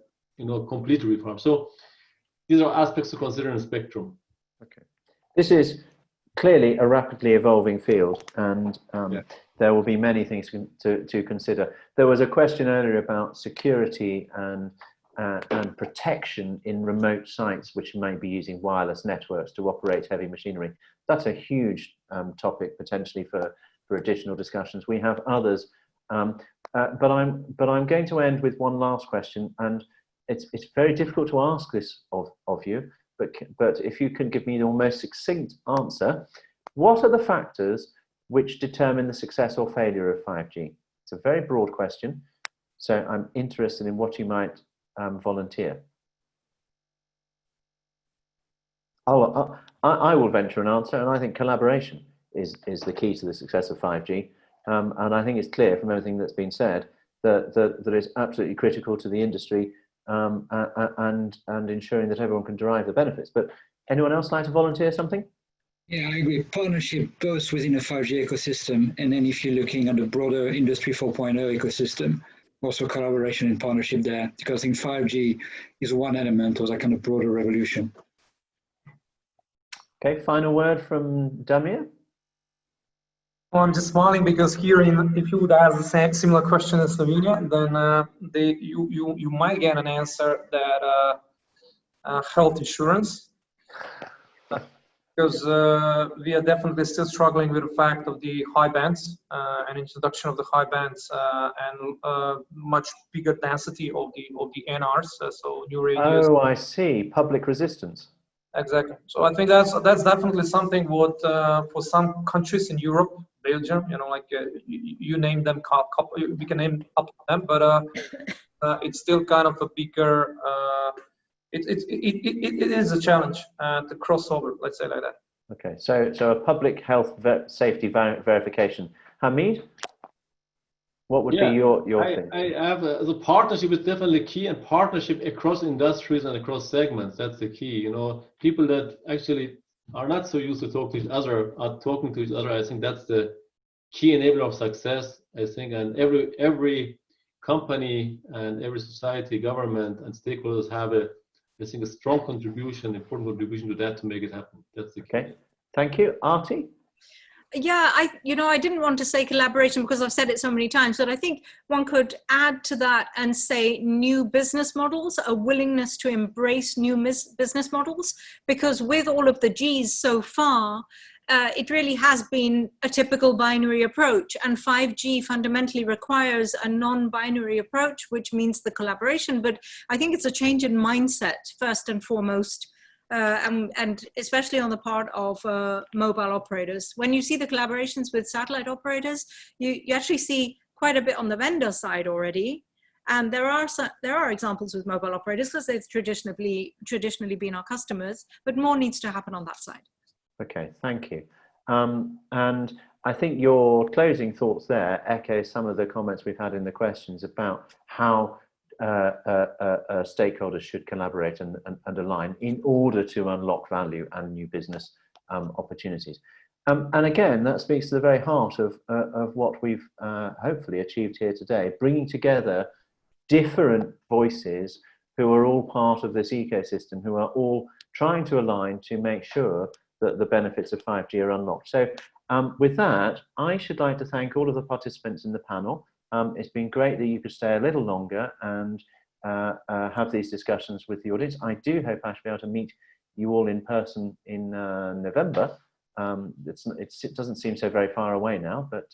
complete reform. So these are aspects to consider in spectrum. Okay. This is clearly a rapidly evolving field, and there will be many things to consider. There was a question earlier about security and protection in remote sites which may be using wireless networks to operate heavy machinery. That's a huge topic potentially for additional discussions. We have others, but I'm going to end with one last question, and it's very difficult to ask this of you, but if you can give me your most succinct answer, what are the factors which determine the success or failure of 5G? It's a very broad question, so I'm interested in what you might volunteer. I will venture an answer, and I think collaboration is the key to the success of 5G. And I think it's clear from everything that's been said that it's absolutely critical to the industry and ensuring that everyone can derive the benefits. But anyone else like to volunteer something? Yeah, I agree. Partnership both within a 5G ecosystem, and then if you're looking at the broader Industry 4.0 ecosystem, also collaboration and partnership there, because I think 5G is one element of that kind of broader revolution. Okay, final word from Damir. Well, I'm just smiling because here, if you would ask the same similar question in Slovenia, then you might get an answer that health insurance, because we are definitely still struggling with the fact of the high bands and introduction of the high bands and much bigger density of the NRs, so new radios. Oh, I see. Public resistance. Exactly. So I think that's definitely something what for some countries in Europe, Belgium, like you name them, we can name a couple of them, but it's still kind of a bigger. It is a challenge to cross over, let's say like that. Okay, so a public health safety verification. Hamid, what would be your thing? I have the partnership is definitely key, and partnership across industries and across segments. That's the key. People that actually are not so used to talk to each other are talking to each other. I think that's the key enabler of success. I think, and every company and every society, government, and stakeholders have a strong contribution, important contribution to that to make it happen. That's the key. Okay, thank you, Aarti. Yeah, I didn't want to say collaboration because I've said it so many times, but I think one could add to that and say new business models, a willingness to embrace new business models, because with all of the Gs so far, it really has been a typical binary approach, and 5G fundamentally requires a non-binary approach, which means the collaboration. But I think it's a change in mindset, first and foremost, and especially on the part of mobile operators. When you see the collaborations with satellite operators, you actually see quite a bit on the vendor side already. And there are examples with mobile operators because they've traditionally been our customers, but more needs to happen on that side. Okay, thank you. And I think your closing thoughts there echo some of the comments we've had in the questions about how stakeholders should collaborate and align in order to unlock value and new business opportunities. And again, that speaks to the very heart of what we've hopefully achieved here today, bringing together different voices who are all part of this ecosystem, who are all trying to align to make sure that the benefits of 5G are unlocked. So with that, I should like to thank all of the participants in the panel. It's been great that you could stay a little longer and have these discussions with the audience. I do hope I shall be able to meet you all in person in November. It doesn't seem so very far away now, but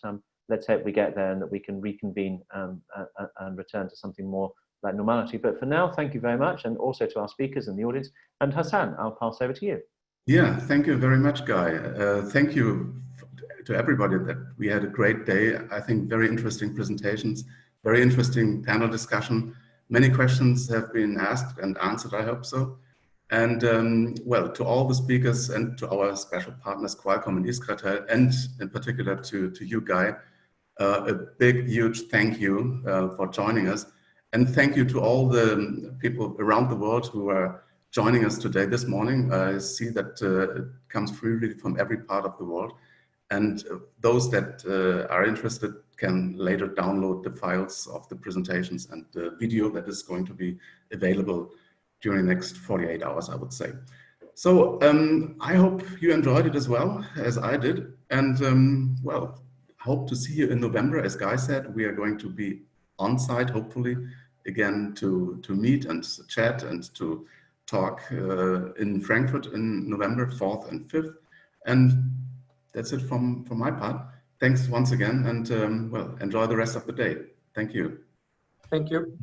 let's hope we get there and that we can reconvene and return to something more like normality. But for now, thank you very much, and also to our speakers and the audience. And Hassan, I'll pass over to you. Yeah, thank you very much, Guy. Thank you to everybody that we had a great day. I think very interesting presentations, very interesting panel discussion. Many questions have been asked and answered, I hope so. And well, to all the speakers and to our special partners, Qualcomm and Iskratel, and in particular to you, Guy, a big, huge thank you for joining us. And thank you to all the people around the world who are joining us today, this morning. I see that it comes freely from every part of the world. And those that are interested can later download the files of the presentations and the video that is going to be available during the next 48 hours, I would say. So I hope you enjoyed it as well as I did. And well, hope to see you in November. As Guy said, we are going to be on site, hopefully, again to meet and chat and to talk in Frankfurt in November 4th and 5th. And that's it from my part. Thanks once again, and well, enjoy the rest of the day. Thank you. Thank you.